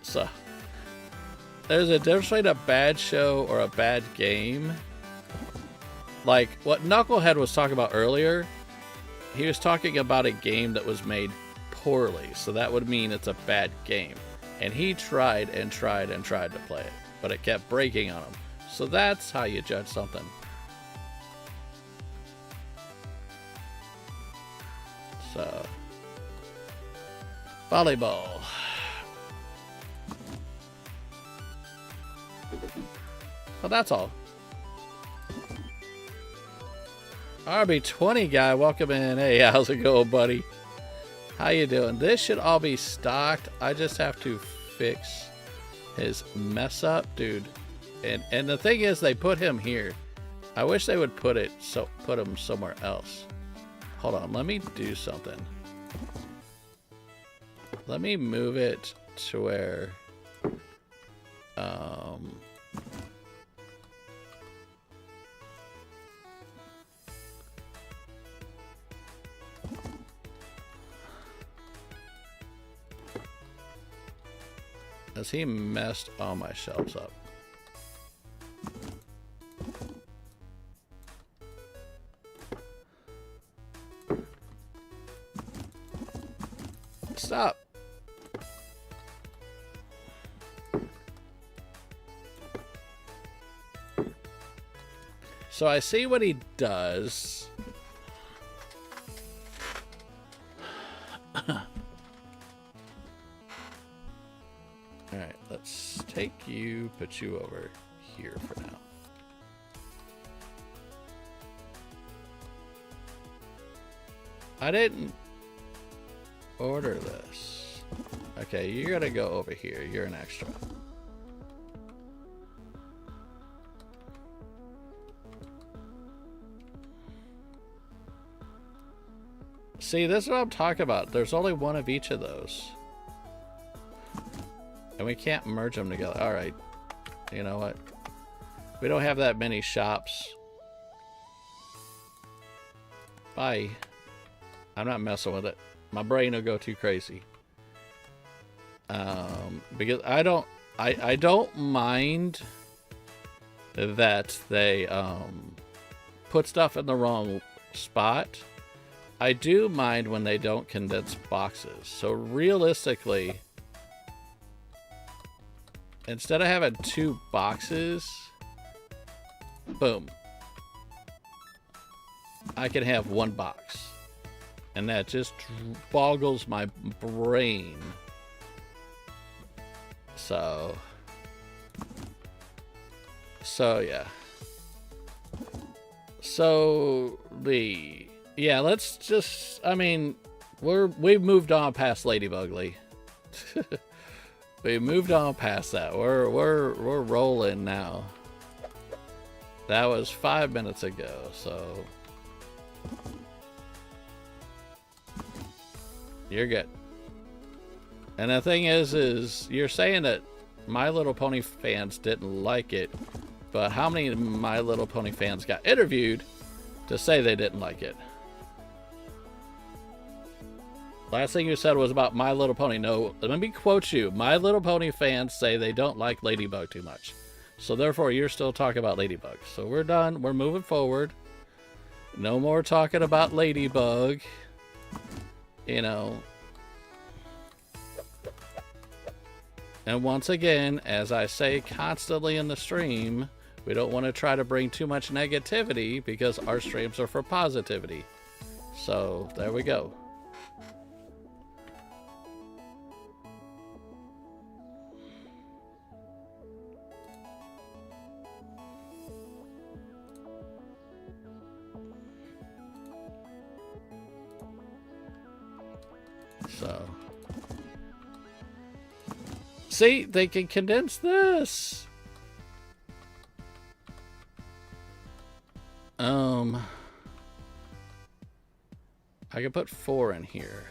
So, there's a difference between a bad show or a bad game. Like what Knucklehead was talking about earlier, he was talking about a game that was made poorly, so that would mean it's a bad game. And he tried and tried and tried to play it, but it kept breaking on him. So that's how you judge something. So, volleyball. Well, that's all. RB20 guy, welcome in. Hey, how's it going, buddy? How you doing? This should all be stocked. I just have to fix his mess up, dude. And the thing is, they put him here. I wish they would put him somewhere else. Hold on, let me do something. Let me move it to where as he messed all my shelves up. Stop. So I see what he does. Alright, let's take you, put you over here for now. I didn't order this. Okay, you're gonna go over here. You're an extra. See, this is what I'm talking about. There's only one of each of those. And we can't merge them together. Alright. You know what? We don't have that many shops. Bye. I'm not messing with it. My brain will go too crazy. Because I don't mind that they put stuff in the wrong spot. I do mind when they don't condense boxes. So realistically, instead of having 2 boxes, boom, I can have 1 box. And that just boggles my brain. So yeah. Yeah, let's just, I mean, we've moved on past Ladybugly. We moved on past that. We're rolling now. That was 5 minutes ago, so you're good. And the thing is you're saying that My Little Pony fans didn't like it, but how many My Little Pony fans got interviewed to say they didn't like it? Last thing you said was about My Little Pony. No, let me quote you. My Little Pony fans say they don't like Ladybug too much. So therefore, you're still talking about Ladybug. So we're done. We're moving forward. No more talking about Ladybug. You know. And once again, as I say constantly in the stream, we don't want to try to bring too much negativity because our streams are for positivity. So there we go. So, see, they can condense this. I can put 4 in here.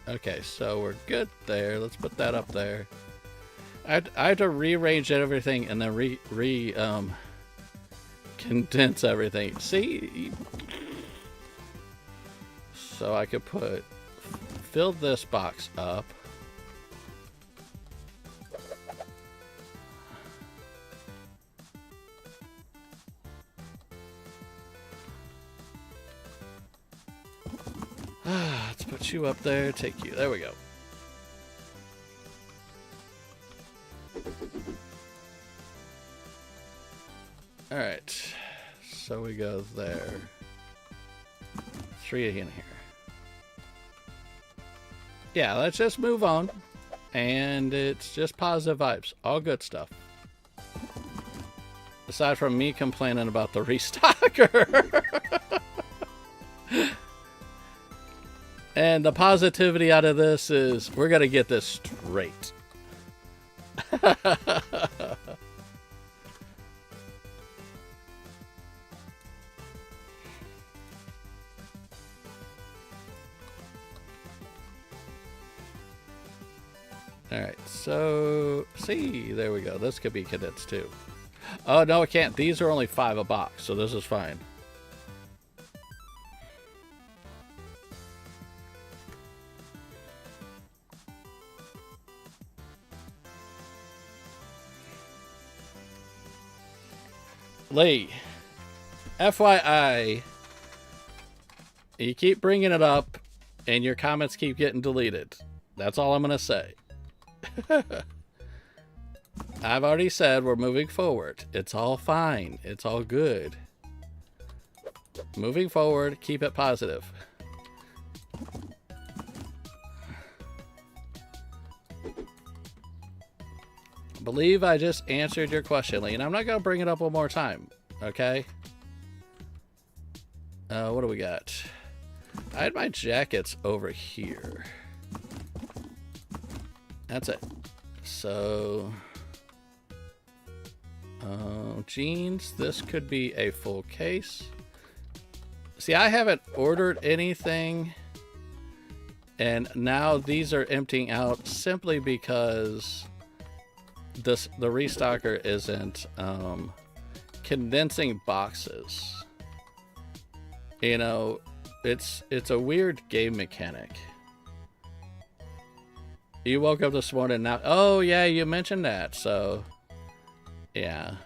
Okay, so we're good there. Let's put that up there. I have to rearrange everything and then condense everything. See? So I could fill this box up. Let's put you up there, take you. There we go. All right. So we go there. 3 in here. Yeah, let's just move on. And it's just positive vibes. All good stuff. Aside from me complaining about the restocker. And the positivity out of this is we're going to get this straight. Alright, so, see, there we go. This could be condensed too. Oh, no, it can't. These are only 5 a box, so this is fine. Lee, FYI, you keep bringing it up and your comments keep getting deleted. That's all I'm going to say. I've already said we're moving forward. It's all fine. It's all good. Moving forward, keep it positive. believe I just answered your question, Lee, and I'm not going to bring it up one more time, okay? What do we got? I had my jackets over here. That's it. So, jeans, this could be a full case. See, I haven't ordered anything, and now these are emptying out simply because the restocker isn't condensing boxes. You know, it's a weird game mechanic. You woke up this morning now. Oh yeah, you mentioned that. So yeah.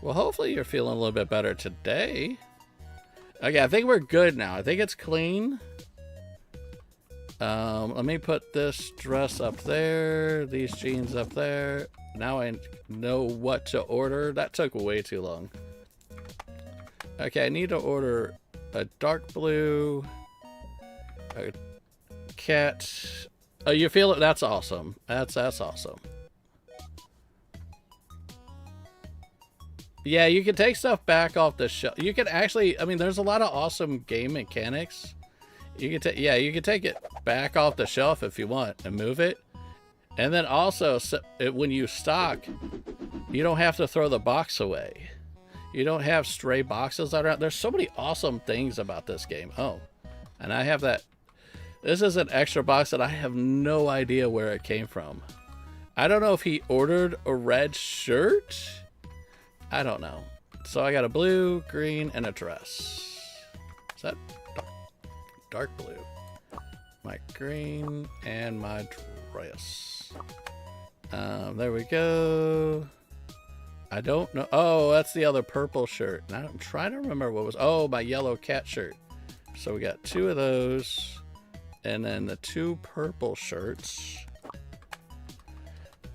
Well, hopefully you're feeling a little bit better today. Okay, I think we're good now. I think it's clean. Let me put this dress up there, these jeans up there. Now I know what to order. That took way too long. Okay, I need to order a dark blue, a cat. Oh, you feel it? That's awesome. That's awesome. Yeah, you can take stuff back off the shelf. You can actually, I mean, there's a lot of awesome game mechanics. You can take, yeah, you can take it back off the shelf if you want and move it. And then also, when you stock, you don't have to throw the box away. You don't have stray boxes around. There's so many awesome things about this game. Oh, and I have that. This is an extra box that I have no idea where it came from. I don't know if he ordered a red shirt. I don't know. So I got a blue, green, and a dress. Is that dark blue? My green and my dress. There we go. I don't know. Oh, that's the other purple shirt. And I'm trying to remember what was. Oh, my yellow cat shirt. So we got 2 of those. And then the 2 purple shirts.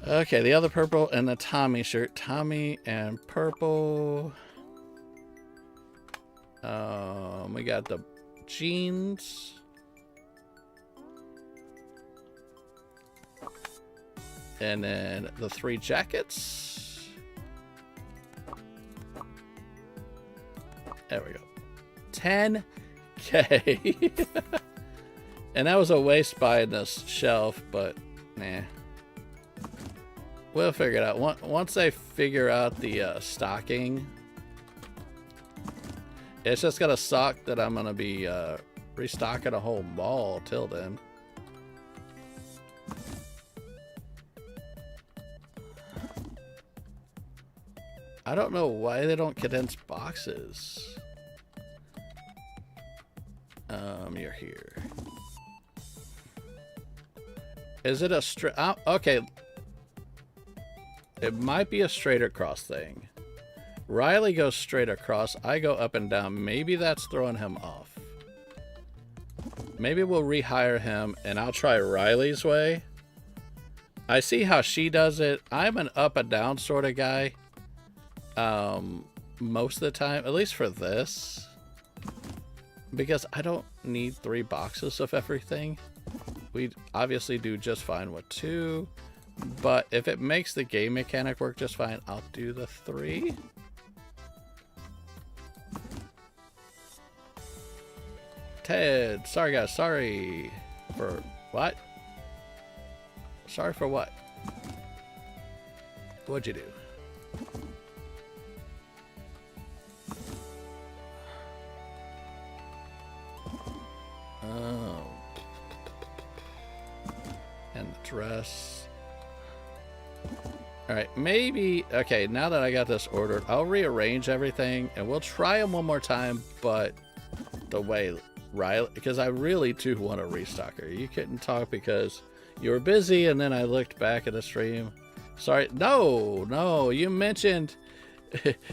Okay, the other purple and the Tommy shirt. Tommy and purple. We got the jeans. And then the 3 jackets. There we go. 10K. And that was a waste buying this shelf, but nah. We'll figure it out. Once I figure out the stocking, it's just gonna suck that I'm gonna be restocking a whole mall till then. I don't know why they don't condense boxes. You're here. Is it a straight? Okay. It might be a straight across thing. Riley goes straight across. I go up and down. Maybe that's throwing him off. Maybe we'll rehire him and I'll try Riley's way. I see how she does it. I'm an up and down sort of guy. Most of the time, at least for this. Because I don't need 3 boxes of everything. We obviously do just fine with 2. But if it makes the game mechanic work just fine, I'll do the 3. Ted, sorry guys, sorry for what? Sorry for what? What'd you do? Oh. And the dress. Alright, maybe... Okay, now that I got this ordered, I'll rearrange everything, and we'll try them one more time, but the way Riley... Because I really do want a restocker. You couldn't talk because you were busy, and then I looked back at the stream. Sorry. No, you mentioned...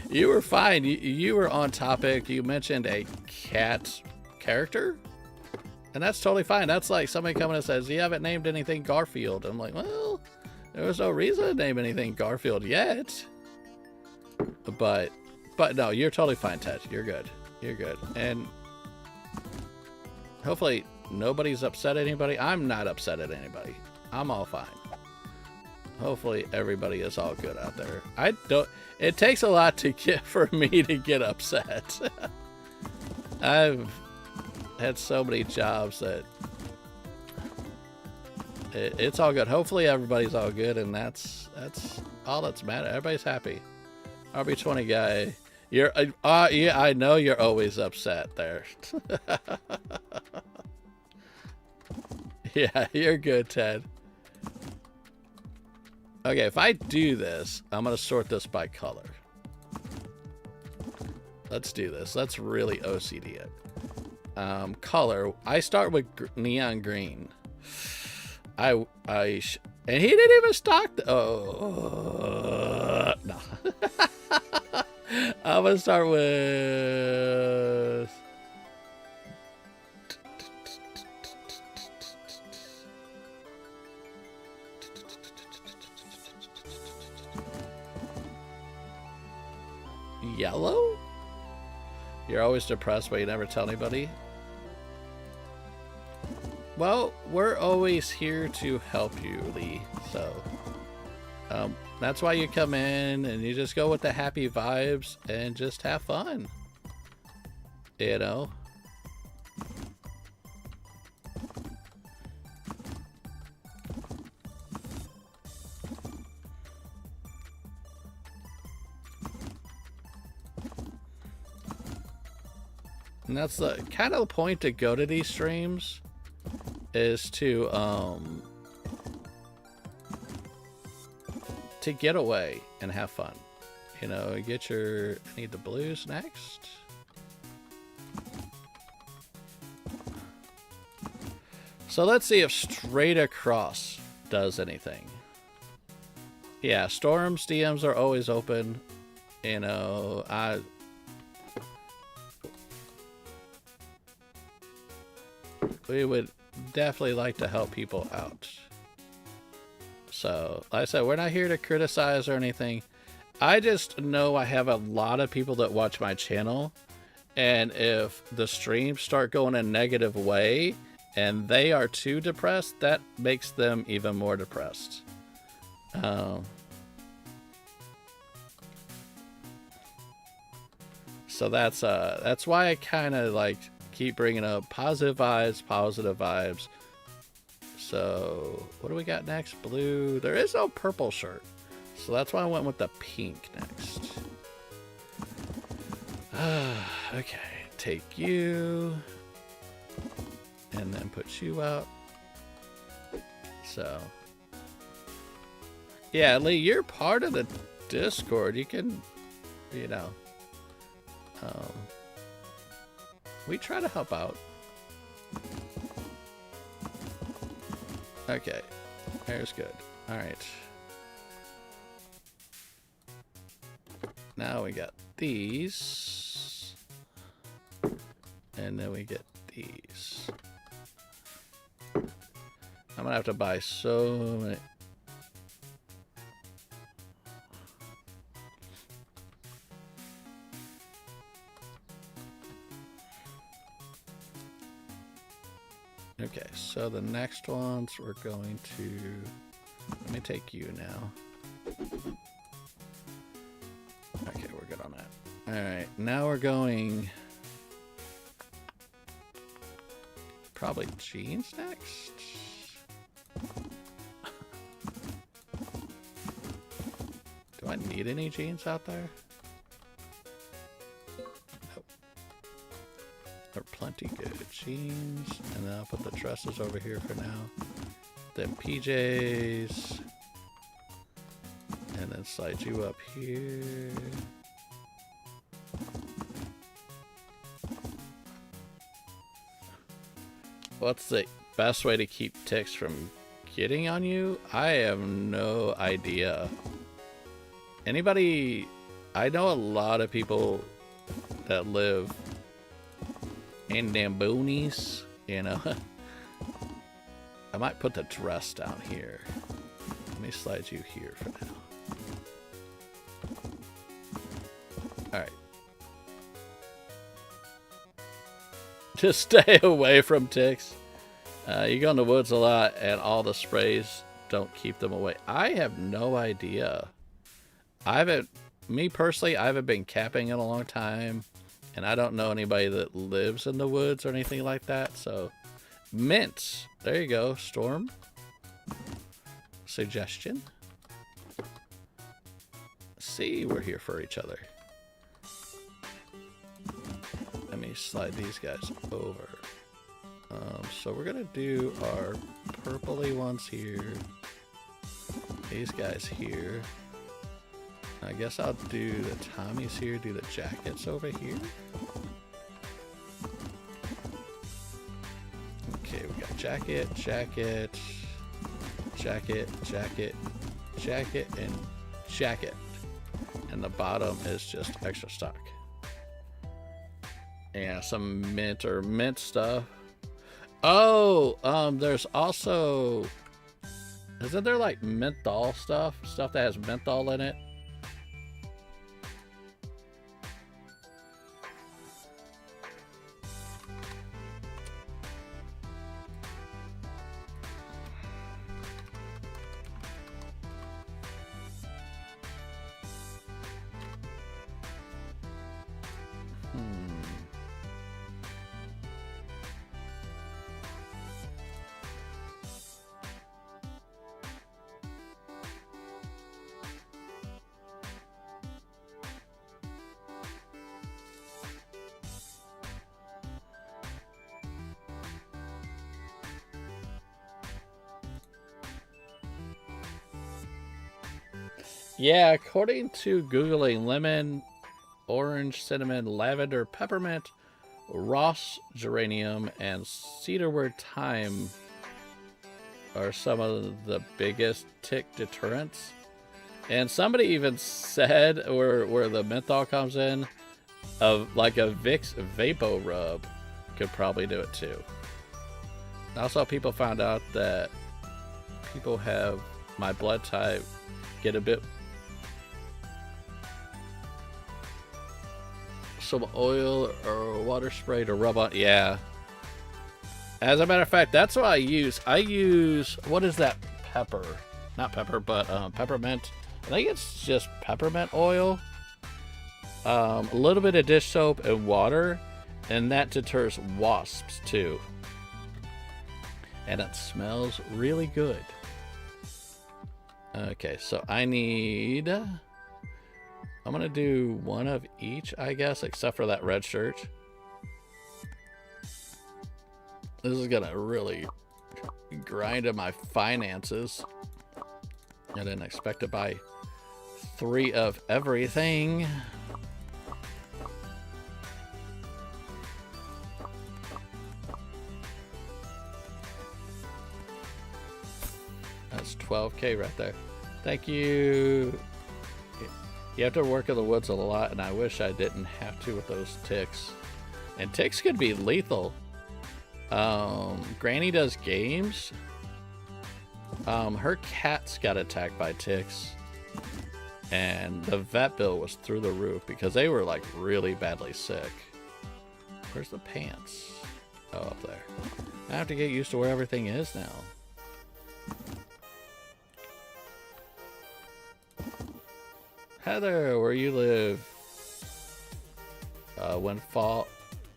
You were fine. You were on topic. You mentioned a cat character, and that's totally fine. That's like somebody coming and says, you haven't named anything Garfield. I'm like, well... There was no reason to name anything Garfield yet. But no, you're totally fine, Ted. You're good. You're good. And hopefully nobody's upset at anybody. I'm not upset at anybody. I'm all fine. Hopefully everybody is all good out there. It takes a lot for me to get upset. I've had so many jobs that it's all good. Hopefully everybody's all good, and that's all that's matter. Everybody's happy. RB20 guy, yeah, I know you're always upset there. Yeah, you're good, Ted. Okay, if I do this, I'm gonna sort this by color. Let's do this. Let's really OCD it. Color. I start with neon green. And he didn't even stock. Oh no. I'm gonna start with yellow. You're always depressed, but you never tell anybody. Well, we're always here to help you, Lee. So, that's why you come in and you just go with the happy vibes and just have fun. You know? And that's the kind of the point to go to these streams, is to get away and have fun. You know, get your, I need the blues next. So let's see if straight across does anything. Yeah, Storm's DMs are always open. You know, we would definitely like to help people out. So, like I said, we're not here to criticize or anything. I just know I have a lot of people that watch my channel, and if the streams start going a negative way and they are too depressed, that makes them even more depressed. So that's why I kind of like keep bringing up positive vibes. So what do we got next? Blue. There is no purple shirt, so that's why I went with the pink next. Okay, take you and then put you out. So yeah, Lee, you're part of the Discord. You can, you know, we try to help out. Okay, there's good. All right. Now we got these, and then we get these. I'm gonna have to buy so many. Okay, so the next ones we're going to, let me take you now. Okay, we're good on that. All right, now we're going probably jeans next. Do I need any jeans out there? Are plenty good. Jeans, and then I'll put the dresses over here for now. Then PJs, and then slide you up here. What's the best way to keep ticks from getting on you? I have no idea. Anybody? I know a lot of people that live in them boonies, you know. I might put the dress down here. Let me slide you here for now. Alright. Just stay away from ticks. You go in the woods a lot and all the sprays don't keep them away. I have no idea. Me personally, I haven't been camping in a long time, and I don't know anybody that lives in the woods or anything like that. So, mints. There you go. Storm. Suggestion. See, we're here for each other. Let me slide these guys over. So we're gonna do our purpley ones here. These guys here. I guess I'll do the Tommies here, do the jackets over here. Okay, we got jacket, jacket, jacket, jacket, jacket, and jacket. And the bottom is just extra stock. Yeah, some mint or mint stuff. Oh, there's also, isn't there like menthol stuff? Stuff that has menthol in it? Yeah, according to Googling, lemon, orange, cinnamon, lavender, peppermint, Ross geranium, and cedarwood thyme are some of the biggest tick deterrents. And somebody even said where the menthol comes in, of like a Vicks Vapo Rub could probably do it too. Also, people found out that people have my blood type get a bit. Some oil or water spray to rub on. Yeah. As a matter of fact, that's what I use. I use, what is that pepper? Not pepper, but peppermint. I think it's just peppermint oil. A little bit of dish soap and water. And that deters wasps too. And it smells really good. Okay, so I need... I'm going to do one of each, I guess, except for that red shirt. This is going to really grind in my finances. I didn't expect to buy 3 of everything. That's 12K right there. Thank you. You have to work in the woods a lot, and I wish I didn't have to with those ticks. And ticks could be lethal. Granny does games. Her cats got attacked by ticks. And the vet bill was through the roof because they were like really badly sick. Where's the pants? Oh, up there. I have to get used to where everything is now. Heather, where you live? When fall,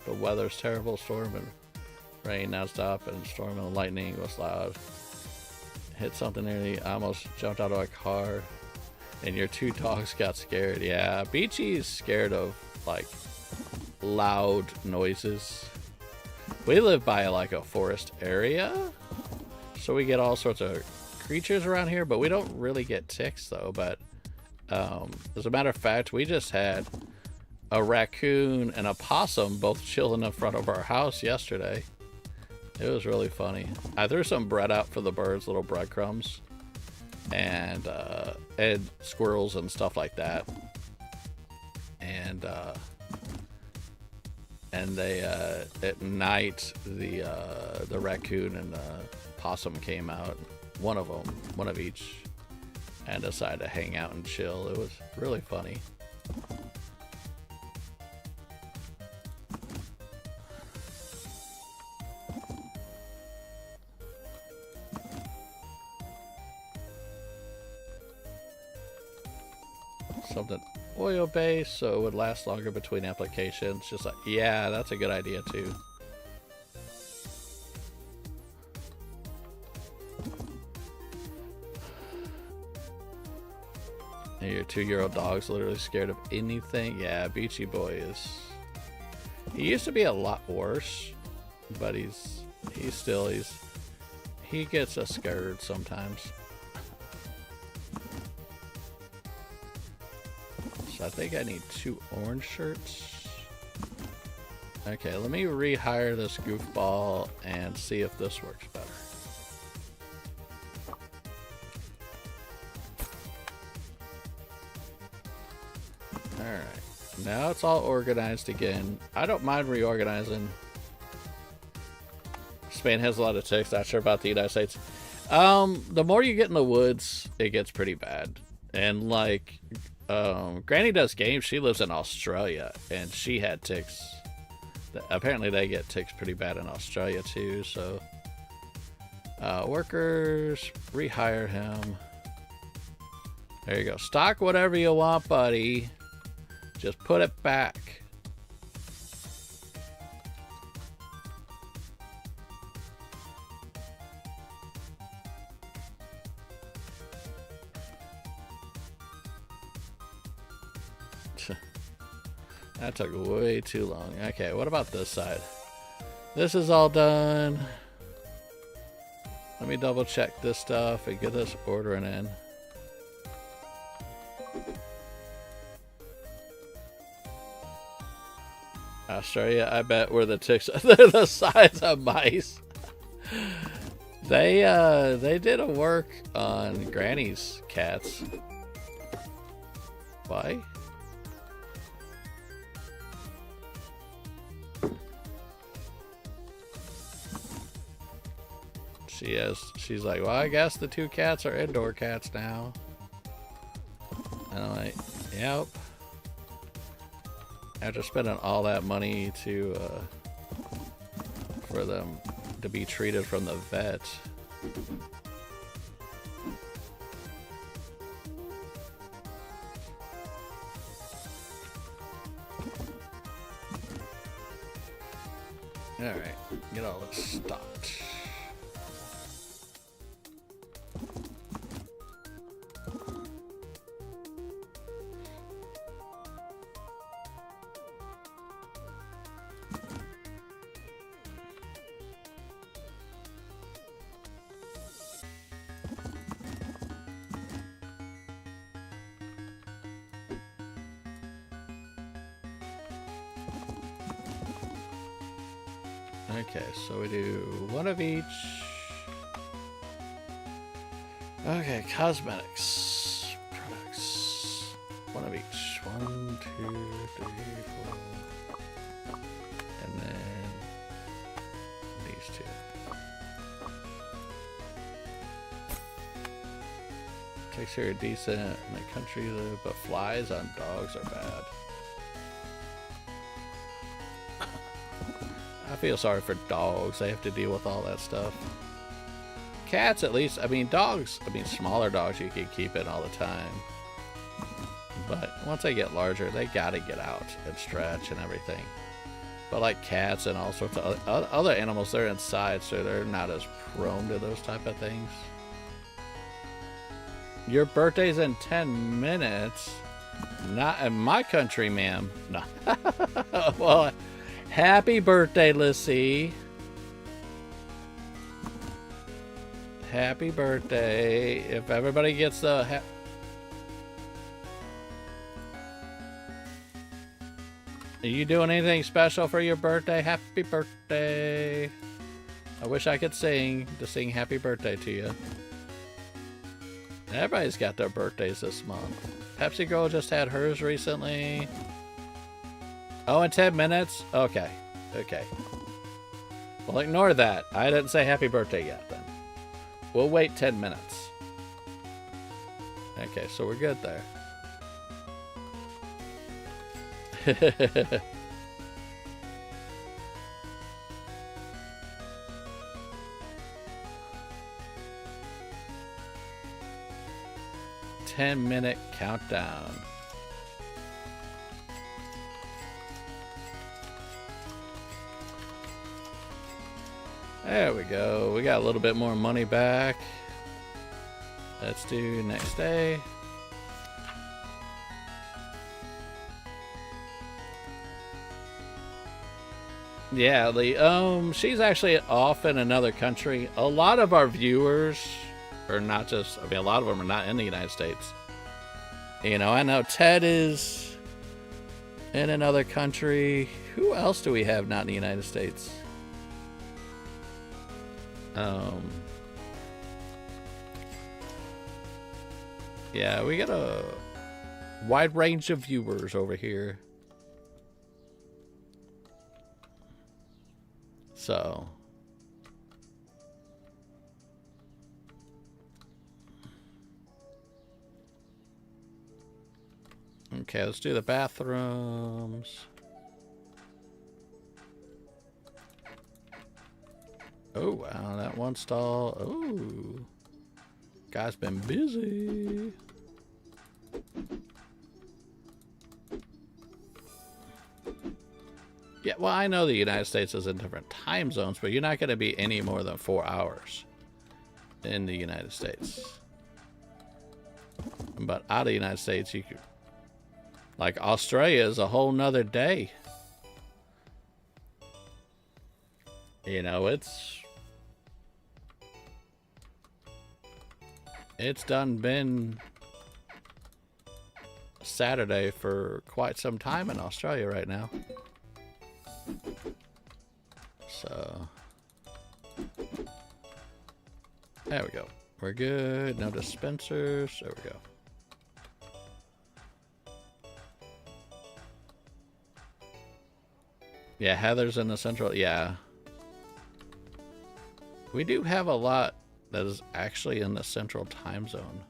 the weather's terrible, storm and rain nonstop, and storm and lightning was loud. Hit something nearly, almost jumped out of a car, and your 2 dogs got scared. Yeah, Beachy's scared of like loud noises. We live by like a forest area, so we get all sorts of creatures around here, but we don't really get ticks though. But as a matter of fact, we just had a raccoon and a possum both chilling in front of our house yesterday. It was really funny. I threw some bread out for the birds, little breadcrumbs, and squirrels and stuff like that. And they at night the raccoon and the possum came out, one of each, and decided to hang out and chill. It was really funny. something oil-based so it would last longer between applications. Just like, yeah, that's a good idea too. And your 2-year-old dog's literally scared of anything. Yeah, Beachy Boy is. He used to be a lot worse, but he gets us scared sometimes. So I think I need 2 orange shirts. Okay, let me rehire this goofball and see if this works better. Alright, now it's all organized again. I don't mind reorganizing. Spain has a lot of ticks, not sure about the United States. The more you get in the woods, it gets pretty bad. And like, Granny Does Games, she lives in Australia, and she had ticks. Apparently they get ticks pretty bad in Australia too, so. Workers, rehire him. There you go. Stock whatever you want, buddy. Just put it back. That took way too long. Okay, what about this side? This is all done. Let me double check this stuff and get this ordering in. Australia, I bet were the ticks. They're the size of mice. They did a work on Granny's cats. Why? She's like, well, I guess the 2 cats are indoor cats now. And I'm like, yep. After spending all that money for them to be treated from the vet. Alright, get all this stocked. Okay, so we do 1 of each. Okay, cosmetics. Products. 1 of each. 1, 2, 3, 4. And then these 2. Takes care of decent in the country, but flies on dogs are bad. I feel sorry for dogs. They have to deal with all that stuff. Cats, at least, I mean, dogs, smaller dogs you can keep in all the time. But once they get larger, they gotta get out and stretch and everything. But like cats and all sorts of other animals, they're inside, so they're not as prone to those type of things. Your birthday's in 10 minutes. Not in my country, ma'am. No. Well, happy birthday, Lissy. Happy birthday. If everybody gets the... Are you doing anything special for your birthday? Happy birthday. I wish I could sing happy birthday to you. Everybody's got their birthdays this month. Pepsi Girl just had hers recently. Oh, in 10 minutes? Okay. Okay. Well, ignore that. I didn't say happy birthday yet, then. We'll wait 10 minutes. Okay, so we're good there. 10-minute countdown. There we go. We got a little bit more money back. Let's do next day. Yeah, she's actually off in another country. A lot of our viewers are not just, I mean, a lot of them are not in the United States. You know, I know Ted is in another country. Who else do we have not in the United States? Yeah, we got a wide range of viewers over here. So, okay, let's do the bathrooms. Oh, wow, that one stall. Oh, guy's been busy. Yeah, well, I know the United States is in different time zones, but you're not going to be any more than 4 hours in the United States. But out of the United States, you could, like Australia is a whole nother day. You know, it's done been Saturday for quite some time in Australia right now. So there we go. We're good. No dispensers. There we go. Yeah, Heather's in the central. Yeah. We do have a lot that is actually in the central time zone.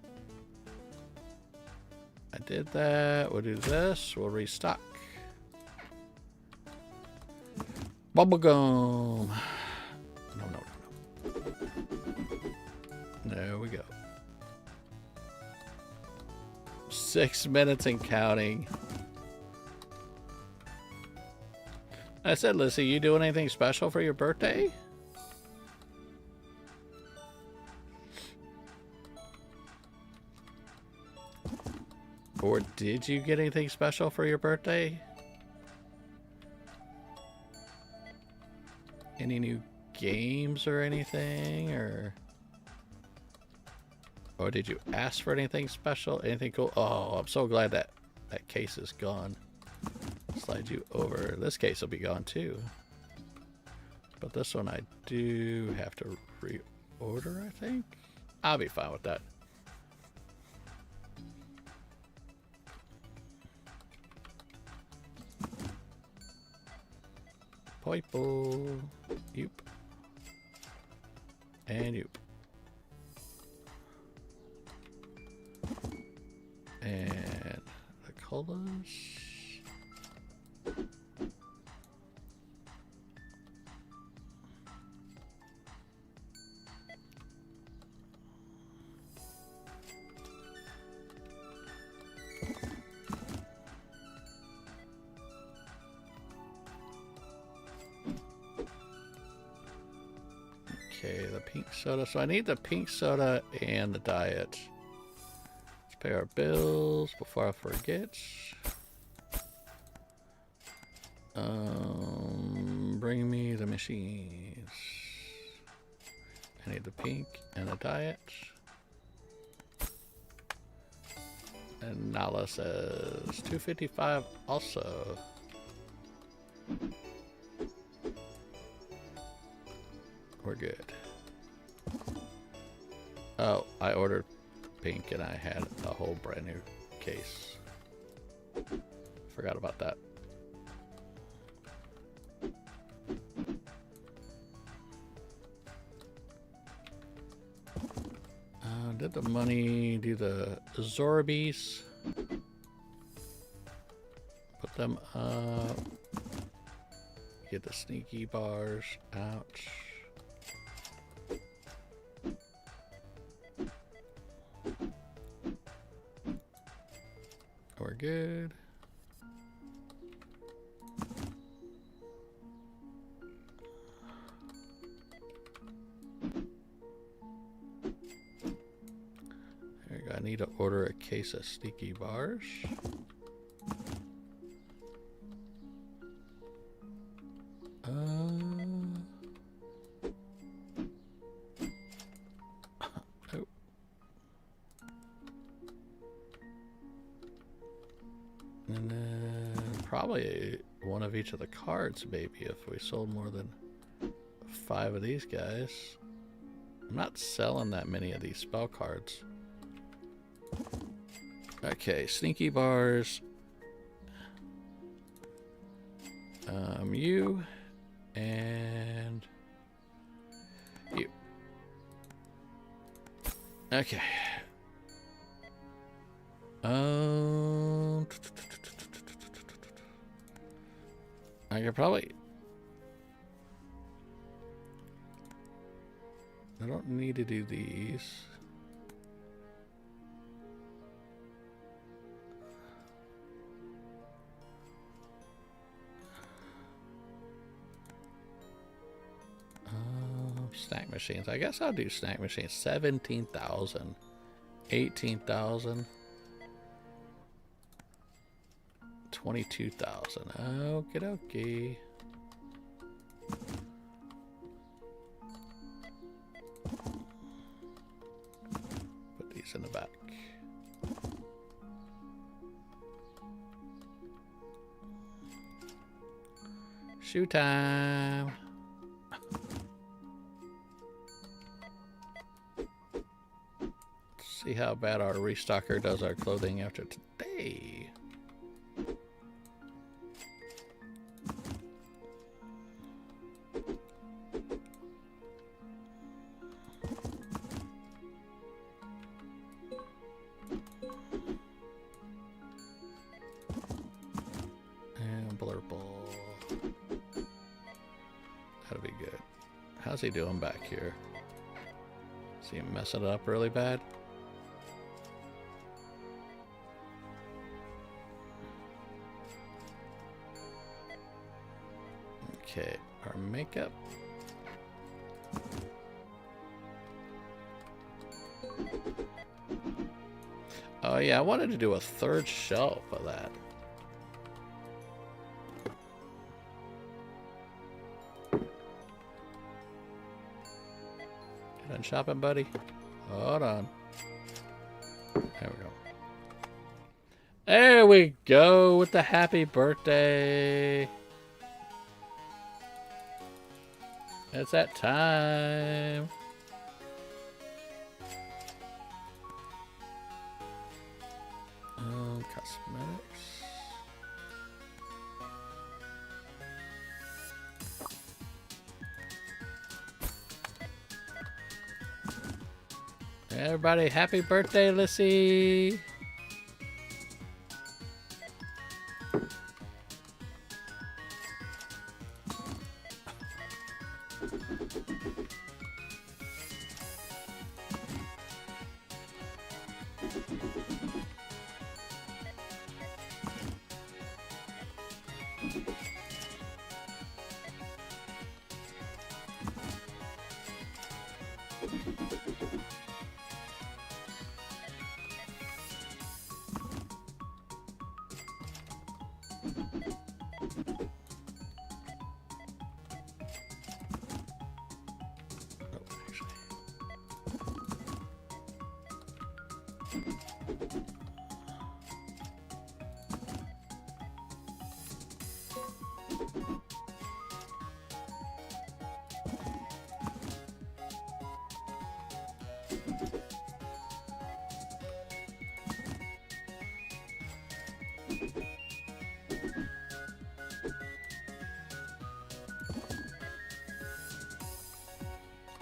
I did that. We'll do this. We'll restock. Bubblegum. No. There we go. 6 minutes and counting. I said, Lissy, you doing anything special for your birthday? Or did you get anything special for your birthday? Any new games or anything? Or did you ask for anything special? Anything cool? Oh, I'm so glad that that case is gone. Slide you over. This case will be gone too. But this one I do have to reorder, I think. I'll be fine with that. Purple. Yoop. And yoop. And the colas. Okay, the pink soda. So I need the pink soda and the diet. Let's pay our bills before I forget. Bring me the machines. I need the pink and the diet. And Nala says $2.55 also. We're good. Oh, I ordered pink and I had a whole brand new case. Forgot about that. Did the money do the Zorbies? Put them up. Get the sneaky bars out. We're good. I need to order a case of sneaky bars. Oh. And then probably one of each of the cards, maybe, if we sold more than 5 of these guys. I'm not selling that many of these spell cards. Okay, sneaky bars. You and you. Okay. I could probably. I don't need to do these. Snack machines. I guess I'll do snack machines. 17,000. 18,000. 22,000. Okie dokie. Put these in the back. Shoe time. See how bad our restocker does our clothing after today. And blurple. That'll be good. How's he doing back here? Is he messing it up really bad? Okay, our makeup. Oh yeah, I wanted to do a 3rd shelf of that. Get on shopping, buddy. Hold on. There we go. There we go with the happy birthday. It's that time. Cosmetics. Everybody, happy birthday, Lissy.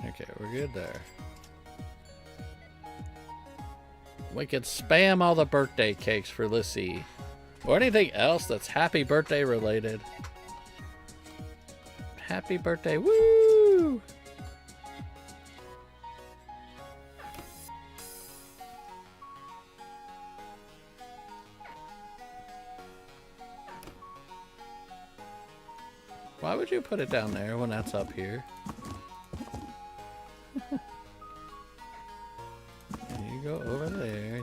Okay, we're good there. We could spam all the birthday cakes for Lissy. Or anything else that's happy birthday related. Happy birthday, woo! Why would you put it down there when that's up here? You go over there.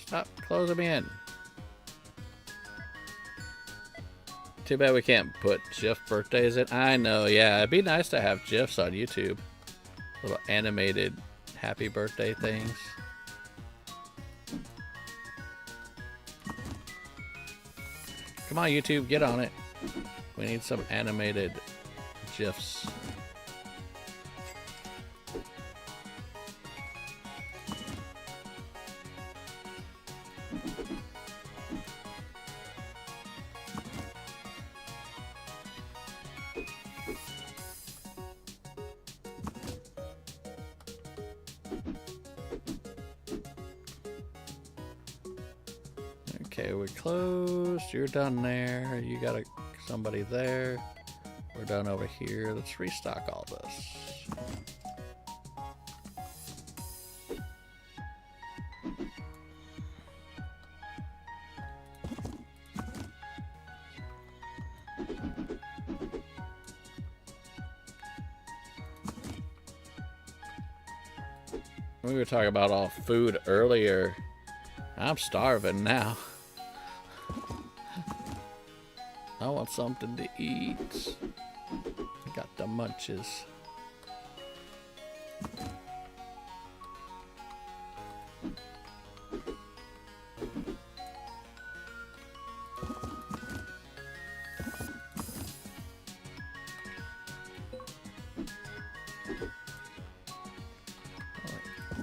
Stop closing me in. Too bad we can't put GIF birthdays in. I know, yeah. It'd be nice to have GIFs on YouTube. Little animated happy birthday things. Come on, YouTube, get on it. We need some animated GIFs. Okay, we're closed. You're done there. You got somebody there. We're done over here. Let's restock all this. We were talking about all food earlier. I'm starving now. I want something to eat. I got the munches.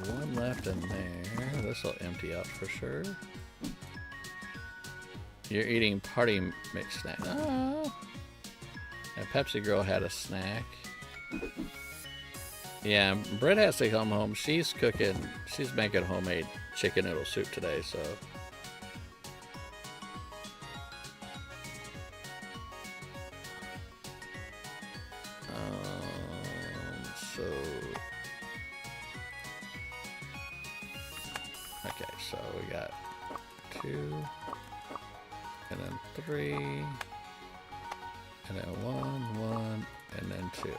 One left in there. This will empty out for sure. You're eating party mix snack. Oh. And Pepsi Girl had a snack. Yeah, Britt has to come home. She's cooking. She's making homemade chicken noodle soup today, so. Okay, so we got 2. And then 3, and then 1, and then 2.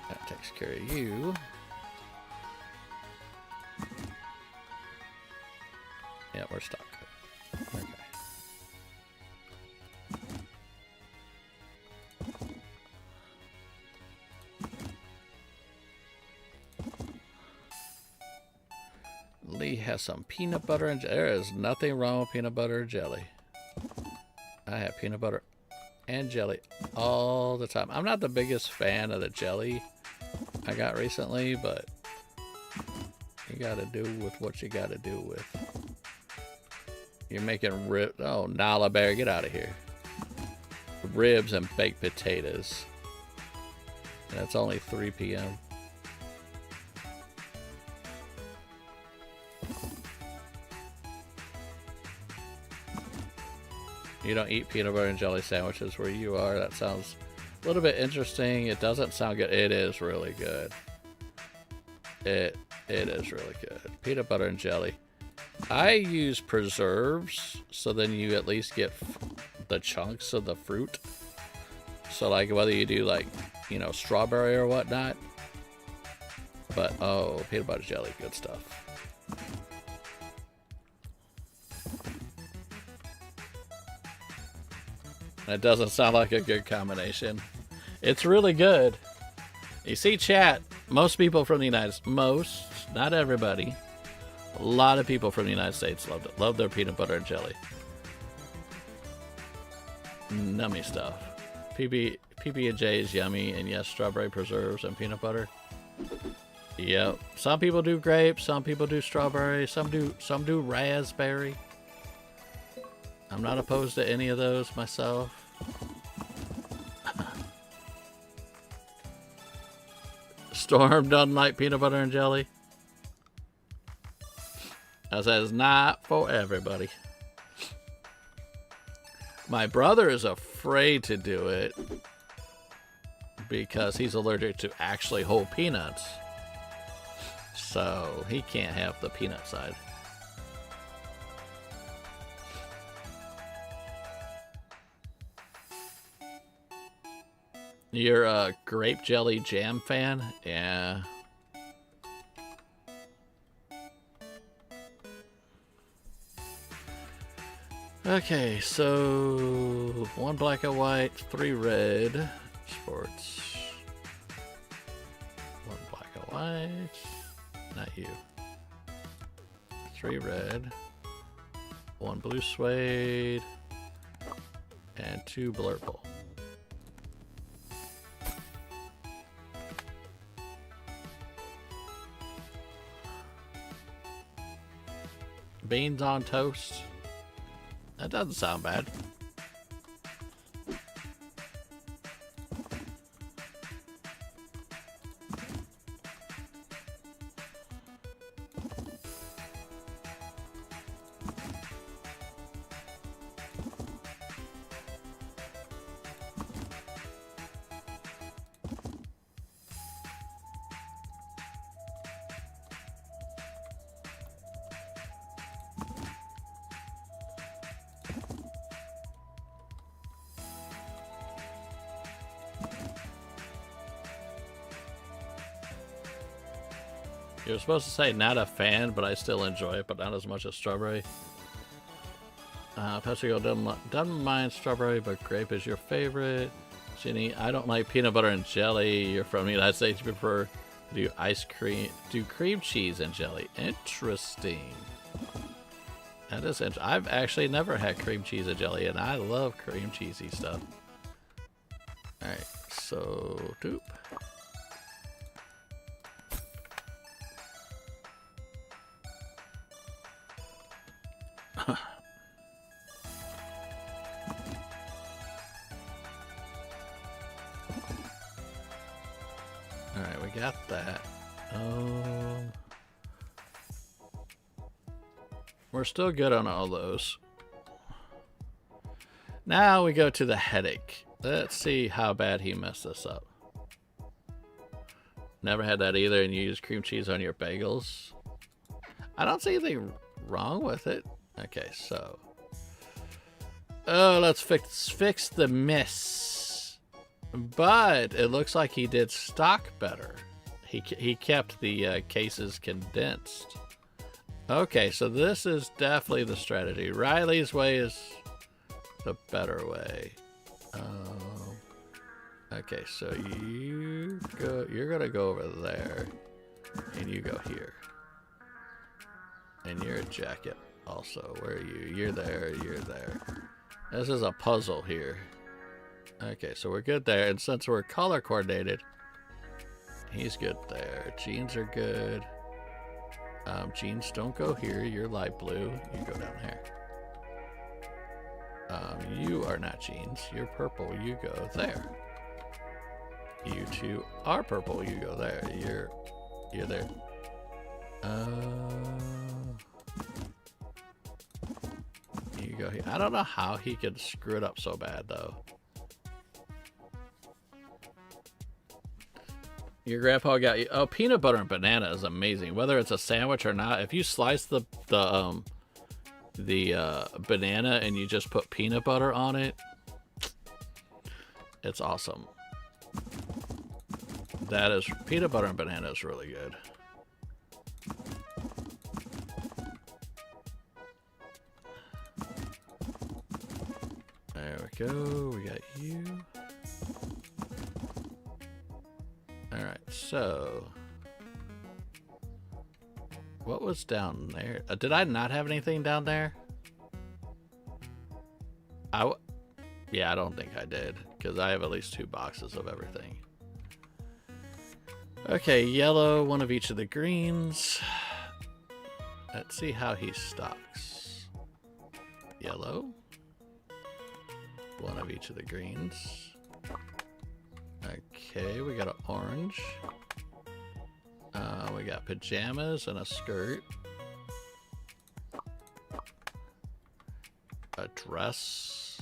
That takes care of you. Yeah, we're stuck. Okay. Lee has some peanut butter and there is nothing wrong with peanut butter or jelly. I have peanut butter and jelly all the time. I'm not the biggest fan of the jelly I got recently, but you gotta do with what you gotta do with. You're making rib. Oh, Nala Bear, get out of here. Ribs and baked potatoes. And it's only 3 p.m. You don't eat peanut butter and jelly sandwiches where you are. That sounds a little bit interesting. It doesn't sound good. It is really good. It is really good. Peanut butter and jelly. I use preserves, so then you at least get the chunks of the fruit. So like whether you do like, you know, strawberry or whatnot. But oh, peanut butter jelly, good stuff. That doesn't sound like a good combination. It's really good. You see, chat, most people from the United States, most, not everybody, a lot of people from the United States love their peanut butter and jelly. Nummy stuff. PB&J is yummy, and yes, strawberry preserves and peanut butter. Yep. Some people do grape, some people do strawberry, some do raspberry. I'm not opposed to any of those myself. Storm doesn't like peanut butter and jelly. I said it's not for everybody. My brother is afraid to do it because he's allergic to actually whole peanuts. So he can't have the peanut side. You're a grape jelly jam fan? Yeah. Okay, so 1 black and white, 3 red. Sports. 1 black and white. Not you. 3 red. 1 blue suede. And 2 blurple. Beans on toast. That doesn't sound bad. You're supposed to say not a fan, but I still enjoy it, but not as much as strawberry. PepsiCo doesn't mind strawberry, but grape is your favorite. Ginny, I don't like peanut butter and jelly. You're from the United States. You prefer to do ice cream, do cream cheese and jelly. Interesting. That is interesting. I've actually never had cream cheese and jelly, and I love cream cheesy stuff. Alright, so doop. Alright, we got that. We're still good on all those. Now we go to the headache. Let's see how bad he messed this up. Never had that either, and you use cream cheese on your bagels. I don't see anything wrong with it. Okay, so. Oh, let's fix the miss. But it looks like he did stock better. He kept the cases condensed. Okay, so this is definitely the strategy. Riley's way is the better way. Okay, so you're gonna go over there, and you go here. And you're a jacket also. Where are you? You're there, you're there. This is a puzzle here. Okay, so we're good there, and since we're color coordinated, he's good there. Jeans are good. Jeans, don't go here. You're light blue. You go down here. You are not jeans. You're purple. You go there. You two are purple. You go there. You're there. You go here. I don't know how he could screw it up so bad, though. Your grandpa got you. Oh, peanut butter and banana is amazing. Whether it's a sandwich or not, if you slice the banana and you just put peanut butter on it, it's awesome. That is, peanut butter and banana is really good. There we go. We got you. Alright, so what was down there? Did I not have anything down there? Yeah, I don't think I did, because I have at least 2 boxes of everything. Okay, yellow, 1 of each of the greens. Let's see how he stocks. Yellow, 1 of each of the greens. Okay, we got an orange. We got pajamas and a skirt. A dress.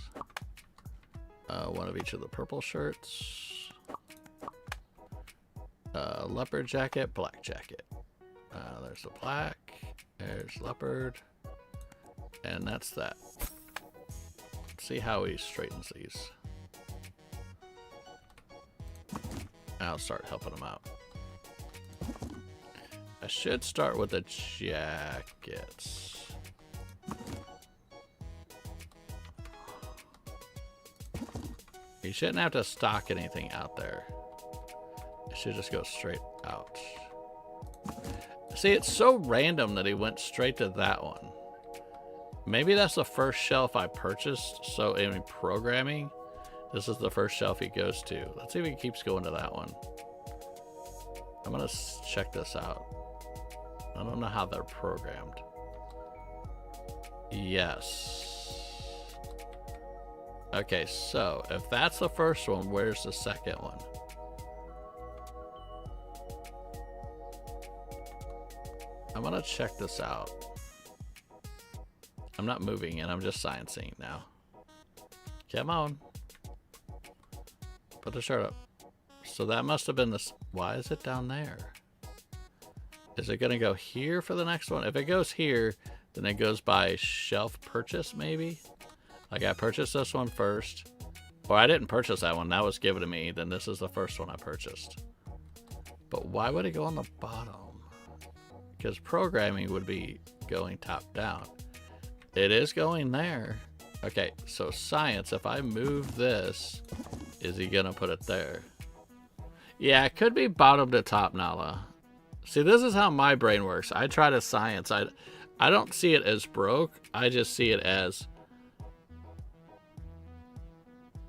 1 of each of the purple shirts. Leopard jacket, black jacket. There's the black. There's leopard. And that's that. Let's see how he straightens these. I'll start helping him out. I should start with the jackets. You shouldn't have to stock anything out there. It should just go straight out. See, it's so random that he went straight to that one. Maybe that's the first shelf I purchased. So in programming, this is the first shelf he goes to. Let's see if he keeps going to that one. I'm gonna check this out. I don't know how they're programmed. Yes. Okay, so if that's the first one, where's the second one? I'm gonna check this out. I'm not moving it, I'm just sciencing now. Come on. Put the shirt up. So that must have been this. Why is it down there? Is it gonna go here for the next one? If it goes here, then it goes by shelf purchase, maybe? Like I purchased this one first. Or I didn't purchase that one, that was given to me. Then this is the first one I purchased. But why would it go on the bottom? Because programming would be going top down. It is going there. Okay, so science, if I move this, is he gonna put it there? Yeah, it could be bottom to top, Nala. See, this is how my brain works. I try to science. I don't see it as broke. I just see it as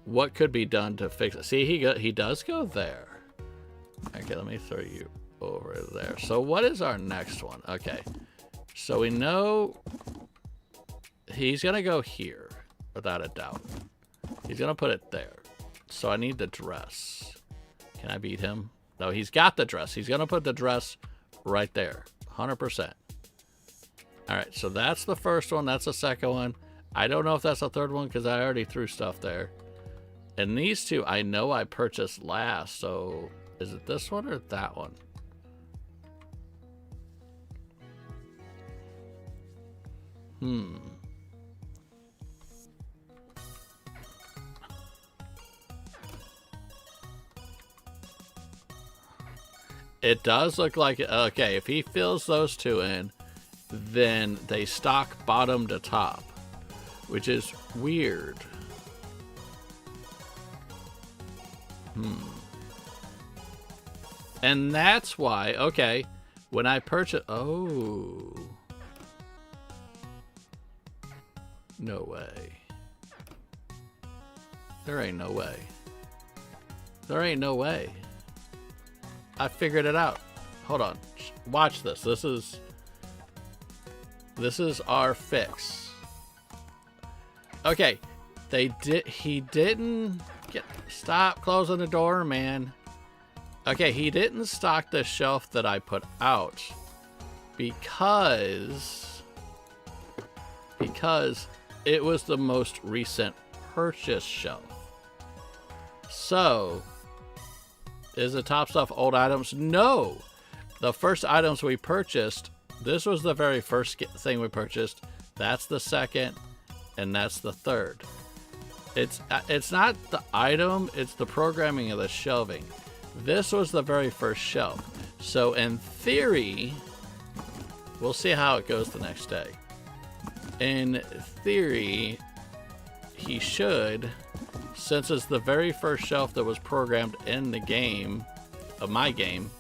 what could be done to fix it. See, he does go there. Okay, let me throw you over there. So what is our next one? Okay, so we know he's gonna go here without a doubt. He's gonna put it there. So I need the dress. Can I beat him? No, he's got the dress. He's gonna put the dress right there, 100%. All right, so that's the first one. That's the second one. I don't know if that's the third one because I already threw stuff there. And these two, I know I purchased last. So is it this one or that one? It does look like it. Okay, if he fills those two in, then they stock bottom to top, which is weird. And that's why, okay, when I purchase, oh, no way. There ain't no way. There ain't no way. I figured it out. Hold on. Watch this. This is our fix. Okay. He didn't stop closing the door, man. Okay, he didn't stock the shelf that I put out because it was the most recent purchase shelf. So, is the top stuff old items? No. The first items we purchased, this was the very first thing we purchased. That's the second, and that's the third. It's not the item, it's the programming of the shelving. This was the very first shelf. So in theory, we'll see how it goes the next day. In theory, he should, since it's the very first shelf that was programmed in the game, of my game,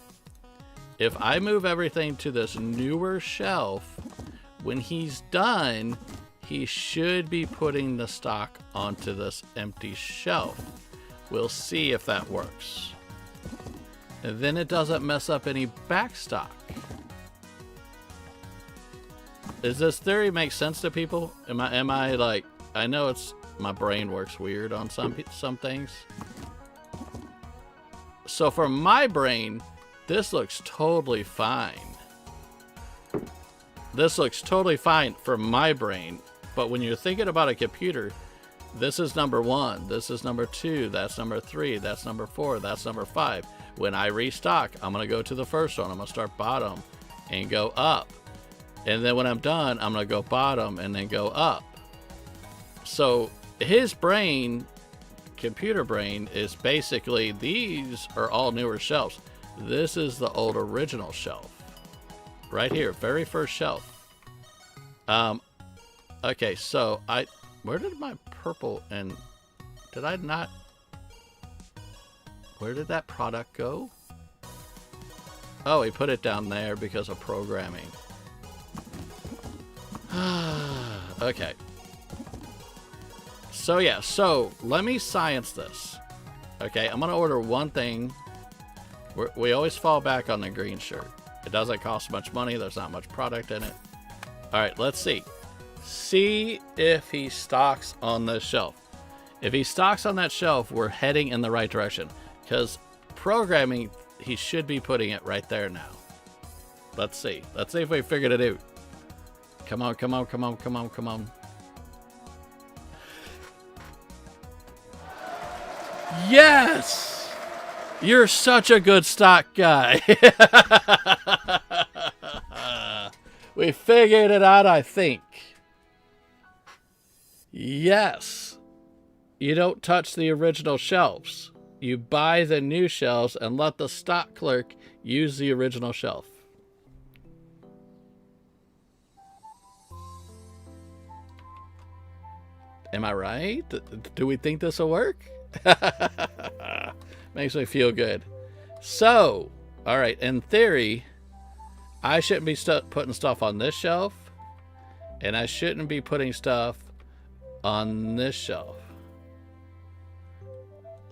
if I move everything to this newer shelf, when he's done, he should be putting the stock onto this empty shelf. We'll see if that works. And then it doesn't mess up any back stock. Does this theory make sense to people? Am I like, I know it's, my brain works weird on some things. So for my brain, this looks totally fine. This looks totally fine for my brain. But when you're thinking about a computer, this is number 1, this is number 2, that's number 3, that's number 4, that's number 5. When I restock, I'm going to go to the first one. I'm going to start bottom and go up. And then when I'm done, I'm going to go bottom and then go up. So his brain, computer brain, is basically, these are all newer shelves. This is the old original shelf. Right here, very first shelf. Okay, so where did my purple, and did I not? Where did that product go? Oh, he put it down there because of programming. Okay. So yeah, so let me science this. Okay, I'm gonna order one thing. We always fall back on the green shirt. It doesn't cost much money. There's not much product in it. All right, let's see. See if he stocks on this shelf. If he stocks on that shelf, we're heading in the right direction. Because programming, he should be putting it right there now. Let's see. Let's see if we figured it out. Come on, come on, come on, come on, come on. Yes! You're such a good stock guy. We figured it out, I think. Yes. You don't touch the original shelves. You buy the new shelves and let the stock clerk use the original shelf. Am I right? Do we think this will work? Makes me feel good. So, all right, in theory, I shouldn't be putting stuff on this shelf, and I shouldn't be putting stuff on this shelf.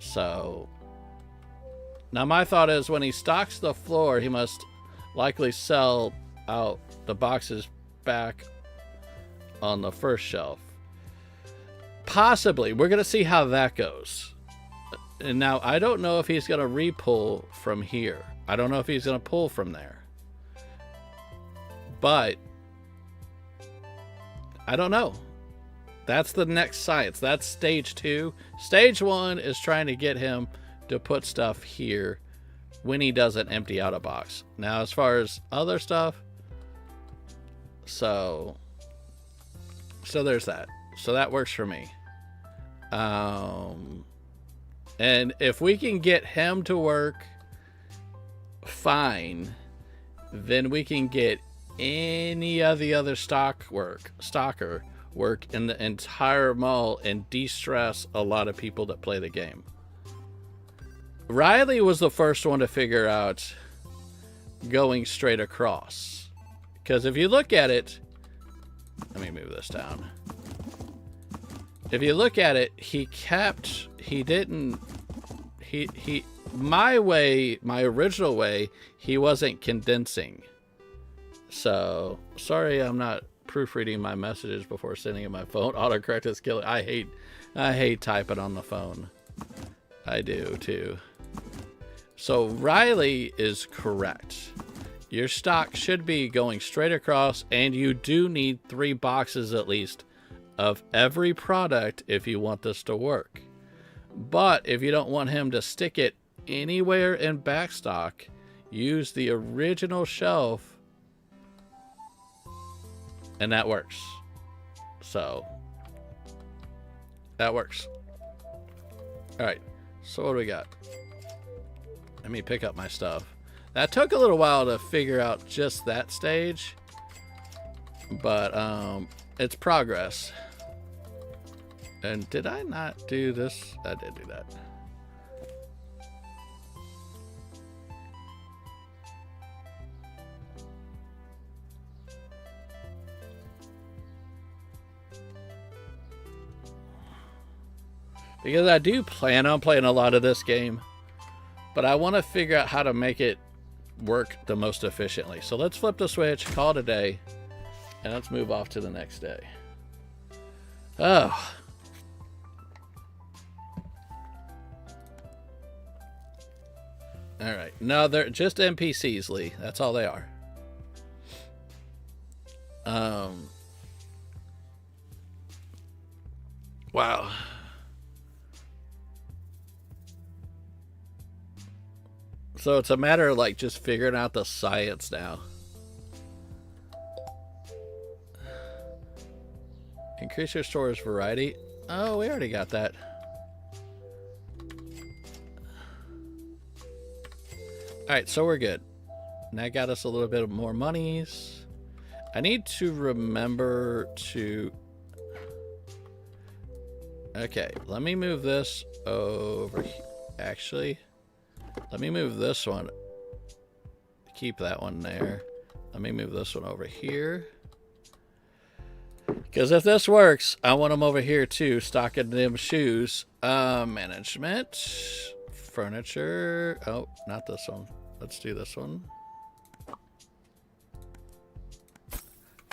So, now my thought is when he stocks the floor, he must likely sell out the boxes back on the first shelf. Possibly. We're going to see how that goes. And now, I don't know if he's going to re-pull from here. I don't know if he's going to pull from there. But, I don't know. That's the next science. That's stage 2. Stage 1 is trying to get him to put stuff here when he doesn't empty out a box. Now, as far as other stuff, so there's that. So that works for me. And if we can get him to work fine, then we can get any of the other stocker work in the entire mall and de-stress a lot of people that play the game. Riley was the first one to figure out going straight across. Because if you look at it, let me move this down. If you look at it, my original way, he wasn't condensing. So, sorry I'm not proofreading my messages before sending it my phone. Autocorrect is killing. I hate typing on the phone. I do too. So Riley is correct. Your stock should be going straight across, and you do need 3 boxes at least of every product if you want this to work. But if you don't want him to stick it anywhere in backstock, use the original shelf, and that works. So that works. All right, so what do we got? Let me pick up my stuff. That took a little while to figure out just that stage, but it's progress. And did I not do this? I did do that. Because I do plan on playing a lot of this game, but I want to figure out how to make it work the most efficiently. So let's flip the switch, call it a day, and let's move off to the next day. Oh. All right. No, they're just NPCs, Lee. That's all they are. Wow. So it's a matter of like just figuring out the science now. Increase your storage variety. Oh, we already got that. Alright, so we're good. And that got us a little bit more monies. I need to remember to... Okay, let me move this over here. Actually, Let me move this one. Keep that one there. Let me move this one over here. Because if this works, I want them over here too, stocking them shoes. Management, furniture. Oh, not this one. Let's do this one.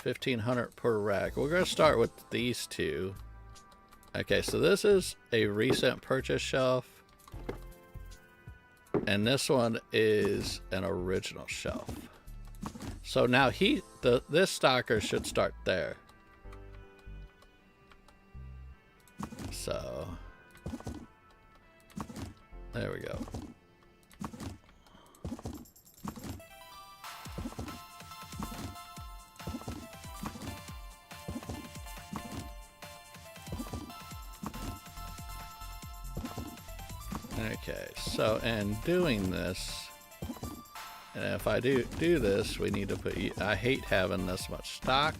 1,500 per rack. We're going to start with these two. Okay, so this is a recent purchase shelf. And this one is an original shelf. So now this stocker should start there. So there we go. Okay, so in doing this, and if I do this, we need to put, I hate having this much stock,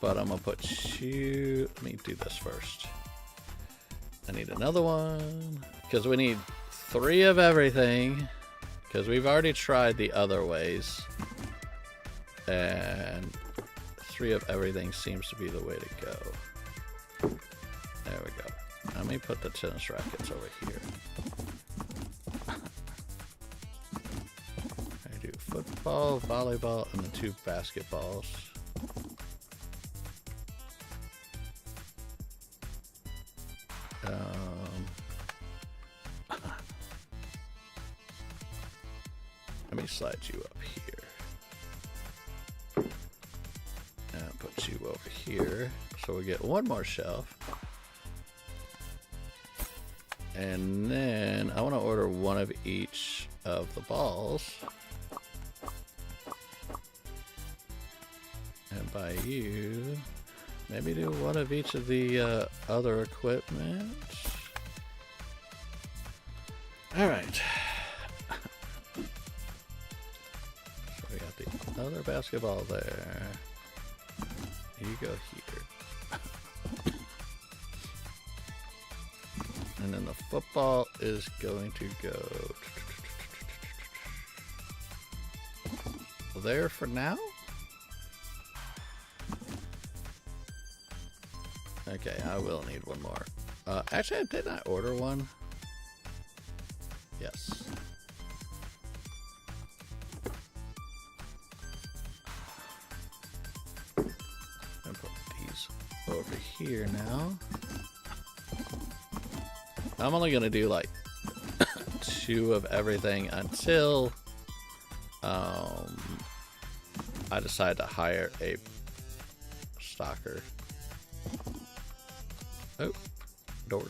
but I'm gonna put you, let me do this first. I need another one, because we need 3 of everything, because we've already tried the other ways, and 3 of everything seems to be the way to go. There we go. Let me put the tennis rackets over here. I do football, volleyball, and the 2 basketballs. Let me slide you up here. And put you over here. So we get 1 more shelf. And then I want to order 1 of each of the balls. And by you, maybe do 1 of each of the other equipment. All right. So we got the other basketball there. You go here. And then the football is going to go there for now. Okay, I will need 1 more. Actually, didn't I order 1? Yes. I'll put these over here now. I'm only gonna do like 2 of everything until I decide to hire a stocker. Oh, door.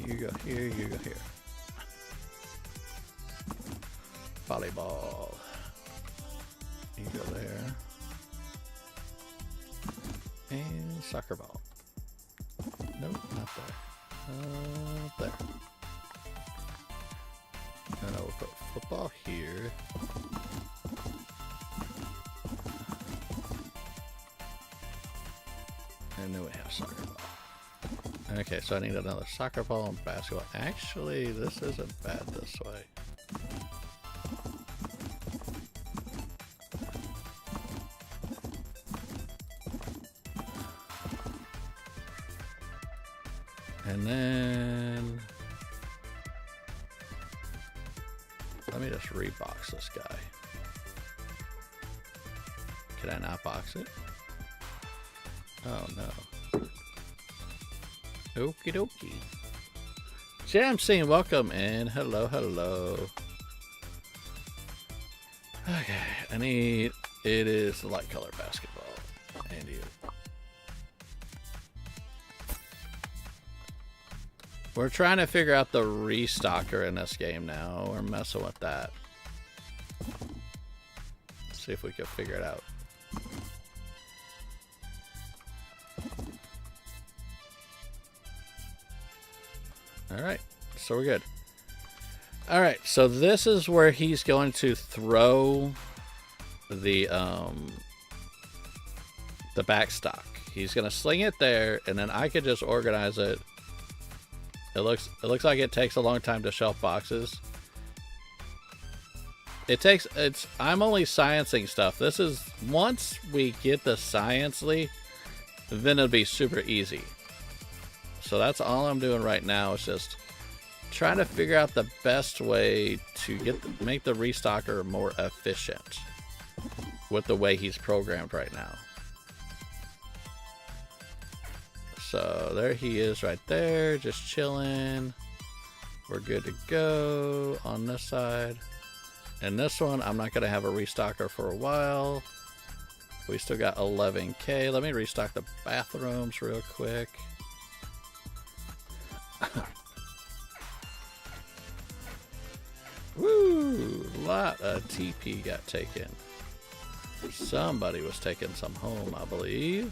You go here, you go here. Volleyball. You go there. And soccer ball. Nope, not there. There. And I will put football here. And then we have soccer ball. Okay, so I need another soccer ball and basketball. Actually, this isn't bad this way. And then let me just rebox this guy. Can I not box it? Oh no. Okie dokie. Jamsing, welcome in. Hello, hello. Okay, it is the light color basketball. And you. We're trying to figure out the restocker in this game now. We're messing with that. Let's see if we can figure it out. Alright, so we're good. Alright, so this is where he's going to throw the back stock. He's gonna sling it there, and then I could just organize it. It looks like it takes a long time to shelf boxes. I'm only sciencing stuff. This is, once we get the sciencely, then it'll be super easy. So that's all I'm doing right now, is just trying to figure out the best way to make the restocker more efficient with the way he's programmed right now. So there he is right there, just chilling. We're good to go on this side. And this one, I'm not going to have a restocker for a while. We still got 11K. Let me restock the bathrooms real quick. Woo! A lot of TP got taken. Somebody was taking some home, I believe.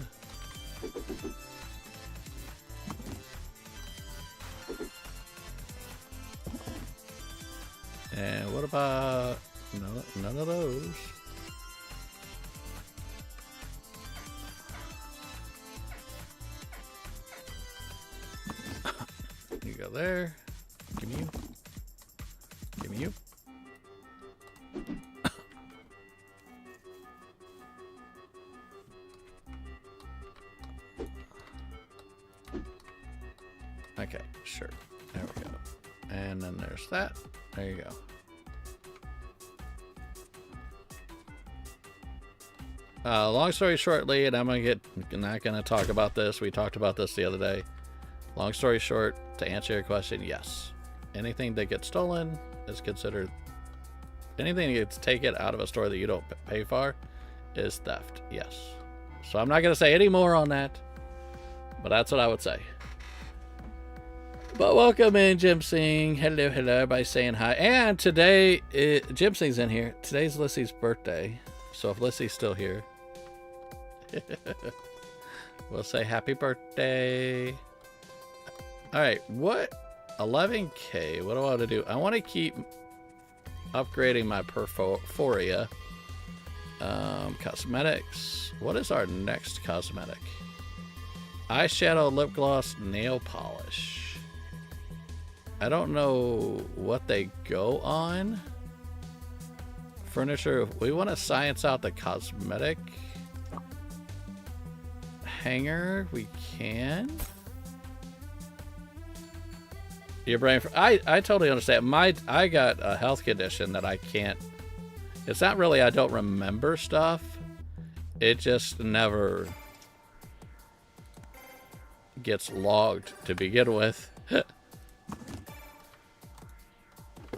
And what about none of those? You go there. Give me you. Give me you. Okay, sure. There we go. And then there's that. There you go. Long story shortly, and I'm not gonna talk about this. We talked about this the other day. Long story short, to answer your question, yes. Anything that gets stolen is considered. Anything that gets taken out of a store that you don't pay for is theft. Yes. So I'm not gonna say any more on that, but that's what I would say. But welcome in, Jim Singh. Hello, everybody saying hi. And today, Jim Singh's in here. Today's Lissy's birthday. So if Lissy's still here, we'll say happy birthday. All right, what? 11K. What do I want to do? I want to keep upgrading my Perforia. Cosmetics. What is our next cosmetic? Eyeshadow, lip gloss, nail polish. I don't know what they go on. Furniture. We want to science out the cosmetic hanger. We can. Your brain. I totally understand. I got a health condition that I can't. It's not really I don't remember stuff. It just never gets logged to begin with.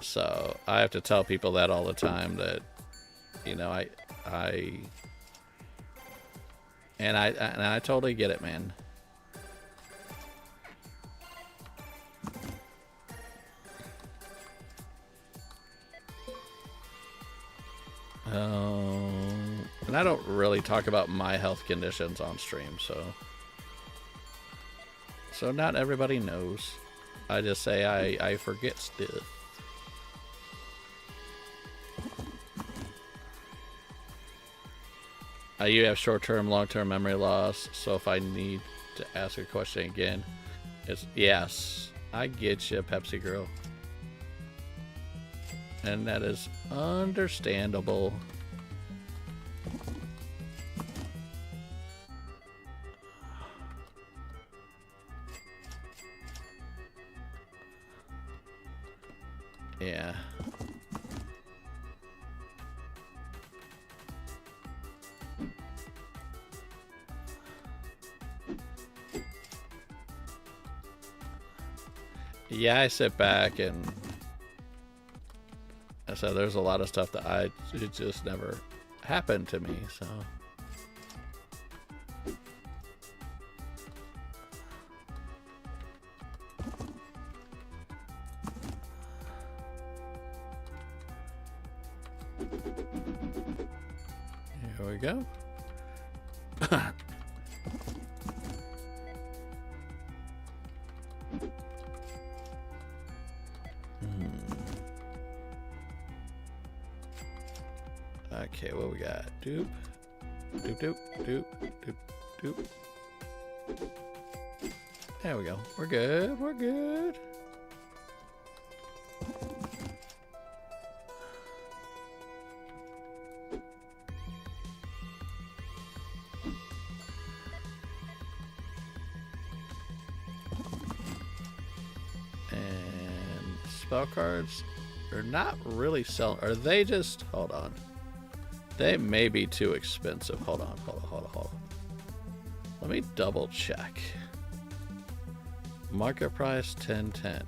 So I have to tell people that all the time, that, you know, I totally get it, man. And I don't really talk about my health conditions on stream, so not everybody knows. I just say I forget stuff. You have short-term, long-term memory loss, so if I need to ask a question again, it's yes. I get you, Pepsi Girl. And that is understandable. Yeah. Yeah, I sit back and so there's a lot of stuff that it just never happened to me, so. Here we go. Okay, what we got? Doop. Doop, doop, doop, doop, doop. There we go. We're good. We're good. And spell cards are not really selling. Are they just... Hold on. They may be too expensive. Hold on. Hold on. Hold on. Hold on. Let me double check. Market price 1010.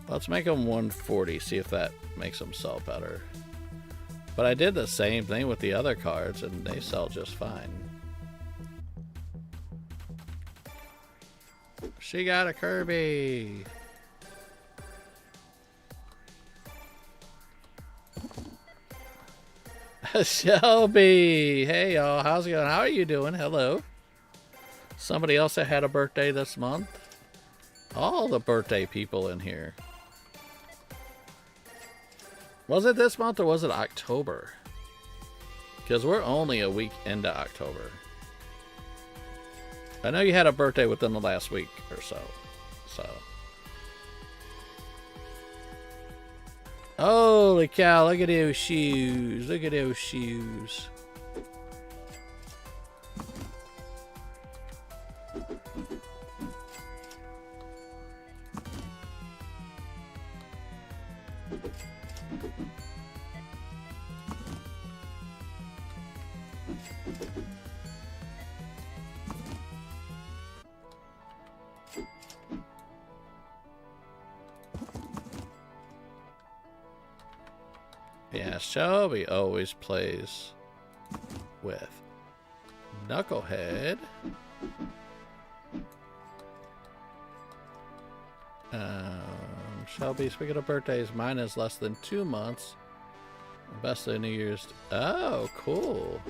Let's make them 140. See if that makes them sell better. But I did the same thing with the other cards and they sell just fine. She got a Kirby. Shelby. Hey y'all, how's it going? How are you doing? Hello. Somebody else that had a birthday this month. All the birthday people in here. Was it this month or was it October? Because we're only a week into October. I know you had a birthday within the last week or so. Holy cow, look at those shoes. Look at those shoes. Yeah, Shelby always plays with Knucklehead. Shelby, speaking of birthdays, mine is less than 2 months. Best of New Year's. Oh, cool.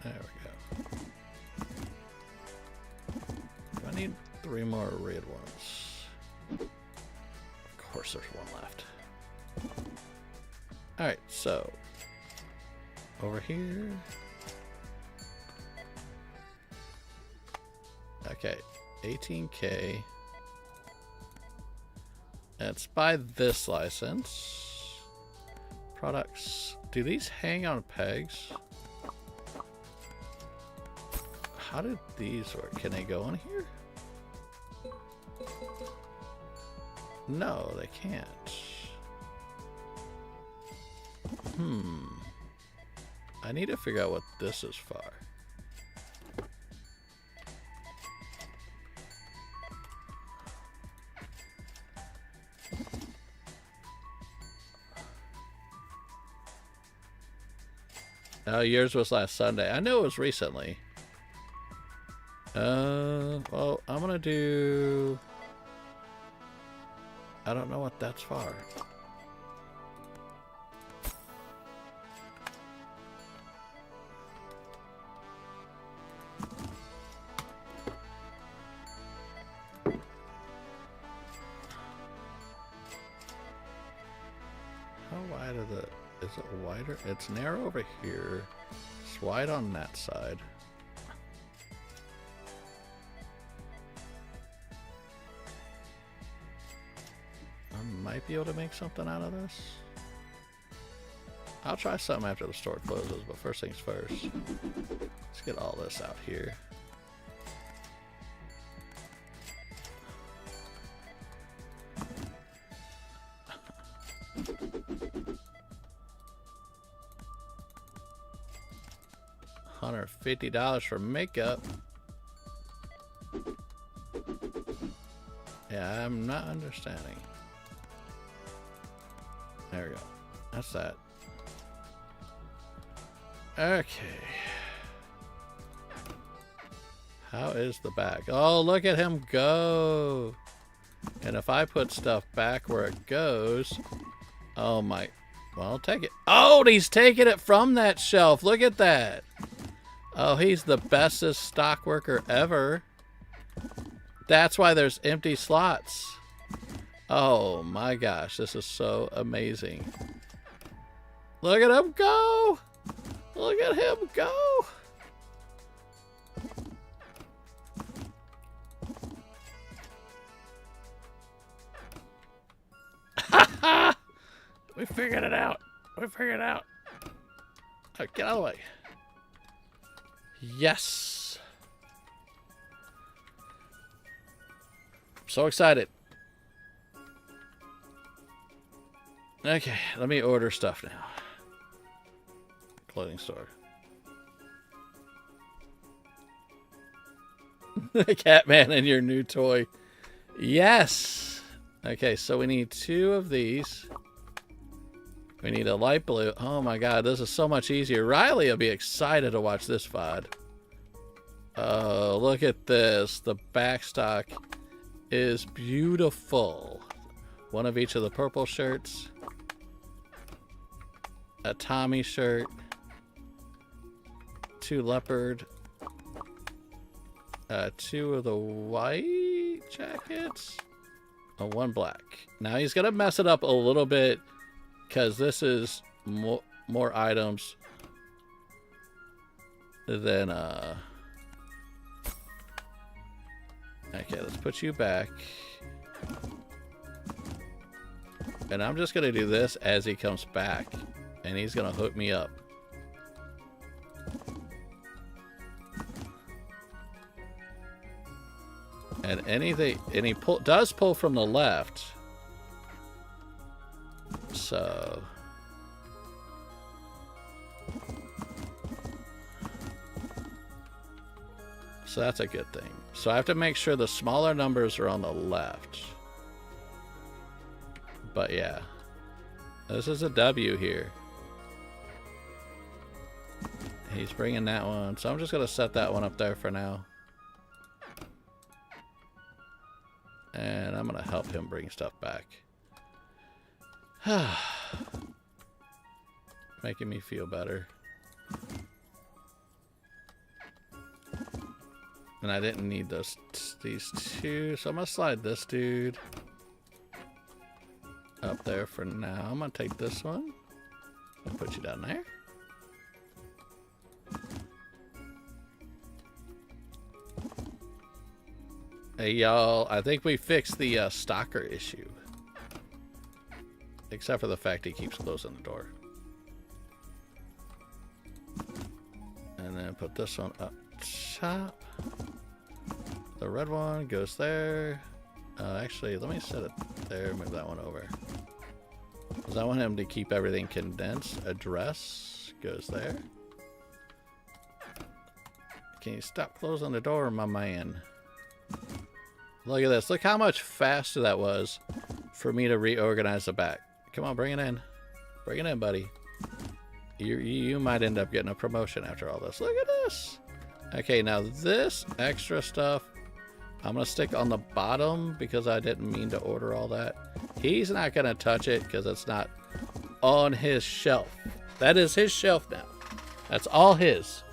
There we go. I need 3 more red ones. Of course there's one left. Alright, so over here. Okay, 18K. Let's buy this license. Products. Do these hang on pegs? How did these work? Can they go in here? No, they can't. I need to figure out what this is for. Oh, yours was last Sunday. I know it was recently. Well, I'm gonna do... I don't know what that's for. How wide are the... Is it wider? It's narrow over here. It's wide on that side. I might be able to make something out of this. I'll try something after the store closes, but first things first. Let's get all this out here. $150 for makeup. Yeah, I'm not understanding. There we go. That's that. Okay. How is the back? Oh, look at him go. And if I put stuff back where it goes, oh my, Well, take it. Oh, he's taking it from that shelf. Look at that. Oh, he's the bestest stock worker ever. That's why there's empty slots. Oh my gosh, this is so amazing. Look at him go! Look at him go! We figured it out. We figured it out. Right, get out of the way. Yes. So excited. Okay, let me order stuff now. Clothing store. Catman and your new toy. Yes. Okay, so we need 2 of these. We need a light blue. Oh my god, this is so much easier. Riley will be excited to watch this VOD. Oh, look at this. The backstock is beautiful. 1 of each of the purple shirts. A Tommy shirt. 2 leopard. 2 of the white jackets. 1 black. Now he's gonna mess it up a little bit because this is more items than okay, let's put you back. And I'm just gonna do this as he comes back. And he's gonna hook me up. And anything, and he does pull from the left. So that's a good thing. So I have to make sure the smaller numbers are on the left. But yeah, this is a W here. He's bringing that one, so I'm just gonna set that one up there for now. And I'm gonna help him bring stuff back. Making me feel better. And I didn't need these 2, so I'm gonna slide this dude up there for now. I'm gonna take this one and put you down there. Hey y'all, I think we fixed the stalker issue. Except for the fact he keeps closing the door. And then put this one up top. The red one goes there. Actually, let me set it there, move that one over. Because I want him to keep everything condensed. Address goes there. Can you stop closing the door, my man? Look at this. Look how much faster that was for me to reorganize the back. Come on, bring it in. Bring it in, buddy. You might end up getting a promotion after all this. Look at this. Okay, now this extra stuff, I'm going to stick on the bottom because I didn't mean to order all that. He's not going to touch it because it's not on his shelf. That is his shelf now. That's all his.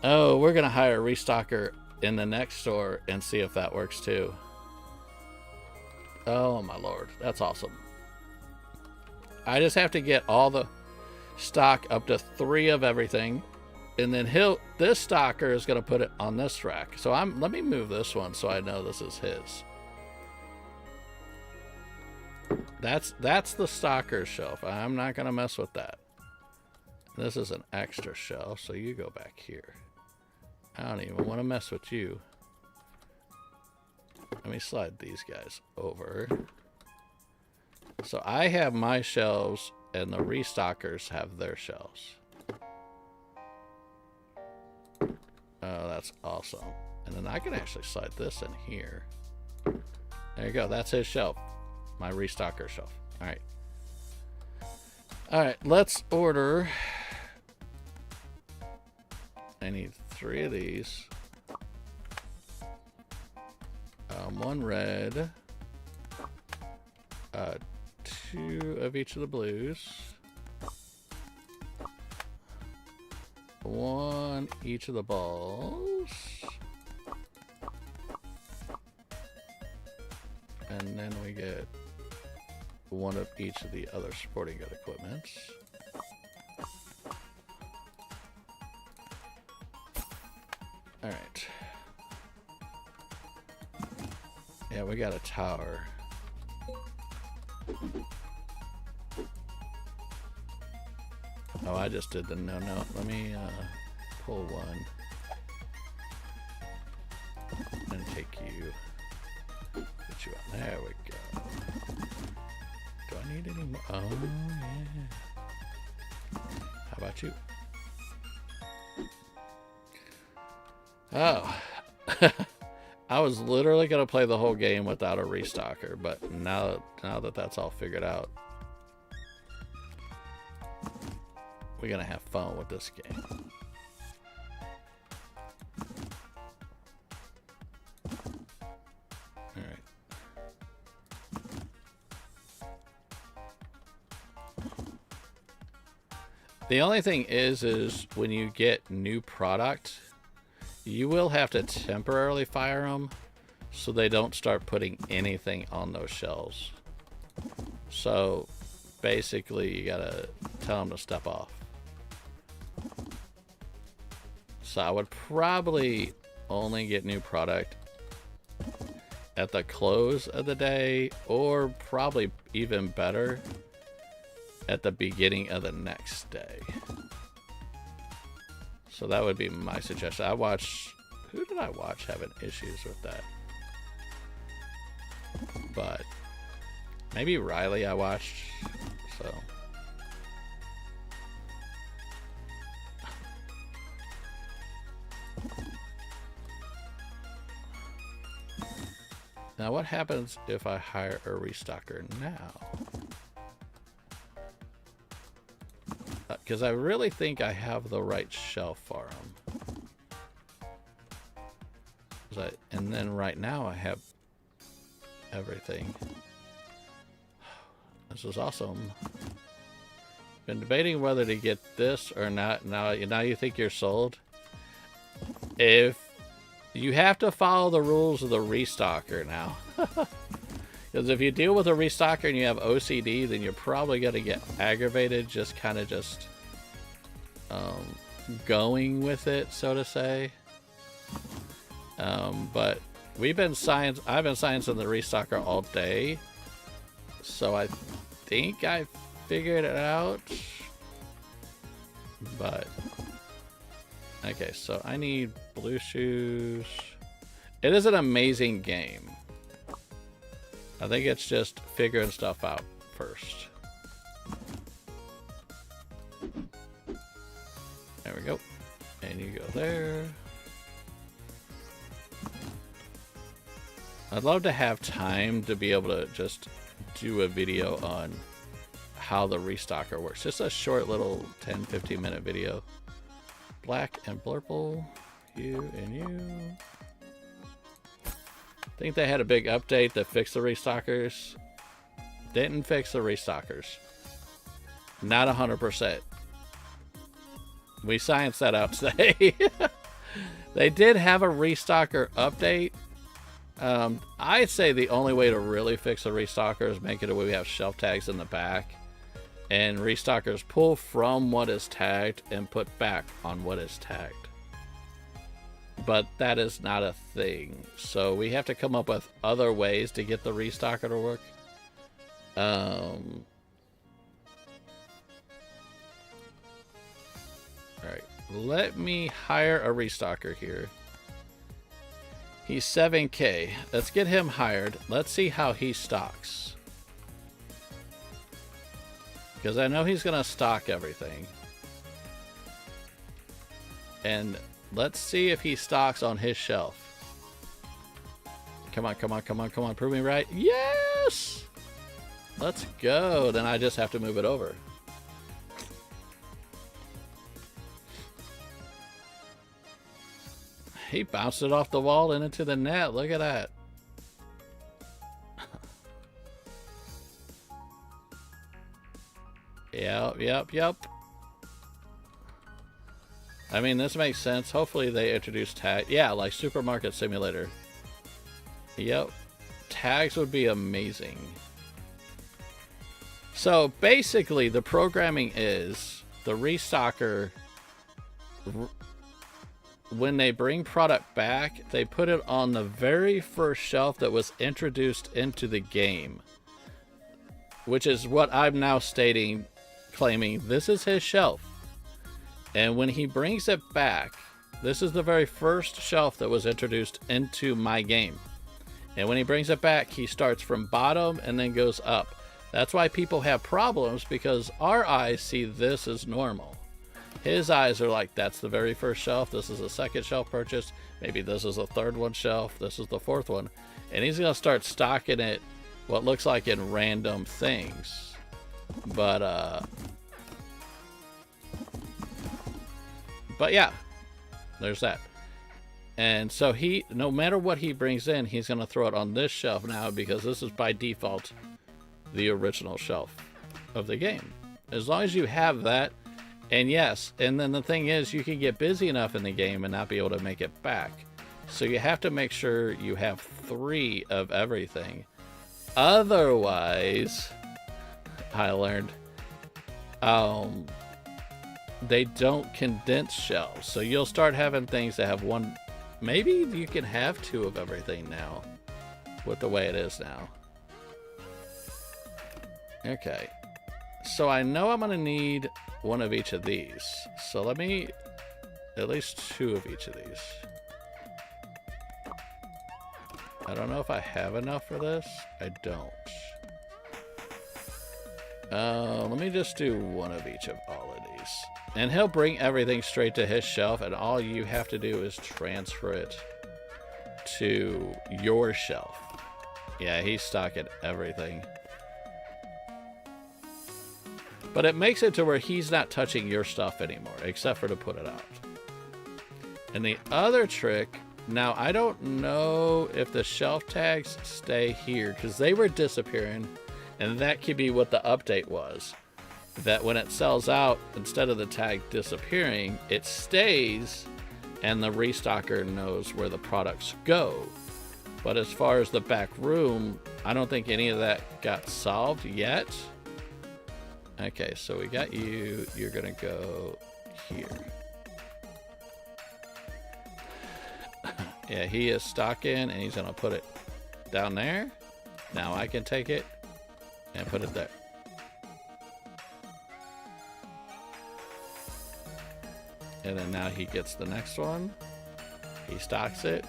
Oh, we're going to hire a restocker in the next store and see if that works too. Oh my lord, that's awesome. I just have to get all the stock up to 3 of everything, and then this stocker is going to put it on this rack. So let me move this one so I know this is his. That's the stocker shelf. I'm not going to mess with that. This is an extra shelf, so you go back here. I don't even want to mess with you. Let me slide these guys over. So I have my shelves and the restockers have their shelves. Oh, that's awesome. And then I can actually slide this in here. There you go. That's his shelf. My restocker shelf. All right. All right. Let's order. I need 3 of these. 1 red. 2 of each of the blues. 1 each of the balls. And then we get 1 of each of the other sporting good equipments. Alright. Yeah, we got a tower. Oh, I just did the no. Let me pull 1 and take you. Get you out. There we go. Do I need any more? Oh yeah. How about you? Oh. I was literally gonna play the whole game without a restocker, but now that that's all figured out, we're gonna have fun with this game. Alright. The only thing is when you get new product, you will have to temporarily fire them so they don't start putting anything on those shelves. So basically you gotta tell them to step off. So I would probably only get new product at the close of the day, or probably even better at the beginning of the next day. So that would be my suggestion. I watched, who did I watch having issues with that? But maybe Riley I watched, so. Now what happens if I hire a restocker now? Because I really think I have the right shelf for them. And then right now I have everything. This is awesome. Been debating whether to get this or not. Now you think you're sold. If you have to follow the rules of the restocker now. Because if you deal with a restocker and you have OCD, then you're probably going to get aggravated just kind of going with it, so to say. But I've been sciencing the restocker all day, so I think I figured it out. But okay, so I need blue shoes. It is an amazing game. I think it's just figuring stuff out first. There we go. And you go there. I'd love to have time to be able to just do a video on how the restocker works. Just a short little 10-15 minute video. Black and blurple. You and you. I think they had a big update that fixed the restockers. Didn't fix the restockers. Not 100%. We scienced that out today. They did have a restocker update. I'd say the only way to really fix a restocker is make it where we have shelf tags in the back. And restockers pull from what is tagged and put back on what is tagged. But that is not a thing. So we have to come up with other ways to get the restocker to work. Alright, let me hire a restocker here. He's 7K. Let's get him hired. Let's see how he stocks. Because I know he's going to stock everything. And let's see if he stocks on his shelf. Come on, come on, come on, come on. Prove me right. Yes! Let's go. Then I just have to move it over. He bounced it off the wall and into the net. Look at that. Yep. I mean, this makes sense. Hopefully they introduce tag. Yeah, like Supermarket Simulator. Yep. Tags would be amazing. So basically the programming is the restocker, when they bring product back, they put it on the very first shelf that was introduced into the game, which is what I'm now claiming this is his shelf. And when he brings it back, this is the very first shelf that was introduced into my game. And when he brings it back, he starts from bottom and then goes up. That's why people have problems, because our eyes see this as normal. His eyes are like, that's the very first shelf. This is a second shelf purchase. Maybe this is a third one shelf. This is the fourth one. And he's going to start stocking it what looks like in random things. But yeah, there's that. And so no matter what he brings in, he's going to throw it on this shelf now, because this is by default the original shelf of the game. As long as you have that, and yes, and then the thing is, you can get busy enough in the game and not be able to make it back. So you have to make sure you have 3 of everything. Otherwise, I learned, they don't condense shelves. So you'll start having things that have 1, maybe you can have 2 of everything now with the way it is now. Okay, so I know I'm gonna need 1 of each of these. So let me, at least 2 of each of these. I don't know if I have enough for this. I don't. Let me just do 1 of each of all of these. And he'll bring everything straight to his shelf, and all you have to do is transfer it to your shelf. Yeah, he's stocking everything. But it makes it to where he's not touching your stuff anymore, except for to put it out. And the other trick, now I don't know if the shelf tags stay here, because they were disappearing, and that could be what the update was. That when it sells out, instead of the tag disappearing, it stays, and the restocker knows where the products go. But as far as the back room, I don't think any of that got solved yet. Okay, so we got you. You're gonna go here. Yeah, he is stocking, and he's gonna put it down there. Now I can take it and put it there. And then now he gets the next one. He stocks it.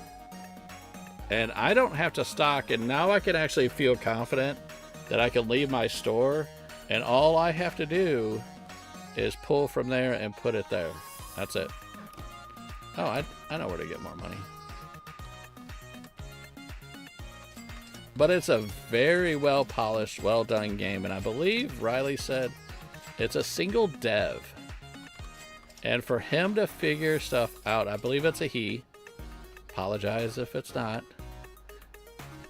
And I don't have to stock, and now I can actually feel confident that I can leave my store, and all I have to do is pull from there and put it there. That's it. Oh, I know where to get more money. But it's a very well polished, well done game, and I believe Riley said it's a single dev. And for him to figure stuff out, I believe it's a he. Apologize if it's not.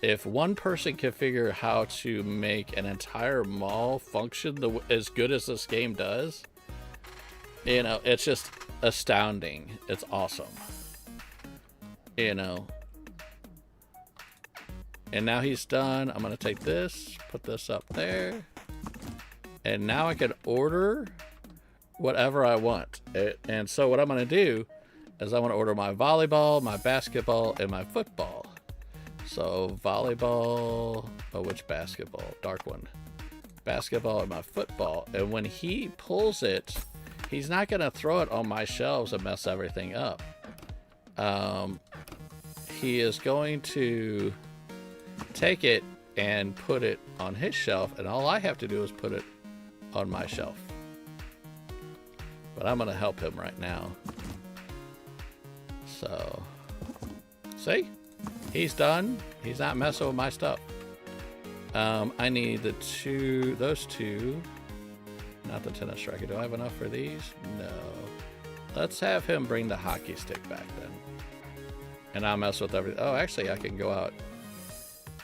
If one person can figure how to make an entire mall function as good as this game does, you know, it's just astounding. It's awesome. You know. And now he's done. I'm going to take this, put this up there. And now I can order whatever I want. And so what I'm going to do is I'm going to order my volleyball, my basketball, and my football. So volleyball, oh, which basketball? Dark one. Basketball and my football. And when he pulls it, he's not going to throw it on my shelves and mess everything up. He is going to take it and put it on his shelf, and all I have to do is put it on my shelf. But I'm going to help him right now. So, see? He's done. He's not messing with my stuff. I need those two. Not the tennis racket. Do I have enough for these? No. Let's have him bring the hockey stick back then. And I'll mess with everything. Oh, actually, I can go out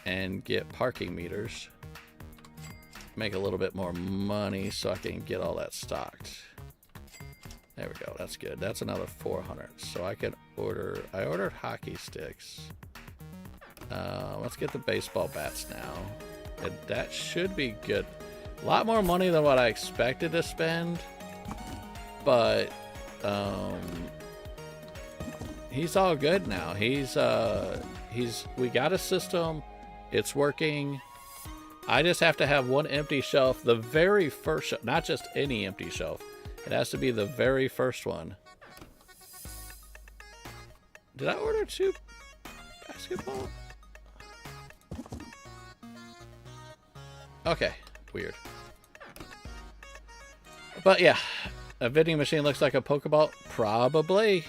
and get parking meters. make a little bit more money so I can get all that stocked. There we go. That's good. That's another 400. So I can order. I ordered hockey sticks. Let's get the baseball bats now. And that should be good. A lot more money than what I expected to spend. But he's all good now. We got a system. It's working. I just have to have one empty shelf. The very first shelf, not just any empty shelf. It has to be the very first one. Did I order 2 basketball? Okay, weird. But yeah, a vending machine looks like a Pokeball. Probably.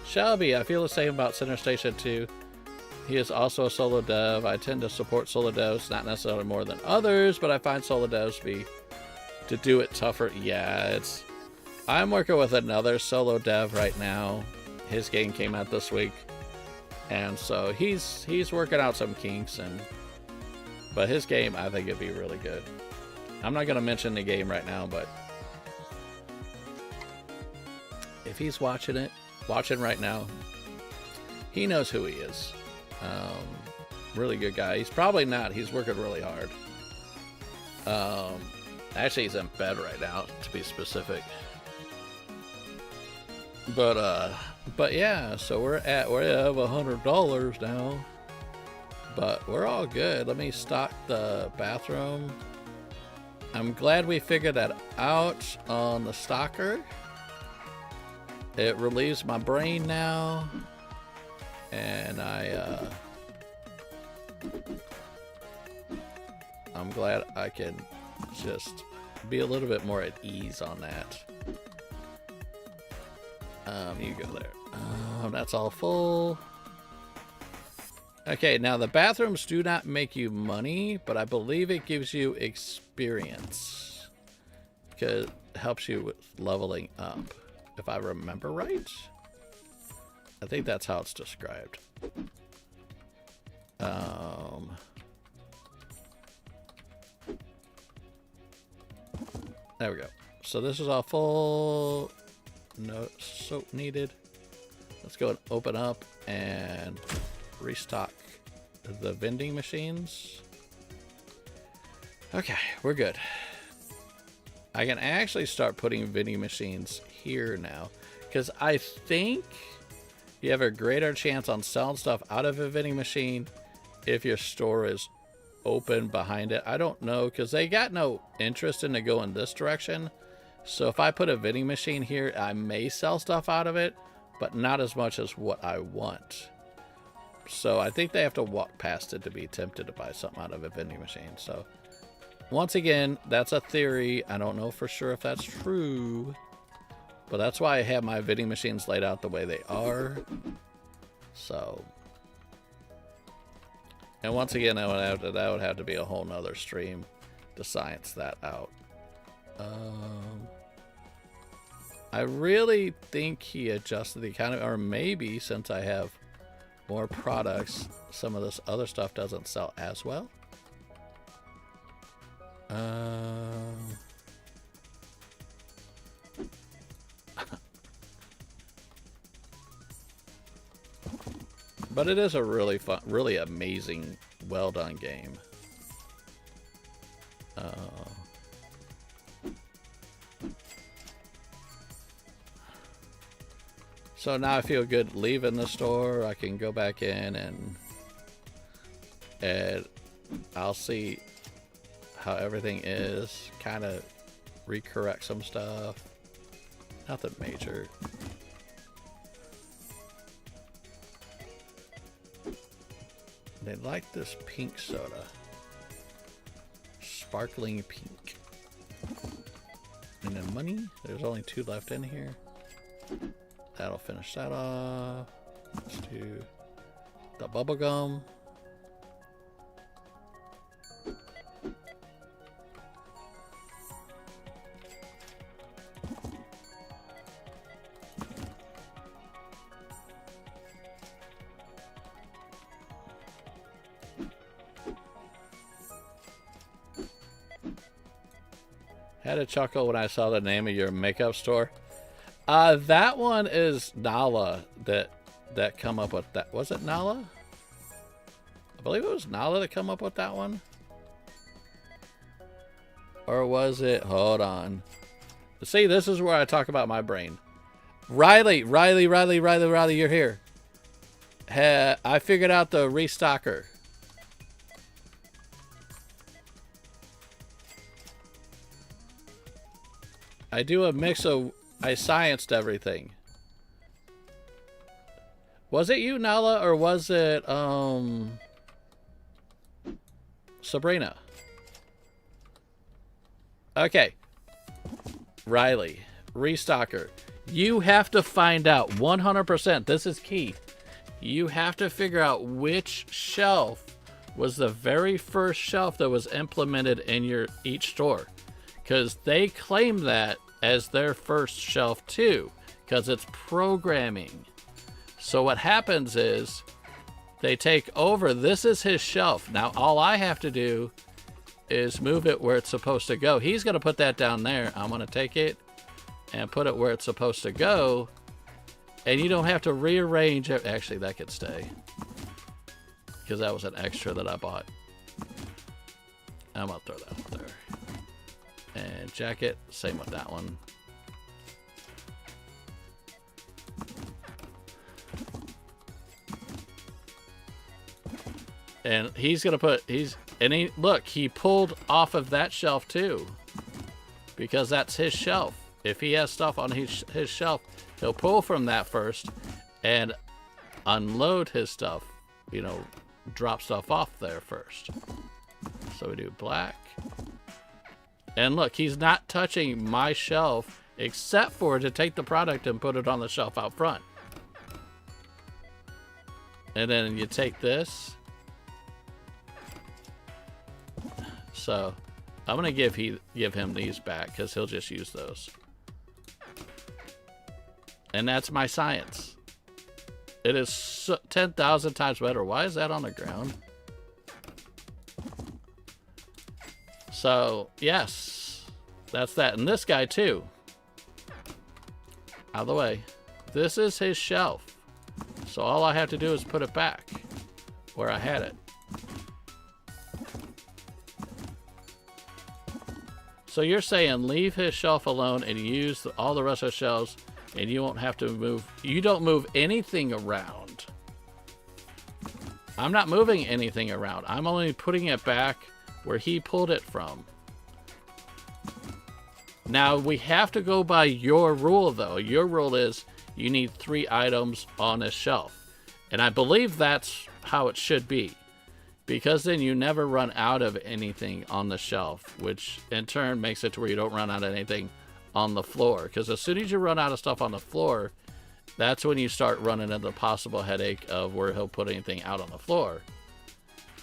Shelby, I feel the same about Center Station 2. He is also a solo dev. I tend to support solo devs, not necessarily more than others, but I find solo devs to do it tougher. Yeah, I'm working with another solo dev right now. His game came out this week, and so he's working out some kinks, but his game I think it'd be really good. I'm not gonna mention the game right now, but if he's watching right now, he knows who he is. Really good guy. He's probably not. He's working really hard. Actually, he's in bed right now, to be specific. But yeah, so we have $100 now. But we're all good. Let me stock the bathroom. I'm glad we figured that out on the stocker. It relieves my brain now. And I'm glad I can just be a little bit more at ease on that. You go there. That's all full. Okay, now the bathrooms do not make you money, but I believe it gives you experience. Because it helps you with leveling up, if I remember right. I think that's how it's described. There we go. So this is all full. No soap needed. Let's go and open up and restock the vending machines. Okay, we're good. I can actually start putting vending machines here now, because I think you have a greater chance on selling stuff out of a vending machine if your store is open behind it. I don't know, because they got no interest in to go in this direction. So if I put a vending machine here, I may sell stuff out of it, but not as much as what I want. So I think they have to walk past it to be tempted to buy something out of a vending machine. So once again, that's a theory. I don't know for sure if that's true, but that's why I have my vending machines laid out the way they are. So, and once again, that would have to be a whole nother stream to science that out. I really think he adjusted the economy, or maybe since I have more products, some of this other stuff doesn't sell as well. But it is a really fun, really amazing, well done game. So now I feel good leaving the store. I can go back in and I'll see how everything is. Kind of recorrect some stuff. Nothing major. They like this pink soda. Sparkling pink. And then money. There's only 2 left in here. That'll finish that off. Let's do the bubble gum. Had a chuckle when I saw the name of your makeup store. That one is Nala that come up with that. Was it Nala? I believe it was Nala that come up with that one. Or was it? Hold on. See, this is where I talk about my brain. Riley, you're here. I figured out the restocker. I do a mix of... I scienced everything. Was it you, Nala, or was it, Sabrina? Okay. Riley, restocker. You have to find out 100%. This is key. You have to figure out which shelf was the very first shelf that was implemented in each store. Because they claim that as their first shelf too, because it's programming. So what happens is they take over. This is his shelf. Now all I have to do is move it where it's supposed to go. He's going to put that down there. I'm going to take it and put it where it's supposed to go. And you don't have to rearrange it. Actually, that could stay, because that was an extra that I bought. I'm going to throw that up there. And jacket, same with that one. And he's gonna put, look, he pulled off of that shelf too, because that's his shelf. If he has stuff on his shelf, he'll pull from that first and unload his stuff, you know, drop stuff off there first. So we do black. And look, he's not touching my shelf except for to take the product and put it on the shelf out front. And then you take this. So I'm going to give him these back because he'll just use those. And that's my science. It is 10,000 times better. Why is that on the ground? So, yes, that's that. And this guy, too. Out of the way. This is his shelf. So all I have to do is put it back where I had it. So you're saying leave his shelf alone and use all the rest of the shelves, and you won't have to move. You don't move anything around. I'm not moving anything around. I'm only putting it back where he pulled it from. Now we have to go by your rule though. Your rule is you need 3 items on a shelf. And I believe that's how it should be, because then you never run out of anything on the shelf, which in turn makes it to where you don't run out of anything on the floor. Because as soon as you run out of stuff on the floor, that's when you start running into the possible headache of where he'll put anything out on the floor.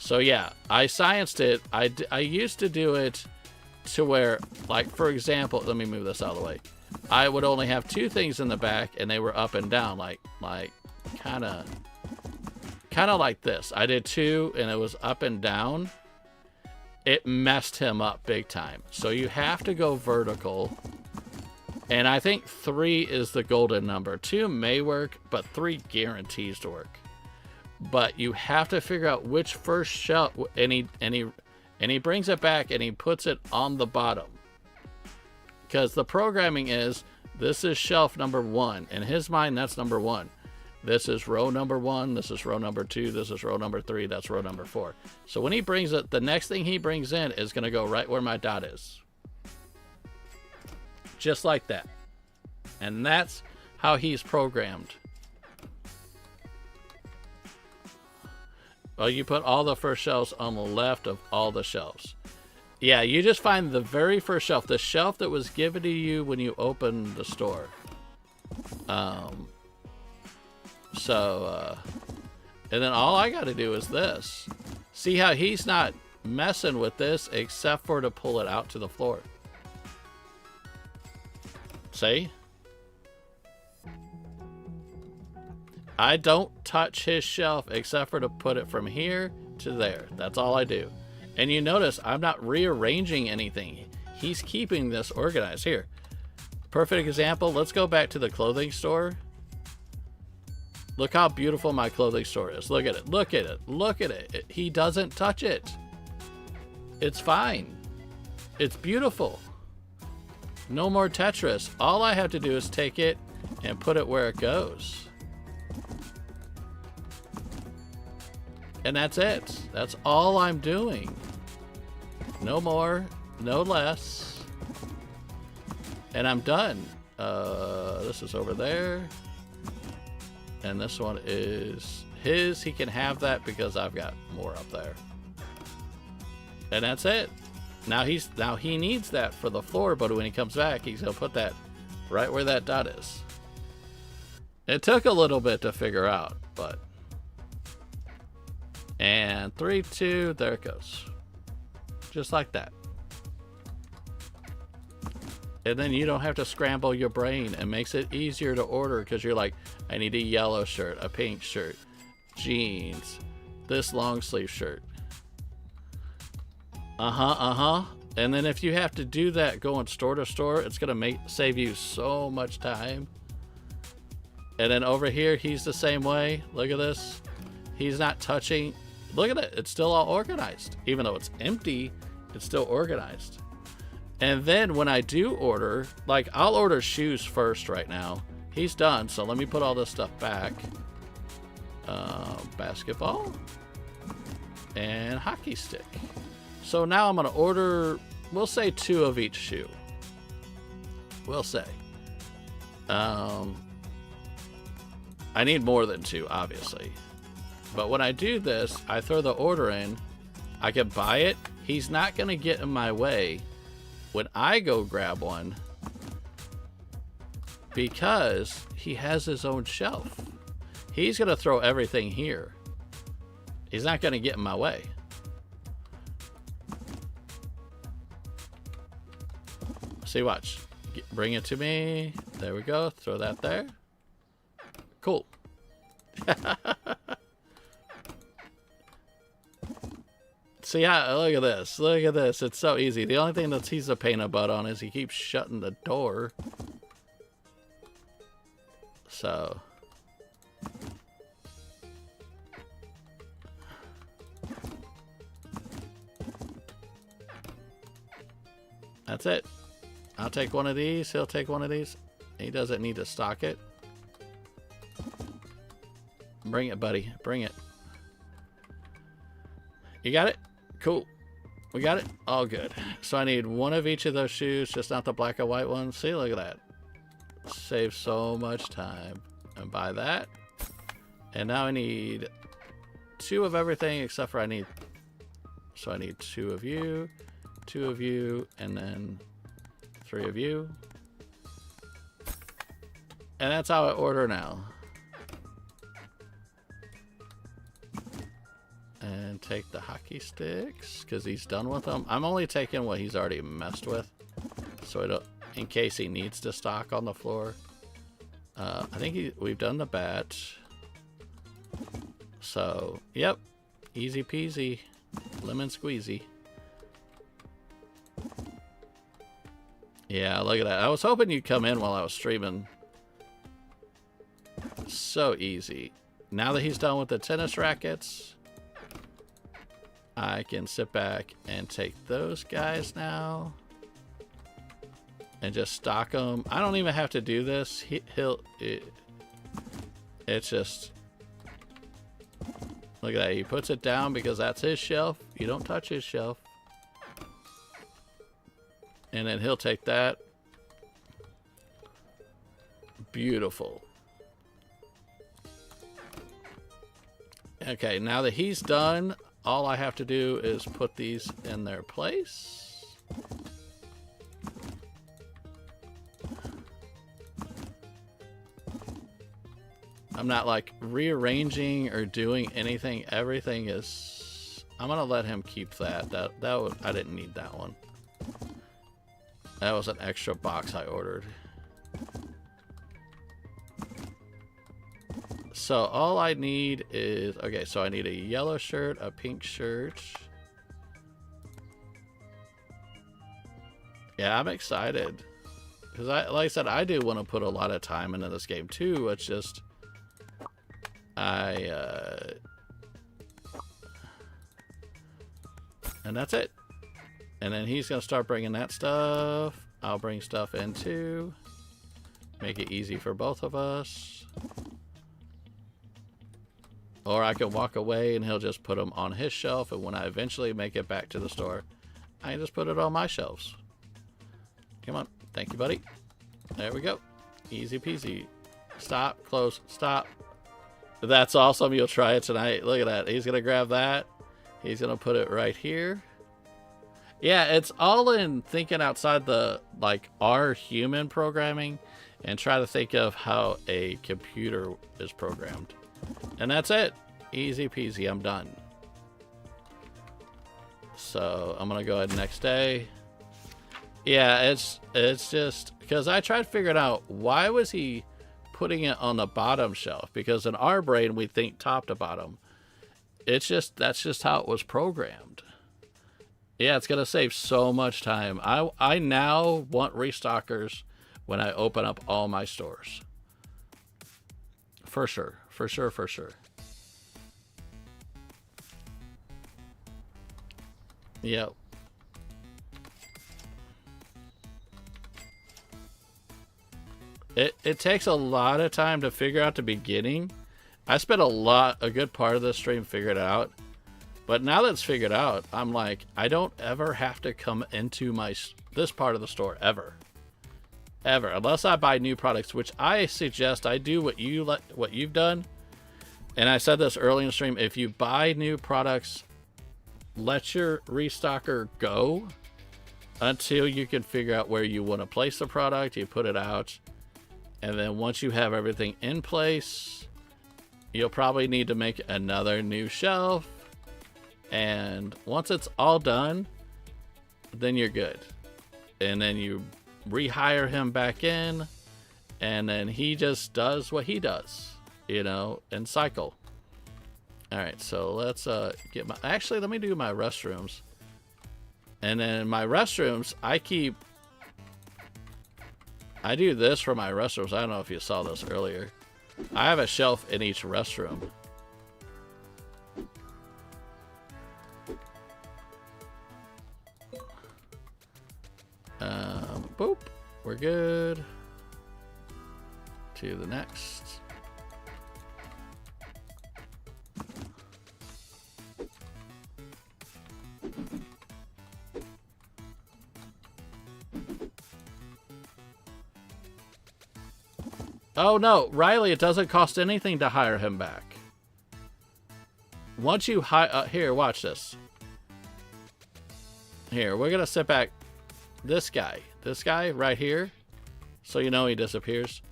So yeah, I scienced it. I used to do it to where, like, for example, let me move this out of the way. I would only have 2 things in the back and they were up and down, like kind of like this. I did 2 and it was up and down. It messed him up big time. So you have to go vertical. And I think 3 is the golden number. 2 may work, but 3 guarantees to work. But you have to figure out which first shelf, and he brings it back and he puts it on the bottom. Because the programming is, this is shelf number 1. In his mind, that's number 1. This is row number 1. This is row number 2. This is row number 3. That's row number 4. So when he brings it, the next thing he brings in is going to go right where my dot is. Just like that. And that's how he's programmed. Well, you put all the first shelves on the left of all the shelves. Yeah, you just find the very first shelf, the shelf that was given to you when you opened the store. And then all I got to do is this. See how he's not messing with this except for to pull it out to the floor. See? I don't touch his shelf except for to put it from here to there. That's all I do. And you notice I'm not rearranging anything. he's keeping this organized. Here, perfect example. Let's go back to the clothing store. Look how beautiful my clothing store is. Look at it. Look at it. Look at it. He doesn't touch it. It's fine. It's beautiful. No more Tetris. All I have to do is take it and put it where it goes. And that's it. That's all I'm doing. No more, no less. And I'm done. This is over there. And this one is his. He can have that because I've got more up there. And that's it. Now he needs that for the floor, but when he comes back, he's gonna put that right where that dot is. It took a little bit to figure out, but and 3, 2, there it goes. Just like that. And then you don't have to scramble your brain. It makes it easier to order because you're like, I need a yellow shirt, a pink shirt, jeans, this long sleeve shirt. And then if you have to do that going store to store, it's gonna save you so much time. And then over here, he's the same way. Look at this. He's not touching. Look at it. It's still all organized. Even though it's empty, it's still organized. And then when I do order, like I'll order shoes first right now. He's done, so let me put all this stuff back. Basketball and hockey stick. So now I'm gonna order, we'll say 2 of each shoe. We'll say. I need more than 2, obviously. But when I do this, I throw the order in. I can buy it. He's not gonna get in my way when I go grab one because he has his own shelf. He's gonna throw everything here. He's not gonna get in my way. See, watch. Bring it to me. There we go. Throw that there. Cool. See how, look at this. Look at this. It's so easy. The only thing that he's a pain in the butt on is he keeps shutting the door. So. That's it. I'll take one of these. He'll take one of these. He doesn't need to stock it. Bring it, buddy. Bring it. You got it? Cool. We got it? All good. So I need one of each of those shoes, just not the black and white ones. See, look at that. Save so much time. And buy that. And now I need 2 of everything except for I need 2 of you, 2 of you, and then 3 of you. And that's how I order now. And take the hockey sticks because he's done with them. I'm only taking what he's already messed with, so in case he needs to stock on the floor. I think we've done the bat. So, yep, easy peasy, lemon squeezy. Yeah, look at that. I was hoping you'd come in while I was streaming. So easy. Now that he's done with the tennis rackets, I can sit back and take those guys now and just stock them. I don't even have to do this. It's just, look at that. He puts it down because that's his shelf. You don't touch his shelf. And then he'll take that. Beautiful. Okay, now that he's done, all I have to do is put these in their place. I'm not like rearranging or doing anything. Everything is, I'm gonna let him keep that. That was, I didn't need that one. That was an extra box I ordered. So all I need is, okay, so I need a yellow shirt, a pink shirt. Yeah, I'm excited. Because, like I said, I do want to put a lot of time into this game, too. It's just... and that's it. And then he's going to start bringing that stuff. I'll bring stuff in, too. Make it easy for both of us. Or I can walk away and he'll just put them on his shelf. And when I eventually make it back to the store, I can just put it on my shelves. Come on. Thank you, buddy. There we go. Easy peasy. Stop. Close. Stop. That's awesome. You'll try it tonight. Look at that. He's going to grab that. He's going to put it right here. Yeah, it's all in thinking outside the, like, our human programming and try to think of how a computer is programmed. And that's it. Easy peasy. I'm done. So I'm going to go ahead next day. Yeah, it's just because I tried figuring out why was he putting it on the bottom shelf, because in our brain we think top to bottom. It's just that's just how it was programmed. Yeah, it's gonna save so much time. I now want restockers when I open up all my stores. For sure, for sure, for sure. Yep. It takes a lot of time to figure out the beginning. I spent a good part of the stream figuring it out. But now that it's figured out, I'm like, I don't ever have to come into this part of the store ever. Ever. Unless I buy new products, which I suggest I do what you've done. And I said this early in the stream, if you buy new products, let your restocker go until you can figure out where you want to place the product. You put it out. And then once you have everything in place, you'll probably need to make another new shelf. And once it's all done, then you're good. And then you rehire him back in, and then he just does what he does, you know, and cycle. All right, so let's get my... Actually, let me do my restrooms. And then my restrooms, I do this for my restrooms. I don't know if you saw this earlier. I have a shelf in each restroom. Boop. We're good. To the next. Oh no, Riley, it doesn't cost anything to hire him back. Once you hire... here, watch this. Here, we're going to sit back. This guy right here, so you know he disappears.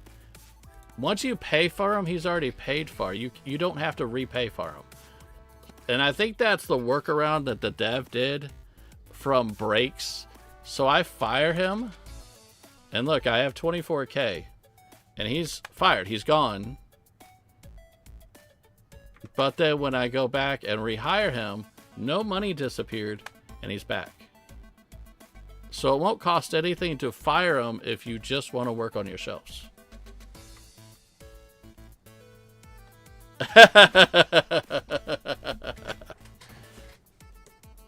Once you pay for him, he's already paid for. You don't have to repay for him. And I think that's the workaround that the dev did from breaks. So I fire him, and look, I have 24K. And he's fired. He's gone. But then when I go back and rehire him, no money disappeared, and he's back. So it won't cost anything to fire him if you just want to work on your shelves.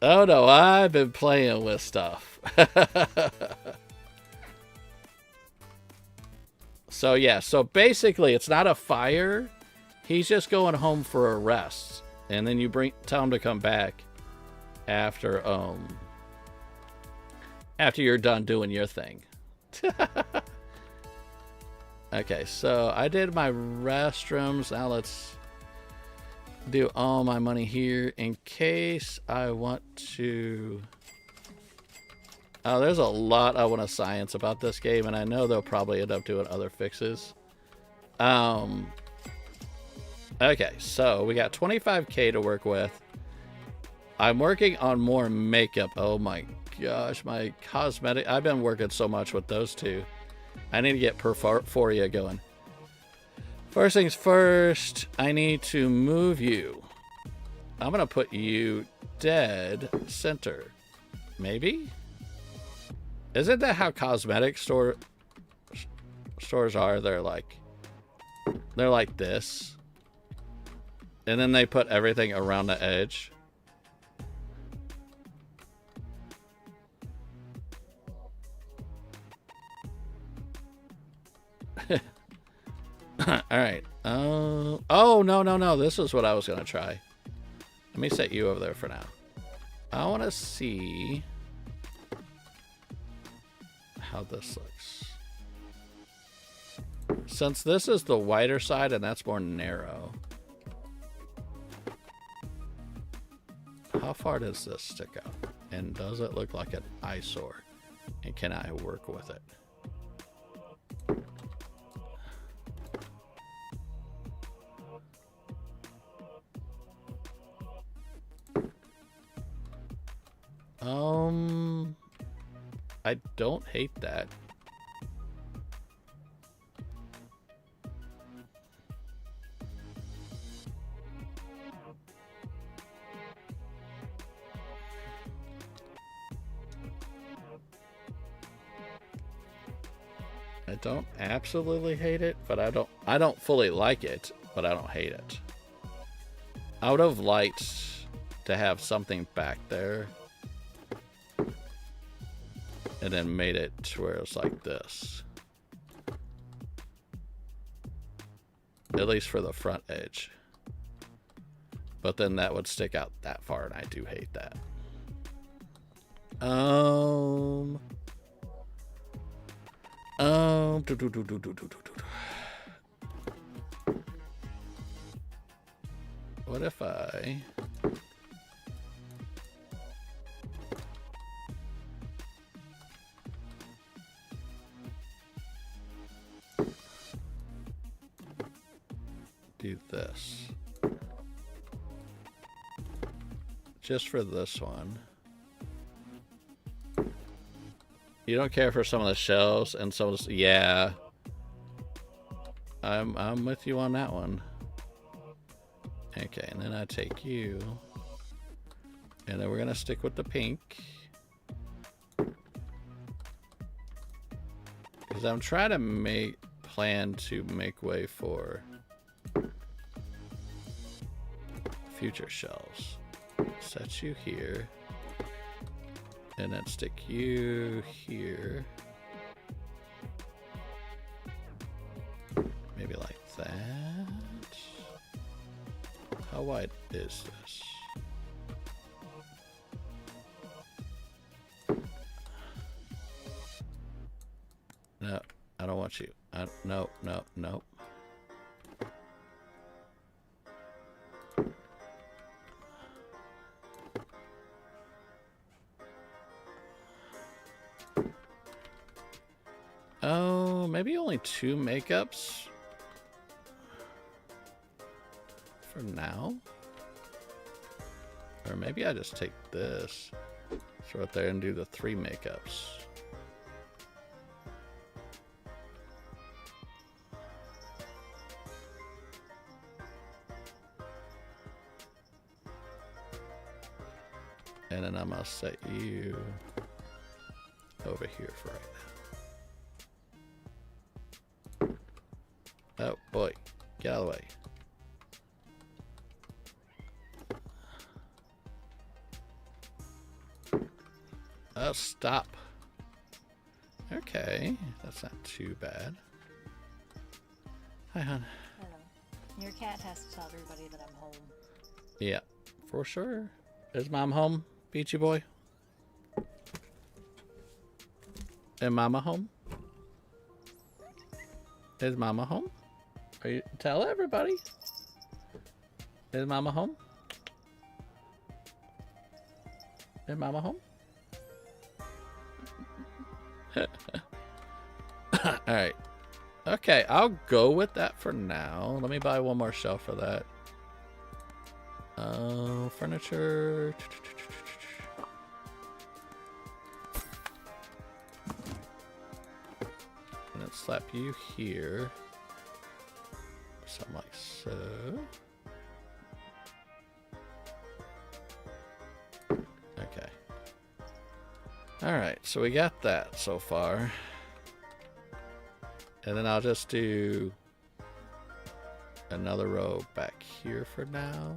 Oh no, I've been playing with stuff. So yeah, so basically it's not a fire. He's just going home for a rest. And then you tell him to come back after you're done doing your thing. Okay, so I did my restrooms. Now let's do all my money here in case I want to... Oh, there's a lot I want to science about this game, and I know they'll probably end up doing other fixes. Okay, so we got 25K to work with. I'm working on more makeup. Oh my gosh, my cosmetic. I've been working so much with those two. I need to get Perforia going. First things first, I need to move you. I'm going to put you dead center. Maybe? Isn't that how cosmetic stores are? They're like this. And then they put everything around the edge. All right. Oh, no. This is what I was going to try. Let me set you over there for now. I want to see how this looks. Since this is the wider side and that's more narrow, how far does this stick out? And does it look like an eyesore? And can I work with it? I don't hate that. I don't absolutely hate it, but I don't fully like it, but I don't hate it. I would have liked to have something back there and then made it to where it's like this. At least for the front edge. But then that would stick out that far, and I do hate that. What if I do this? Just for this one. You don't care for some of the shells and some of the... Yeah. I'm with you on that one. Okay, and then I take you. And then we're going to stick with the pink. Because I'm trying to plan to make way for future shells. Set you here. And then stick you here. Maybe like that. How wide is this? No, I don't want you. No. Oh, maybe only 2 makeups for now. Or maybe I just take this, throw it there, and do the 3 makeups. And then I'm gonna set you over here for right now. Oh boy, get out of the way. Oh, stop. Okay, that's not too bad. Hi, hon. Hello. Your cat has to tell everybody that I'm home. Yeah, for sure. Is Mom home, Beachy boy? Is Mama home? Is Mama home? Tell everybody. Is Mama home? Is Mama home? Alright. Okay, I'll go with that for now. Let me buy one more shelf for that. Furniture. And then slap you here. Something like so. Okay. Alright, so we got that so far. And then I'll just do another row back here for now.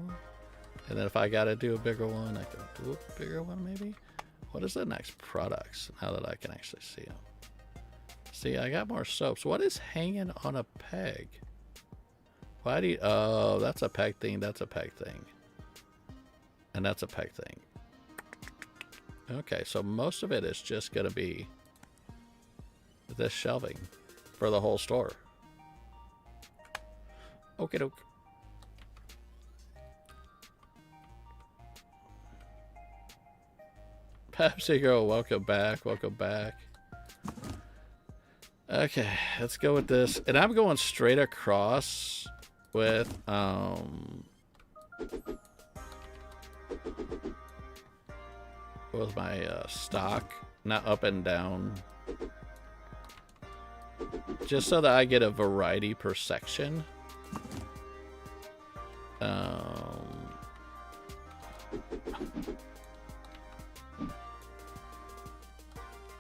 And then if I gotta do a bigger one, I can do a bigger one maybe. What is the next products now that I can actually see them? See, I got more soaps. What is hanging on a peg? Why do you... Oh, that's a peg thing. That's a peg thing. And that's a peg thing. Okay, so most of it is just going to be this shelving for the whole store. Okie doke. Pepsi Girl, welcome back. Welcome back. Okay, let's go with this. And I'm going straight across with my stock, not up and down, just so that I get a variety per section.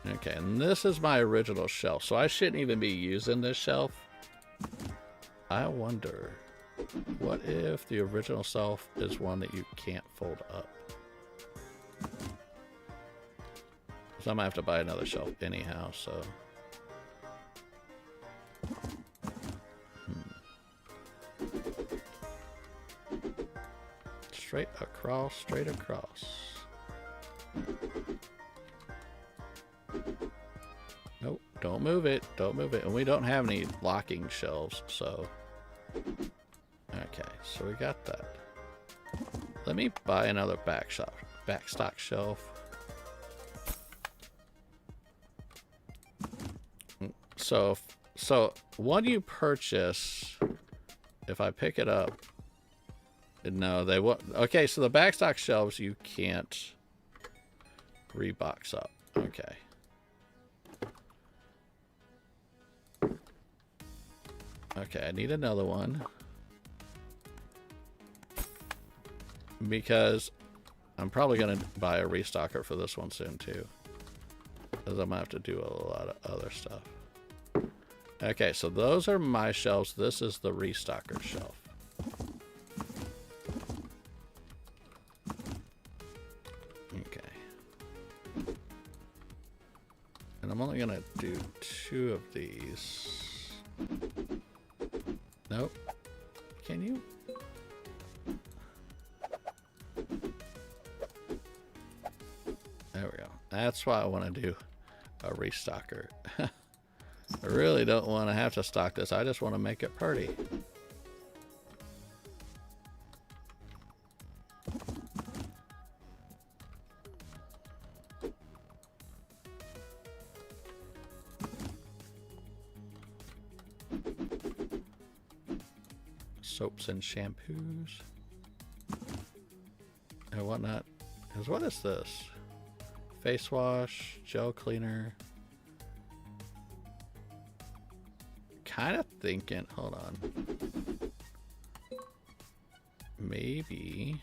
Okay, and this is my original shelf, so I shouldn't even be using this shelf. I wonder, what if the original shelf is one that you can't fold up? So I might have to buy another shelf anyhow, so. Straight across, straight across. Nope, don't move it, don't move it. And we don't have any locking shelves, so. Okay, so we got that. Let me buy another backstock shelf. So when you purchase, if I pick it up, no, they won't. Okay, so the backstock shelves you can't rebox up. Okay. Okay, I need another one because I'm probably gonna buy a restocker for this one soon too, because I'm gonna have to do a lot of other stuff. Okay, so those are my shelves. This is the restocker shelf. Okay. And I'm only gonna do 2 of these. Nope. Can you? There we go. That's why I want to do a restocker. I really don't want to have to stock this. I just want to make it pretty. Soaps and shampoos and whatnot. Because what is this? Face wash, gel cleaner. Kind of thinking, hold on. Maybe.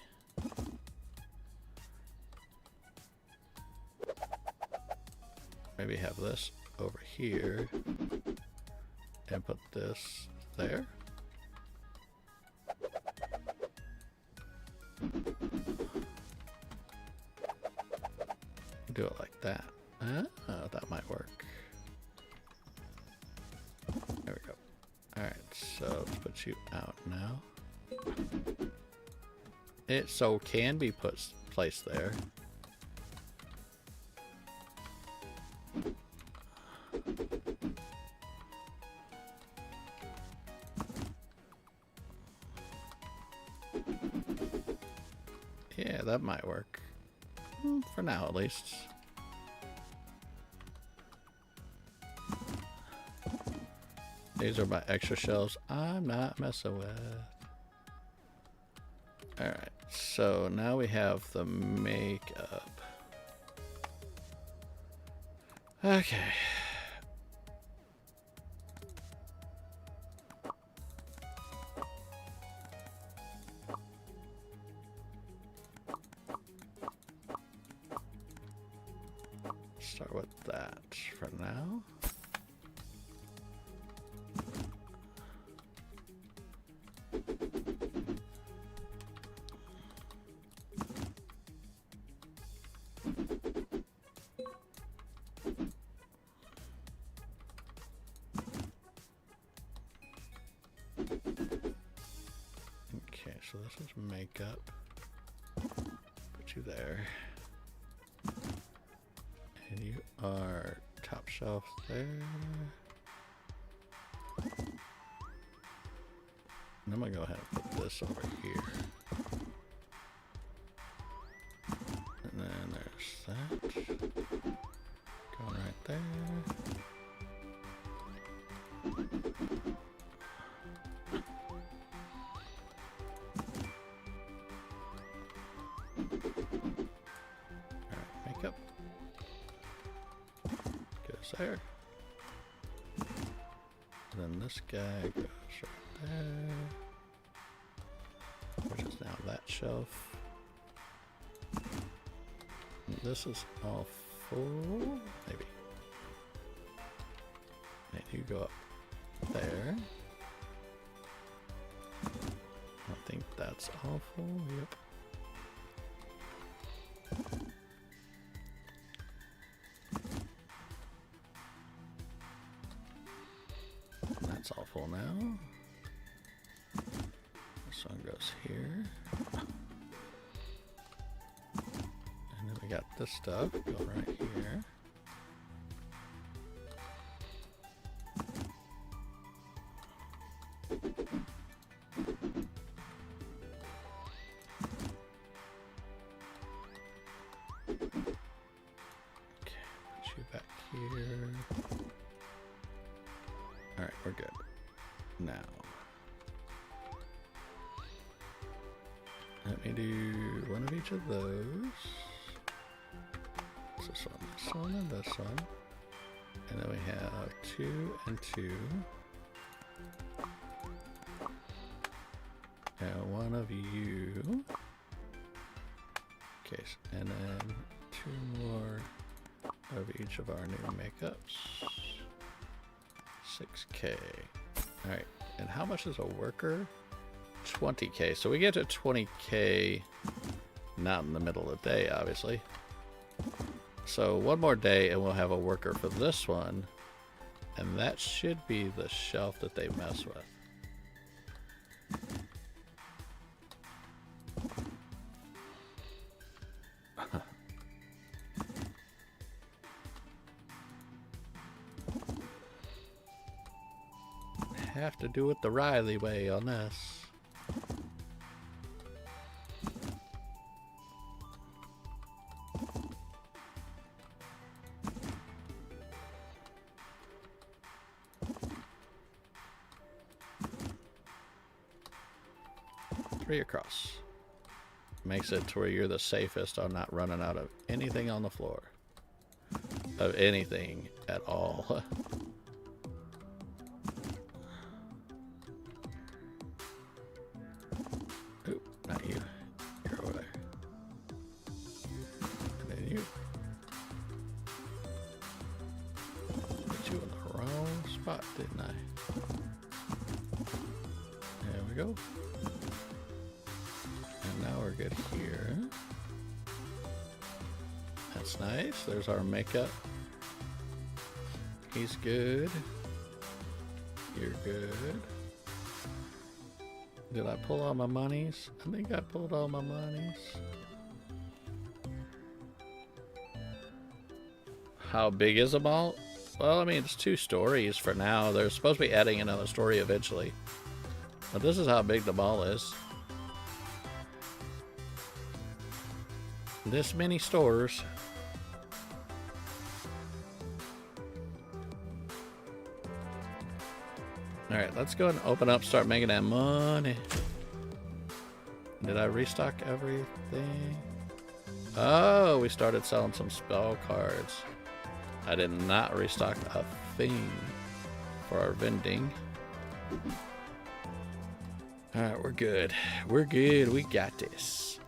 Maybe have this over here and put this there. Do it like that. Oh, that might work. There we go. Alright, so let's put you out now. It so can be placed there. Yeah, that might work. For now, at least. These are my extra shelves I'm not messing with. Alright, so now we have the makeup. Okay. start with that for now. Okay, so this is makeup. Put you there. And you are top shelf there. And I'm gonna go ahead and put this over here. And then there's that. Going right there. Alright, makeup. Goes there. And then this guy goes right there. Which is now that shelf. And this is all full, maybe. And you go up there. I think that's all full, yep. That's all full now. This one goes here. And then we got this stuff going right here. Okay, put you back here. Alright, we're good. Now, let me do one of each of those. This one, and this one. And then we have 2 and 2. And one of you. Okay, and then 2 more of each of our new makeups. 6K. Alright, and how much is a worker? 20K. So we get to 20K not in the middle of the day, obviously. So one more day and we'll have a worker for this one. And that should be the shelf that they mess with. Have to do it the Riley way on this. Three across. Makes it to where you're the safest on not running out of anything on the floor. Of anything at all. Oop, not you. You're over there. And then you. Put you in the wrong spot, didn't I? There we go. And now we're good here. That's nice. There's our makeup. He's good. You're good. Did I pull all my monies? I think I pulled all my monies. How big is the mall? Well, I mean, it's 2 stories for now. They're supposed to be adding another story eventually. But this is how big the mall is. This many stores. Alright, let's go and open up, start making that money. Did I restock everything? Oh, we started selling some spell cards. I did not restock a thing for our vending. Alright, we're good. We're good. We got this.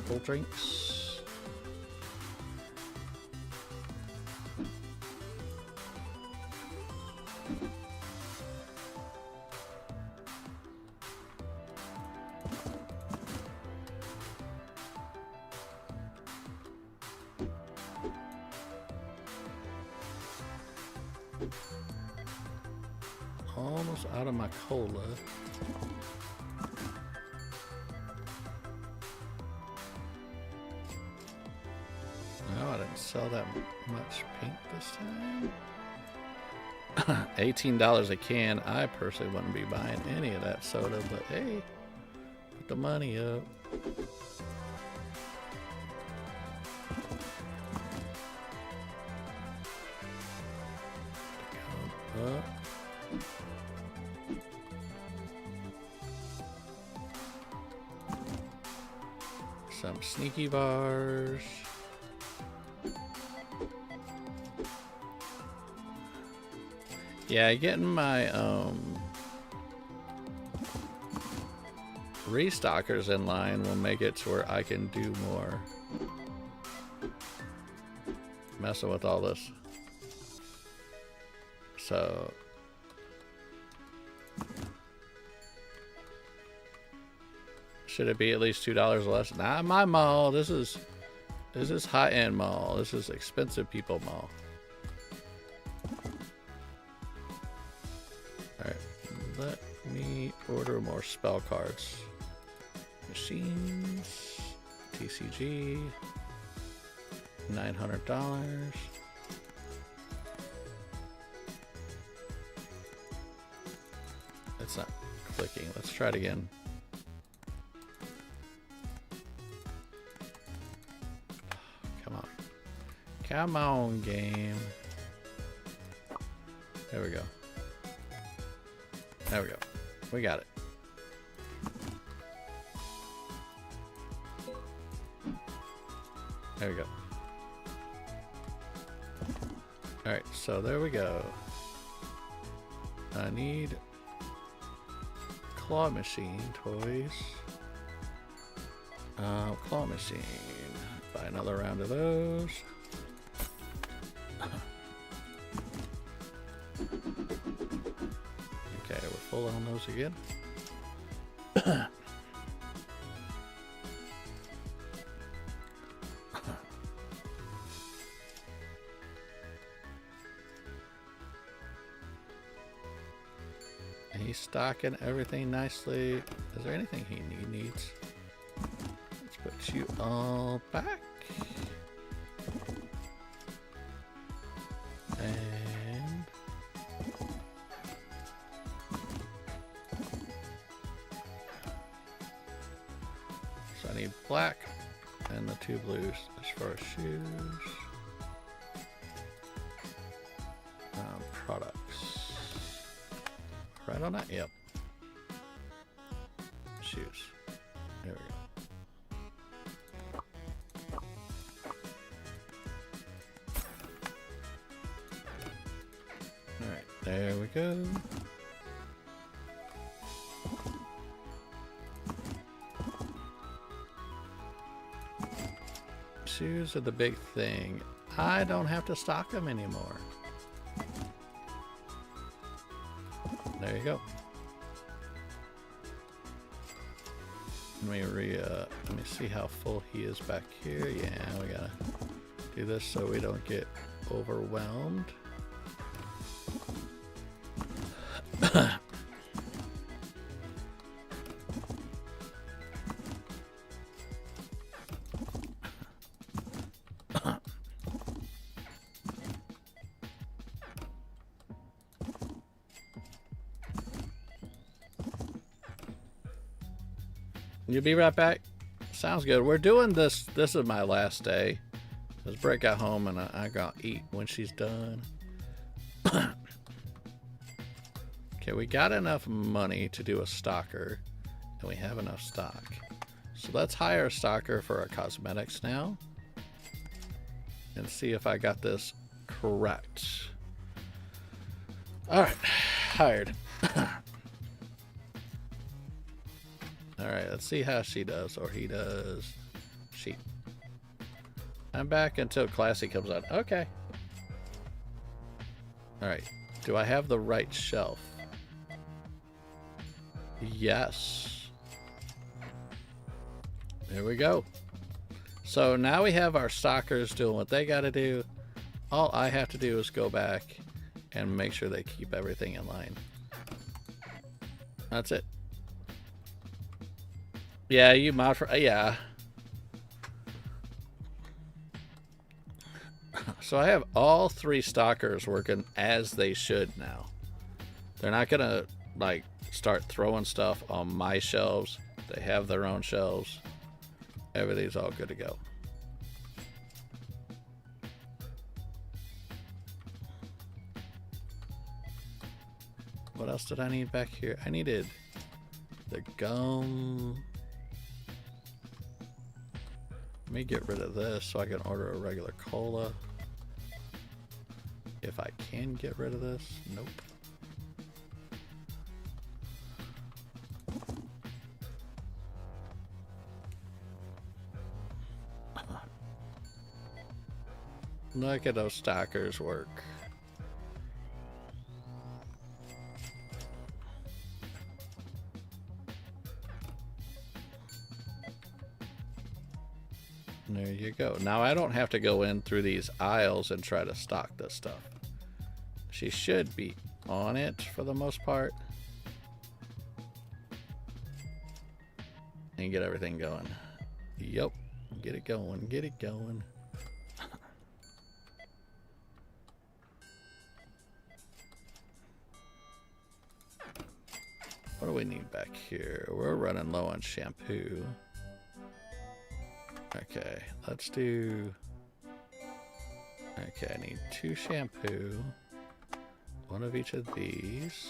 purple drinks. Almost out of my cola. No, I didn't sell that much pink this time. $18 a can. I personally wouldn't be buying any of that soda, but hey, put the money up. Up. Some sneaky bars. Yeah, getting my restockers in line will make it to where I can do more. Messing with all this. So should it be at least $2 less? Not my mall. This is high-end mall. This is expensive people mall. Alright, let me order more spell cards. Machines, TCG, $900. It's not clicking. Let's try it again. Come on. Come on, game. There we go. There we go. We got it. There we go. Alright, so there we go. I need claw machine toys. Claw machine. Buy another round of those. Okay, we're full on those again. He's stocking everything nicely. Is there anything he needs? Let's put you all back. And so I need black and the 2 blues as far as shoes. Products. Right on that? Yep. Shoes. There we go. Alright, there we go. Shoes are the big thing. I don't have to stock them anymore. There you go. Let me see how full he is back here. Yeah, we gotta do this so we don't get overwhelmed. You'll be right back. Sounds good. We're doing this. This is my last day. Because Britt got home and I got to eat when she's done. Okay, we got enough money to do a stalker. And we have enough stock. So let's hire a stalker for our cosmetics now. And see if I got this correct. Alright. Hired. Alright, let's see how she does, or he does. I'm back until Classy comes on. Okay. Alright. Do I have the right shelf? Yes. There we go. So now we have our stalkers doing what they gotta do. All I have to do is go back and make sure they keep everything in line. That's it. Yeah, you mod for... yeah. So I have all 3 stalkers working as they should now. They're not gonna, like, start throwing stuff on my shelves. They have their own shelves. Everything's all good to go. What else did I need back here? I needed the gum. Let me get rid of this so I can order a regular cola. If I can get rid of this. Nope. Look at those stalkers work. There you go. Now I don't have to go in through these aisles and try to stock this stuff. She should be on it for the most part. And get everything going. Yep. Get it going. Get it going. What do we need back here? We're running low on shampoo. Okay, let's do... Okay, I need 2 shampoo. 1 of each of these.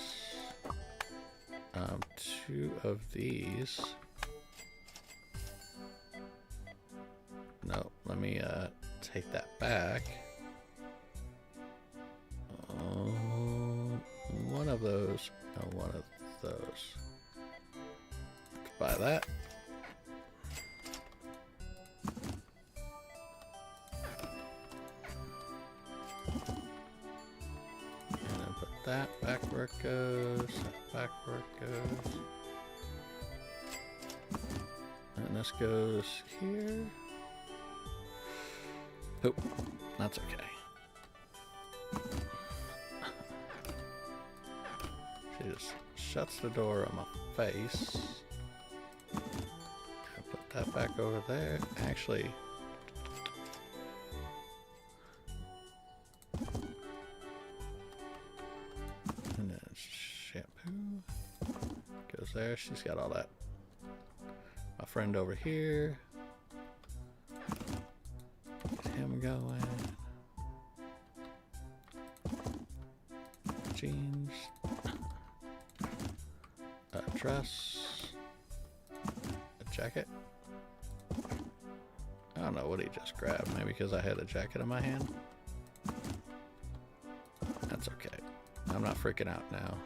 2 of these. No, let me take that back. 1 of those. No, 1 of those. Let's buy that. And then put that back where it goes. Back where it goes. And this goes here. Poop. That's okay. She just shuts the door on my face. Put that back over there. Actually, and then shampoo goes there. She's got all that. My friend over here. Get him going. Jeans. A dress. A jacket. I don't know what he just grabbed. Maybe because I had a jacket in my hand. That's okay. I'm not freaking out now.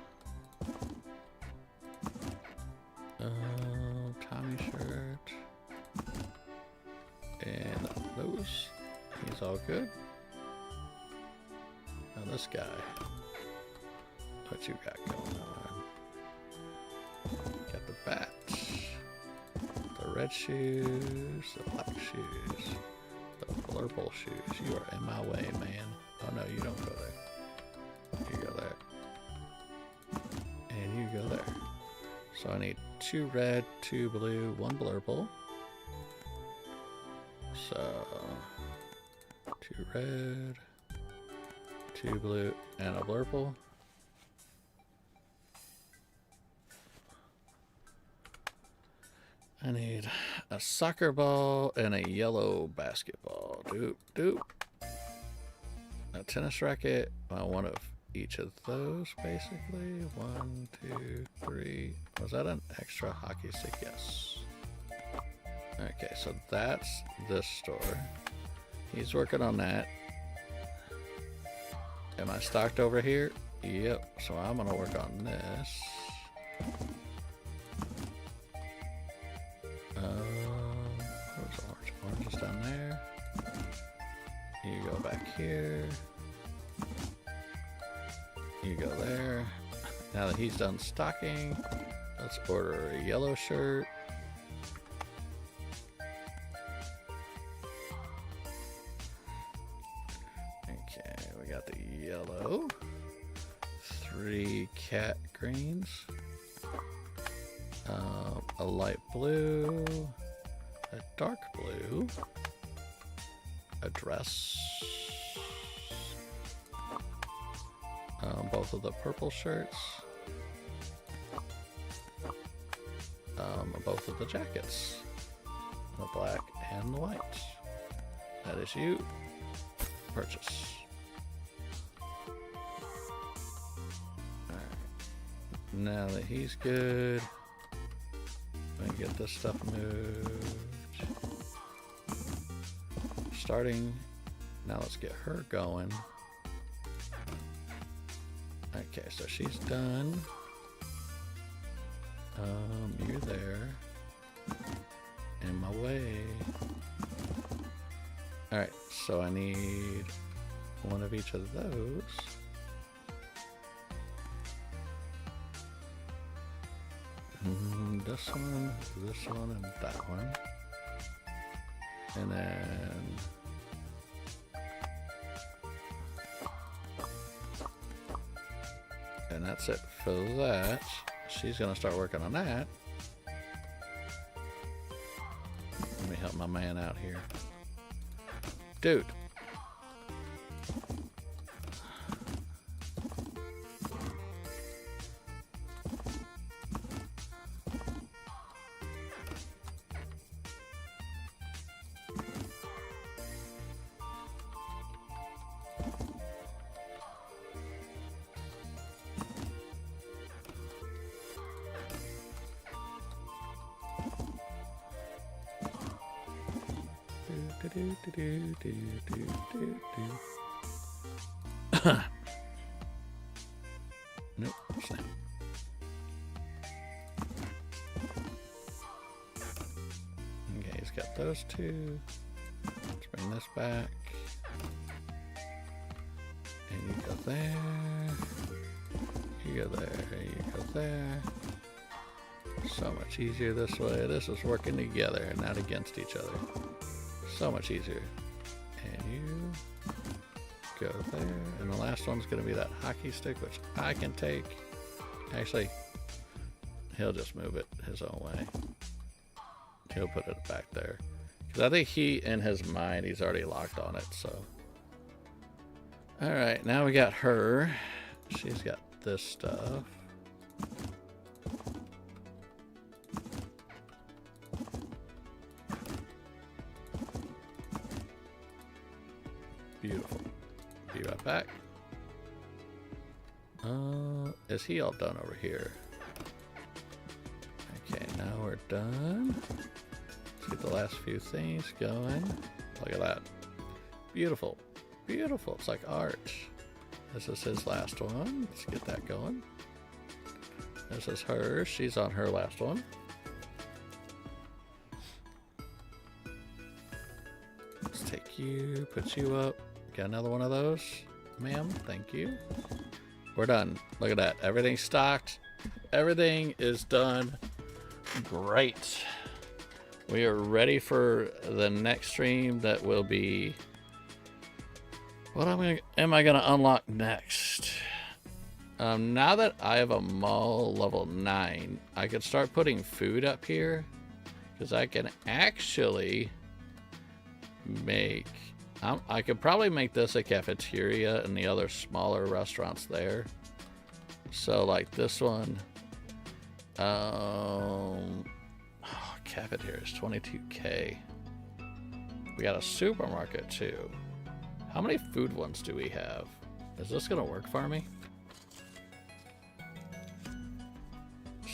Tommy shirt. And those. He's all good. Now this guy. What you got going on? Got the bats. The red shoes. The black shoes. The blurple shoes. You are in my way, man. Oh no, you don't go there. You go there. And you go there. So I need 2 red, 2 blue, 1 blurple. So 2 red, 2 blue, and a blurple. I need a soccer ball and a yellow basketball. Doop, doop. A tennis racket. One of each of those, basically. 1, 2, 3. Was that an extra hockey stick? Yes. Okay, so that's this store. He's working on that. Am I stocked over here? Yep. So I'm gonna work on this. Where's orange? Orange is down there. here. You go there. Now that he's done stocking, let's order a yellow shirt. Okay, we got the yellow. 3 cat greens. A light blue. A dark blue. A dress. Both of the purple shirts. Both of the jackets. The black and the white. That is you. Purchase. Alright. Now that he's good, I'm gonna get this stuff moved. Starting. Now let's get her going. Okay, so she's done. You're there. In my way. Alright, so I need one of each of those. This one, and that one. And then and that's it for that. She's gonna start working on that. Let me help my man out here. Dude. Nope, snap. Okay, he's got those two. Let's bring this back. And you go there. You go there. You go there. So much easier this way. This is working together and not against each other. So much easier. And you go there. And the last one's going to be that hockey stick, which I can take. Actually, he'll just move it his own way. He'll put it back there. Because I think he, in his mind, he's already locked on it, so. Alright, now we got her. She's got this stuff. Beautiful. Be right back. Is he all done over here? Okay, now we're done. Let's get the last few things going. Look at that. Beautiful. Beautiful. It's like art. This is his last one. Let's get that going. This is her. She's on her last one. Let's take you, put you up. Got another one of those, ma'am. Thank you. We're done. Look at that. Everything's stocked. Everything is done. Great. We are ready for the next stream that will be... What am I gonna unlock next? Now that I have a mall level 9, I could start putting food up here. Because I can actually make... I could probably make this a cafeteria and the other smaller restaurants there. So like this one, cafeteria is 22K. We got a supermarket too. How many food ones do we have? Is this gonna work for me?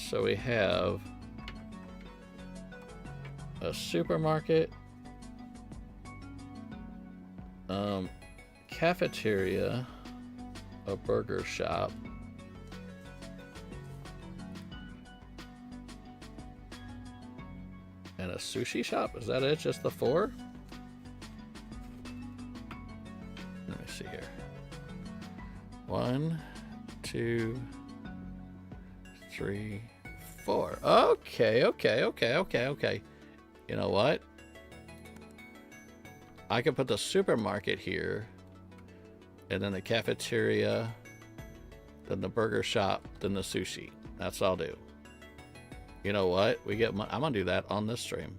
So we have a supermarket, cafeteria, a burger shop, and a sushi shop. Is that it? Just the 4? Let me 1, 2, 3, 4. Okay. You know what? I could put the supermarket here, and then the cafeteria, then the burger shop, then the sushi. That's what I'll do. You know what? I'm gonna do that on this stream.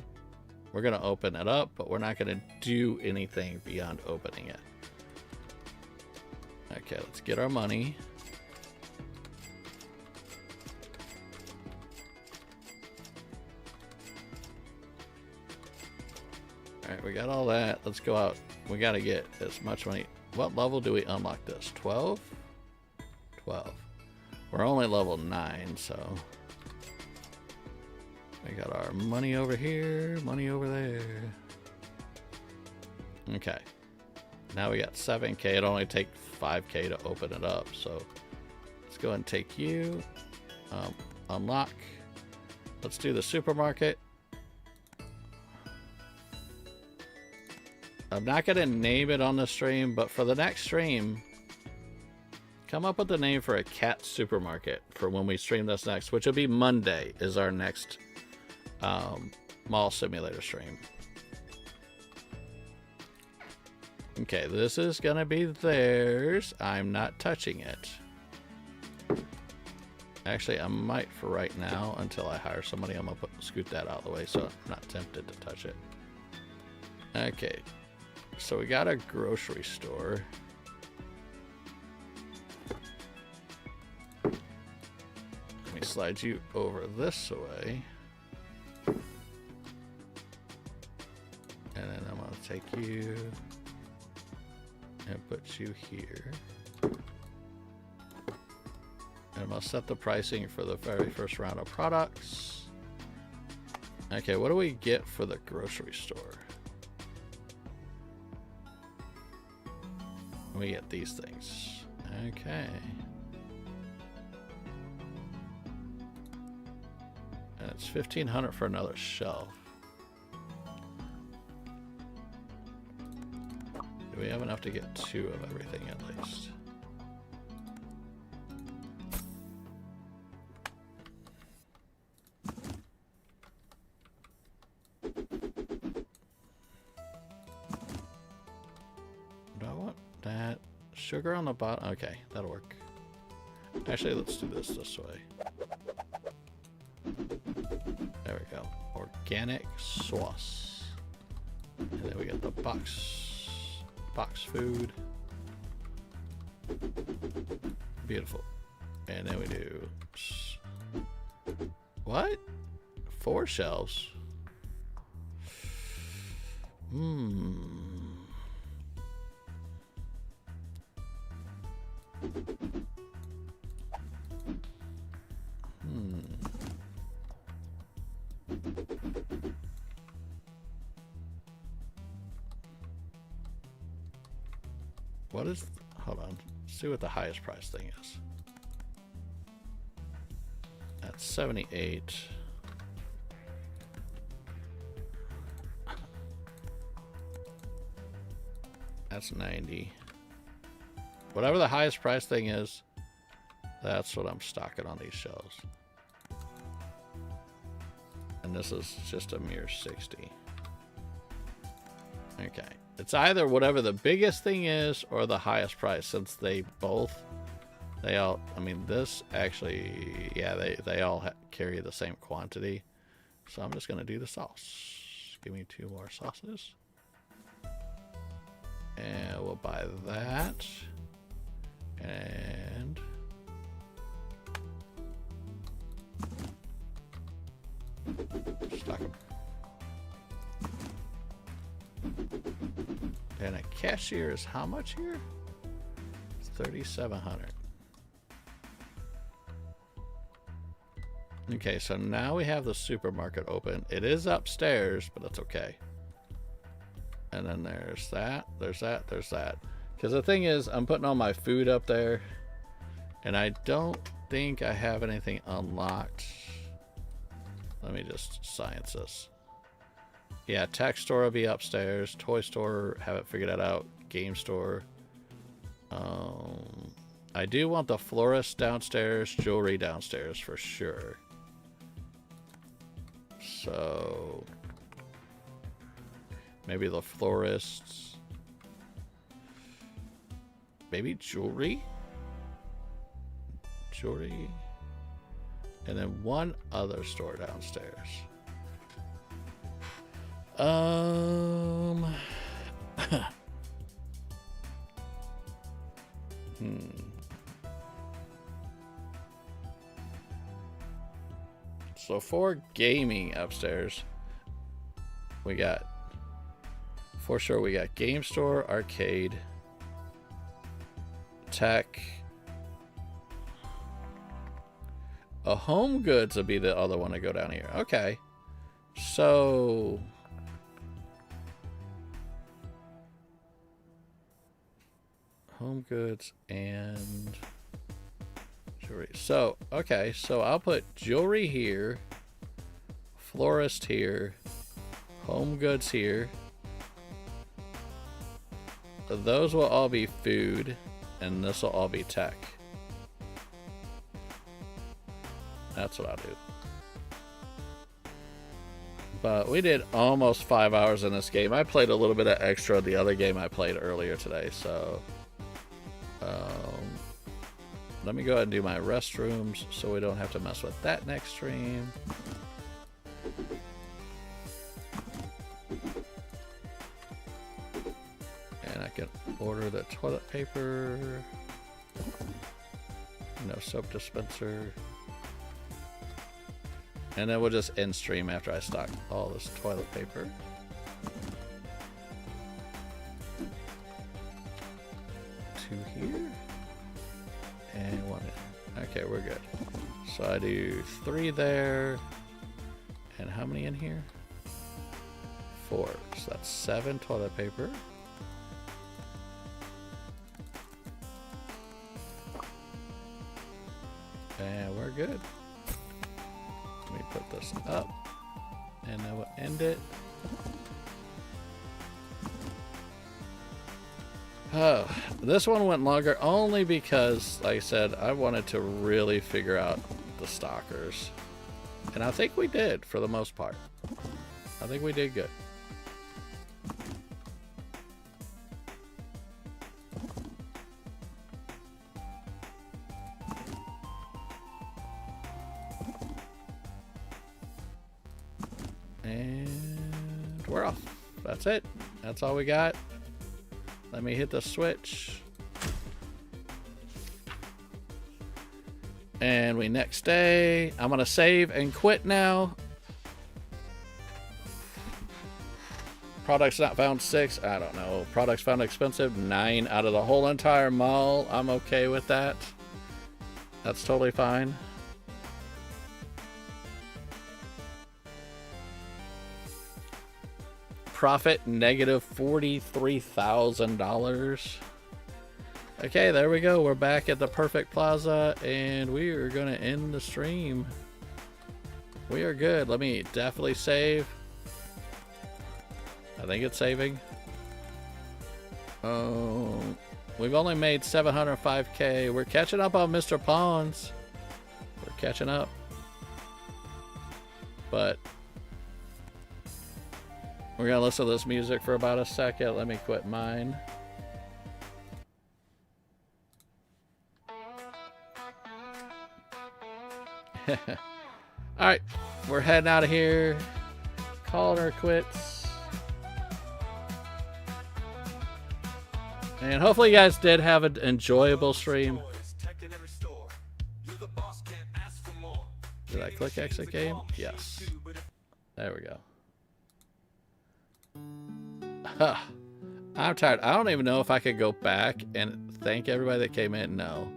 We're gonna open it up, but we're not gonna do anything beyond opening it. Okay, let's get our money. Alright, we got all that. Let's go out. We gotta get as much money. What level do we unlock this? 12? 12. We're only level 9, so... We got our money over here, money over there. Okay. Now we got 7K. It only take 5K to open it up, so... Let's go ahead and take you. Unlock. Let's do the supermarket. I'm not going to name it on the stream, but for the next stream, come up with a name for a cat supermarket for when we stream this next, which will be Monday is our next mall simulator stream. Okay, this is going to be theirs. I'm not touching it. Actually, I might for right now until I hire somebody. I'm going to scoot that out of the way so I'm not tempted to touch it. Okay. So we got a grocery store. Let me slide you over this way. And then I'm going to take you and put you here. And I'm going to set the pricing for the very first round of products. Okay, what do we get for the grocery store? We get these things. Okay. And it's $1,500 for another shelf. Do we have enough to get 2 of everything at least? Sugar on the bottom. Okay, that'll work. Actually, let's do this way. There we go. Organic sauce. And then we get the box food. Beautiful. And then we do... What? 4 shelves? What is... Hold on. Let's see what the highest price thing is. That's 78. That's 90. Whatever the highest price thing is, that's what I'm stocking on these shelves. And this is just a mere 60. Okay. It's either whatever the biggest thing is or the highest price, since they all, I mean, this actually, yeah, they all carry the same quantity. So I'm just going to do the sauce. Give me 2 more sauces. And we'll buy that. And stock them. And a cashier is how much here? It's $3,700. Okay, so now we have the supermarket open. It is upstairs, but that's okay. And then there's that, there's that, there's that. Because the thing is, I'm putting all my food up there, and I don't think I have anything unlocked. Let me just science this. Yeah, tech store will be upstairs. Toy store, haven't figured that out. Game store. I do want the florist downstairs, jewelry downstairs for sure. So maybe the florists. Maybe jewelry? Jewelry. And then one other store downstairs. So for gaming upstairs, we got, for sure, we got game store, arcade, tech. A home goods would be the other one to go down here. Okay. So home goods and jewelry. So, okay. So I'll put jewelry here, florist here, home goods here. Those will all be food, and this will all be tech. That's what I'll do. But we did almost 5 hours in this game. I played a little bit of extra the other game I played earlier today, so let me go ahead and do my restrooms so we don't have to mess with that next stream. And I can order the toilet paper. No soap dispenser. And then we'll just end stream after I stock all this toilet paper. Two here. And one in. Okay, we're good. So I do 3 there. And how many in here? 4. So that's 7 toilet paper. And we're good. Let me put this up, and then we'll end it. Oh, this one went longer only because, like I said, I wanted to really figure out the stalkers. And I think we did, for the most part. I think we did good. And we're off. That's it. That's all we got. Let me hit the switch. And we next day. I'm going to save and quit now. Products not found 6. I don't know. Products found expensive 9 out of the whole entire mall. I'm okay with that. That's totally fine. Profit negative $43,000. Okay, there we go. We're back at the Perfect Plaza, and we are going to end the stream. We are good. Let me definitely save. I think it's saving. Oh, we've only made 705K. We're catching up on Mr. Pawns. We're catching up. But we're going to listen to this music for about a second. Let me quit mine. Alright, we're heading out of here. Calling her quits. And hopefully you guys did have an enjoyable stream. Did I click exit game? Yes. There we go. I'm tired. I don't even know if I could go back and thank everybody that came in. No.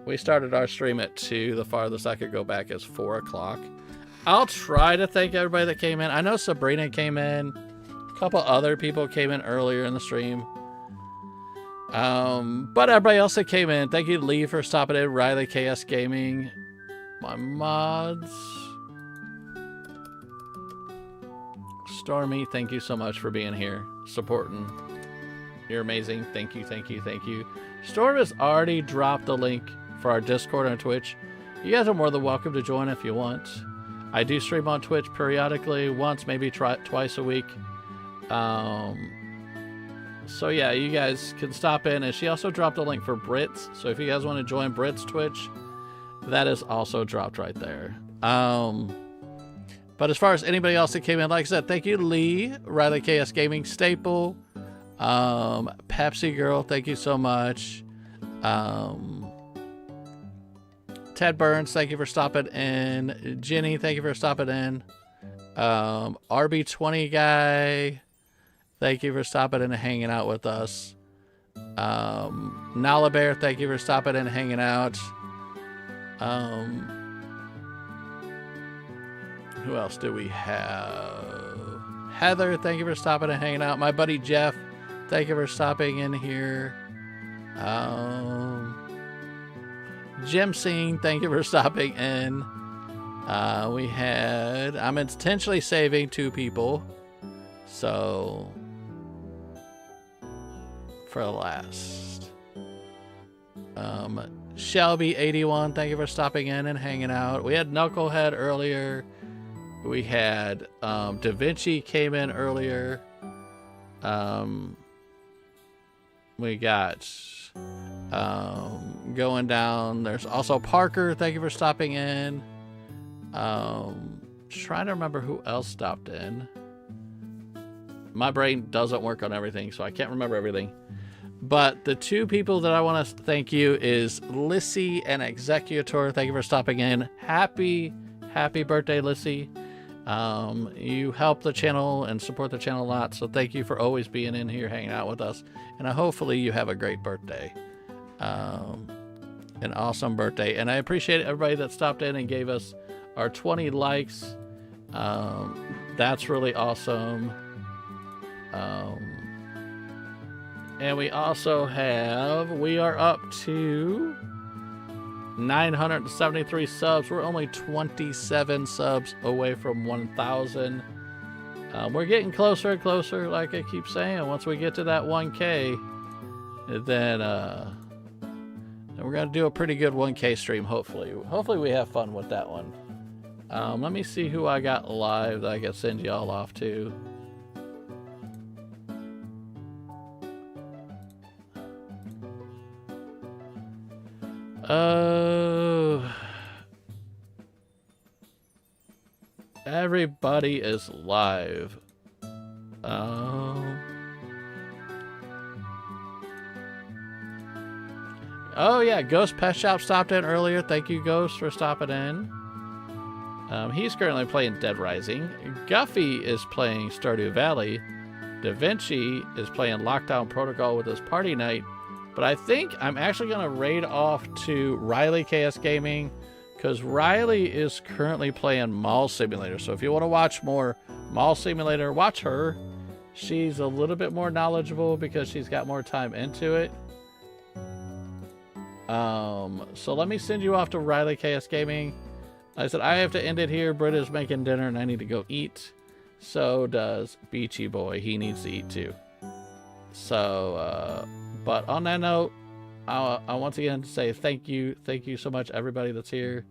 We started our stream at 2. The farthest I could go back is 4 o'clock. I'll try to thank everybody that came in. I know Sabrina came in. A couple other people came in earlier in the stream. But everybody else that came in, thank you Lee for stopping in. Riley KS Gaming. My mods. Stormy, thank you so much for being here, supporting You're amazing. Thank you, thank you, thank you. Storm has already dropped the link for our Discord on Twitch. You guys are more than welcome to join if you want. I do stream on Twitch periodically, once, maybe twice a week. So yeah, you guys can stop in. And she also dropped a link for Brits. So if you guys want to join Brits Twitch, that is also dropped right there. But as far as anybody else that came in, like I said, thank you, Lee, Riley KS Gaming, Staple, Pepsi Girl, thank you so much. Ted Burns, thank you for stopping in. Jenny, thank you for stopping in. RB20 guy, thank you for stopping in and hanging out with us. Nala Bear, thank you for stopping in and hanging out. Who else do we have? Heather, thank you for stopping and hanging out. My buddy Jeff, thank you for stopping in here. Jim Singh, thank you for stopping in. I'm intentionally saving 2 people. So, for last. Shelby81, thank you for stopping in and hanging out. We had Knucklehead earlier. We had Da Vinci came in earlier. We got going down. There's also Parker. Thank you for stopping in. Trying to remember who else stopped in. My brain doesn't work on everything, so I can't remember everything. But the 2 people that I want to thank you is Lissy and Executor. Thank you for stopping in. Happy birthday, Lissy. You help the channel and support the channel a lot, so thank you for always being in here hanging out with us, and hopefully you have a great birthday, an awesome birthday. And I appreciate everybody that stopped in and gave us our 20 likes. That's really awesome. And we also we are up to 973 subs. We're only 27 subs away from 1,000. We're getting closer and closer, like I keep saying. Once we get to that 1K, then we're going to do a pretty good 1K stream, hopefully. Hopefully we have fun with that one. Let me see who I got live that I can send y'all off to. Everybody is live. Oh yeah, Ghost Pet Shop stopped in earlier. Thank you, Ghost, for stopping in. He's currently playing Dead Rising. Guffy is playing Stardew Valley. Da Vinci is playing Lockdown Protocol with his party night. But I think I'm actually going to raid off to Riley KS Gaming, because Riley is currently playing Mall Simulator. So if you want to watch more Mall Simulator, watch her. She's a little bit more knowledgeable because she's got more time into it. So let me send you off to Riley KS Gaming. I said I have to end it here. Britt is making dinner and I need to go eat. So does Beachy Boy. He needs to eat too. So, but on that note, I once again say thank you so much, everybody that's here.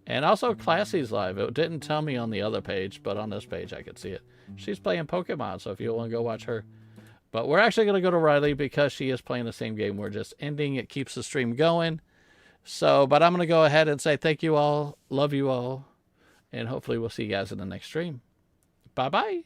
And also Classy's live. It didn't tell me on the other page, but on this page I could see it. She's playing Pokemon, so if you want to go watch her. But we're actually going to go to Riley because she is playing the same game. We're just ending. It keeps the stream going. So, but I'm going to go ahead and say thank you all. Love you all. And hopefully we'll see you guys in the next stream. Bye-bye.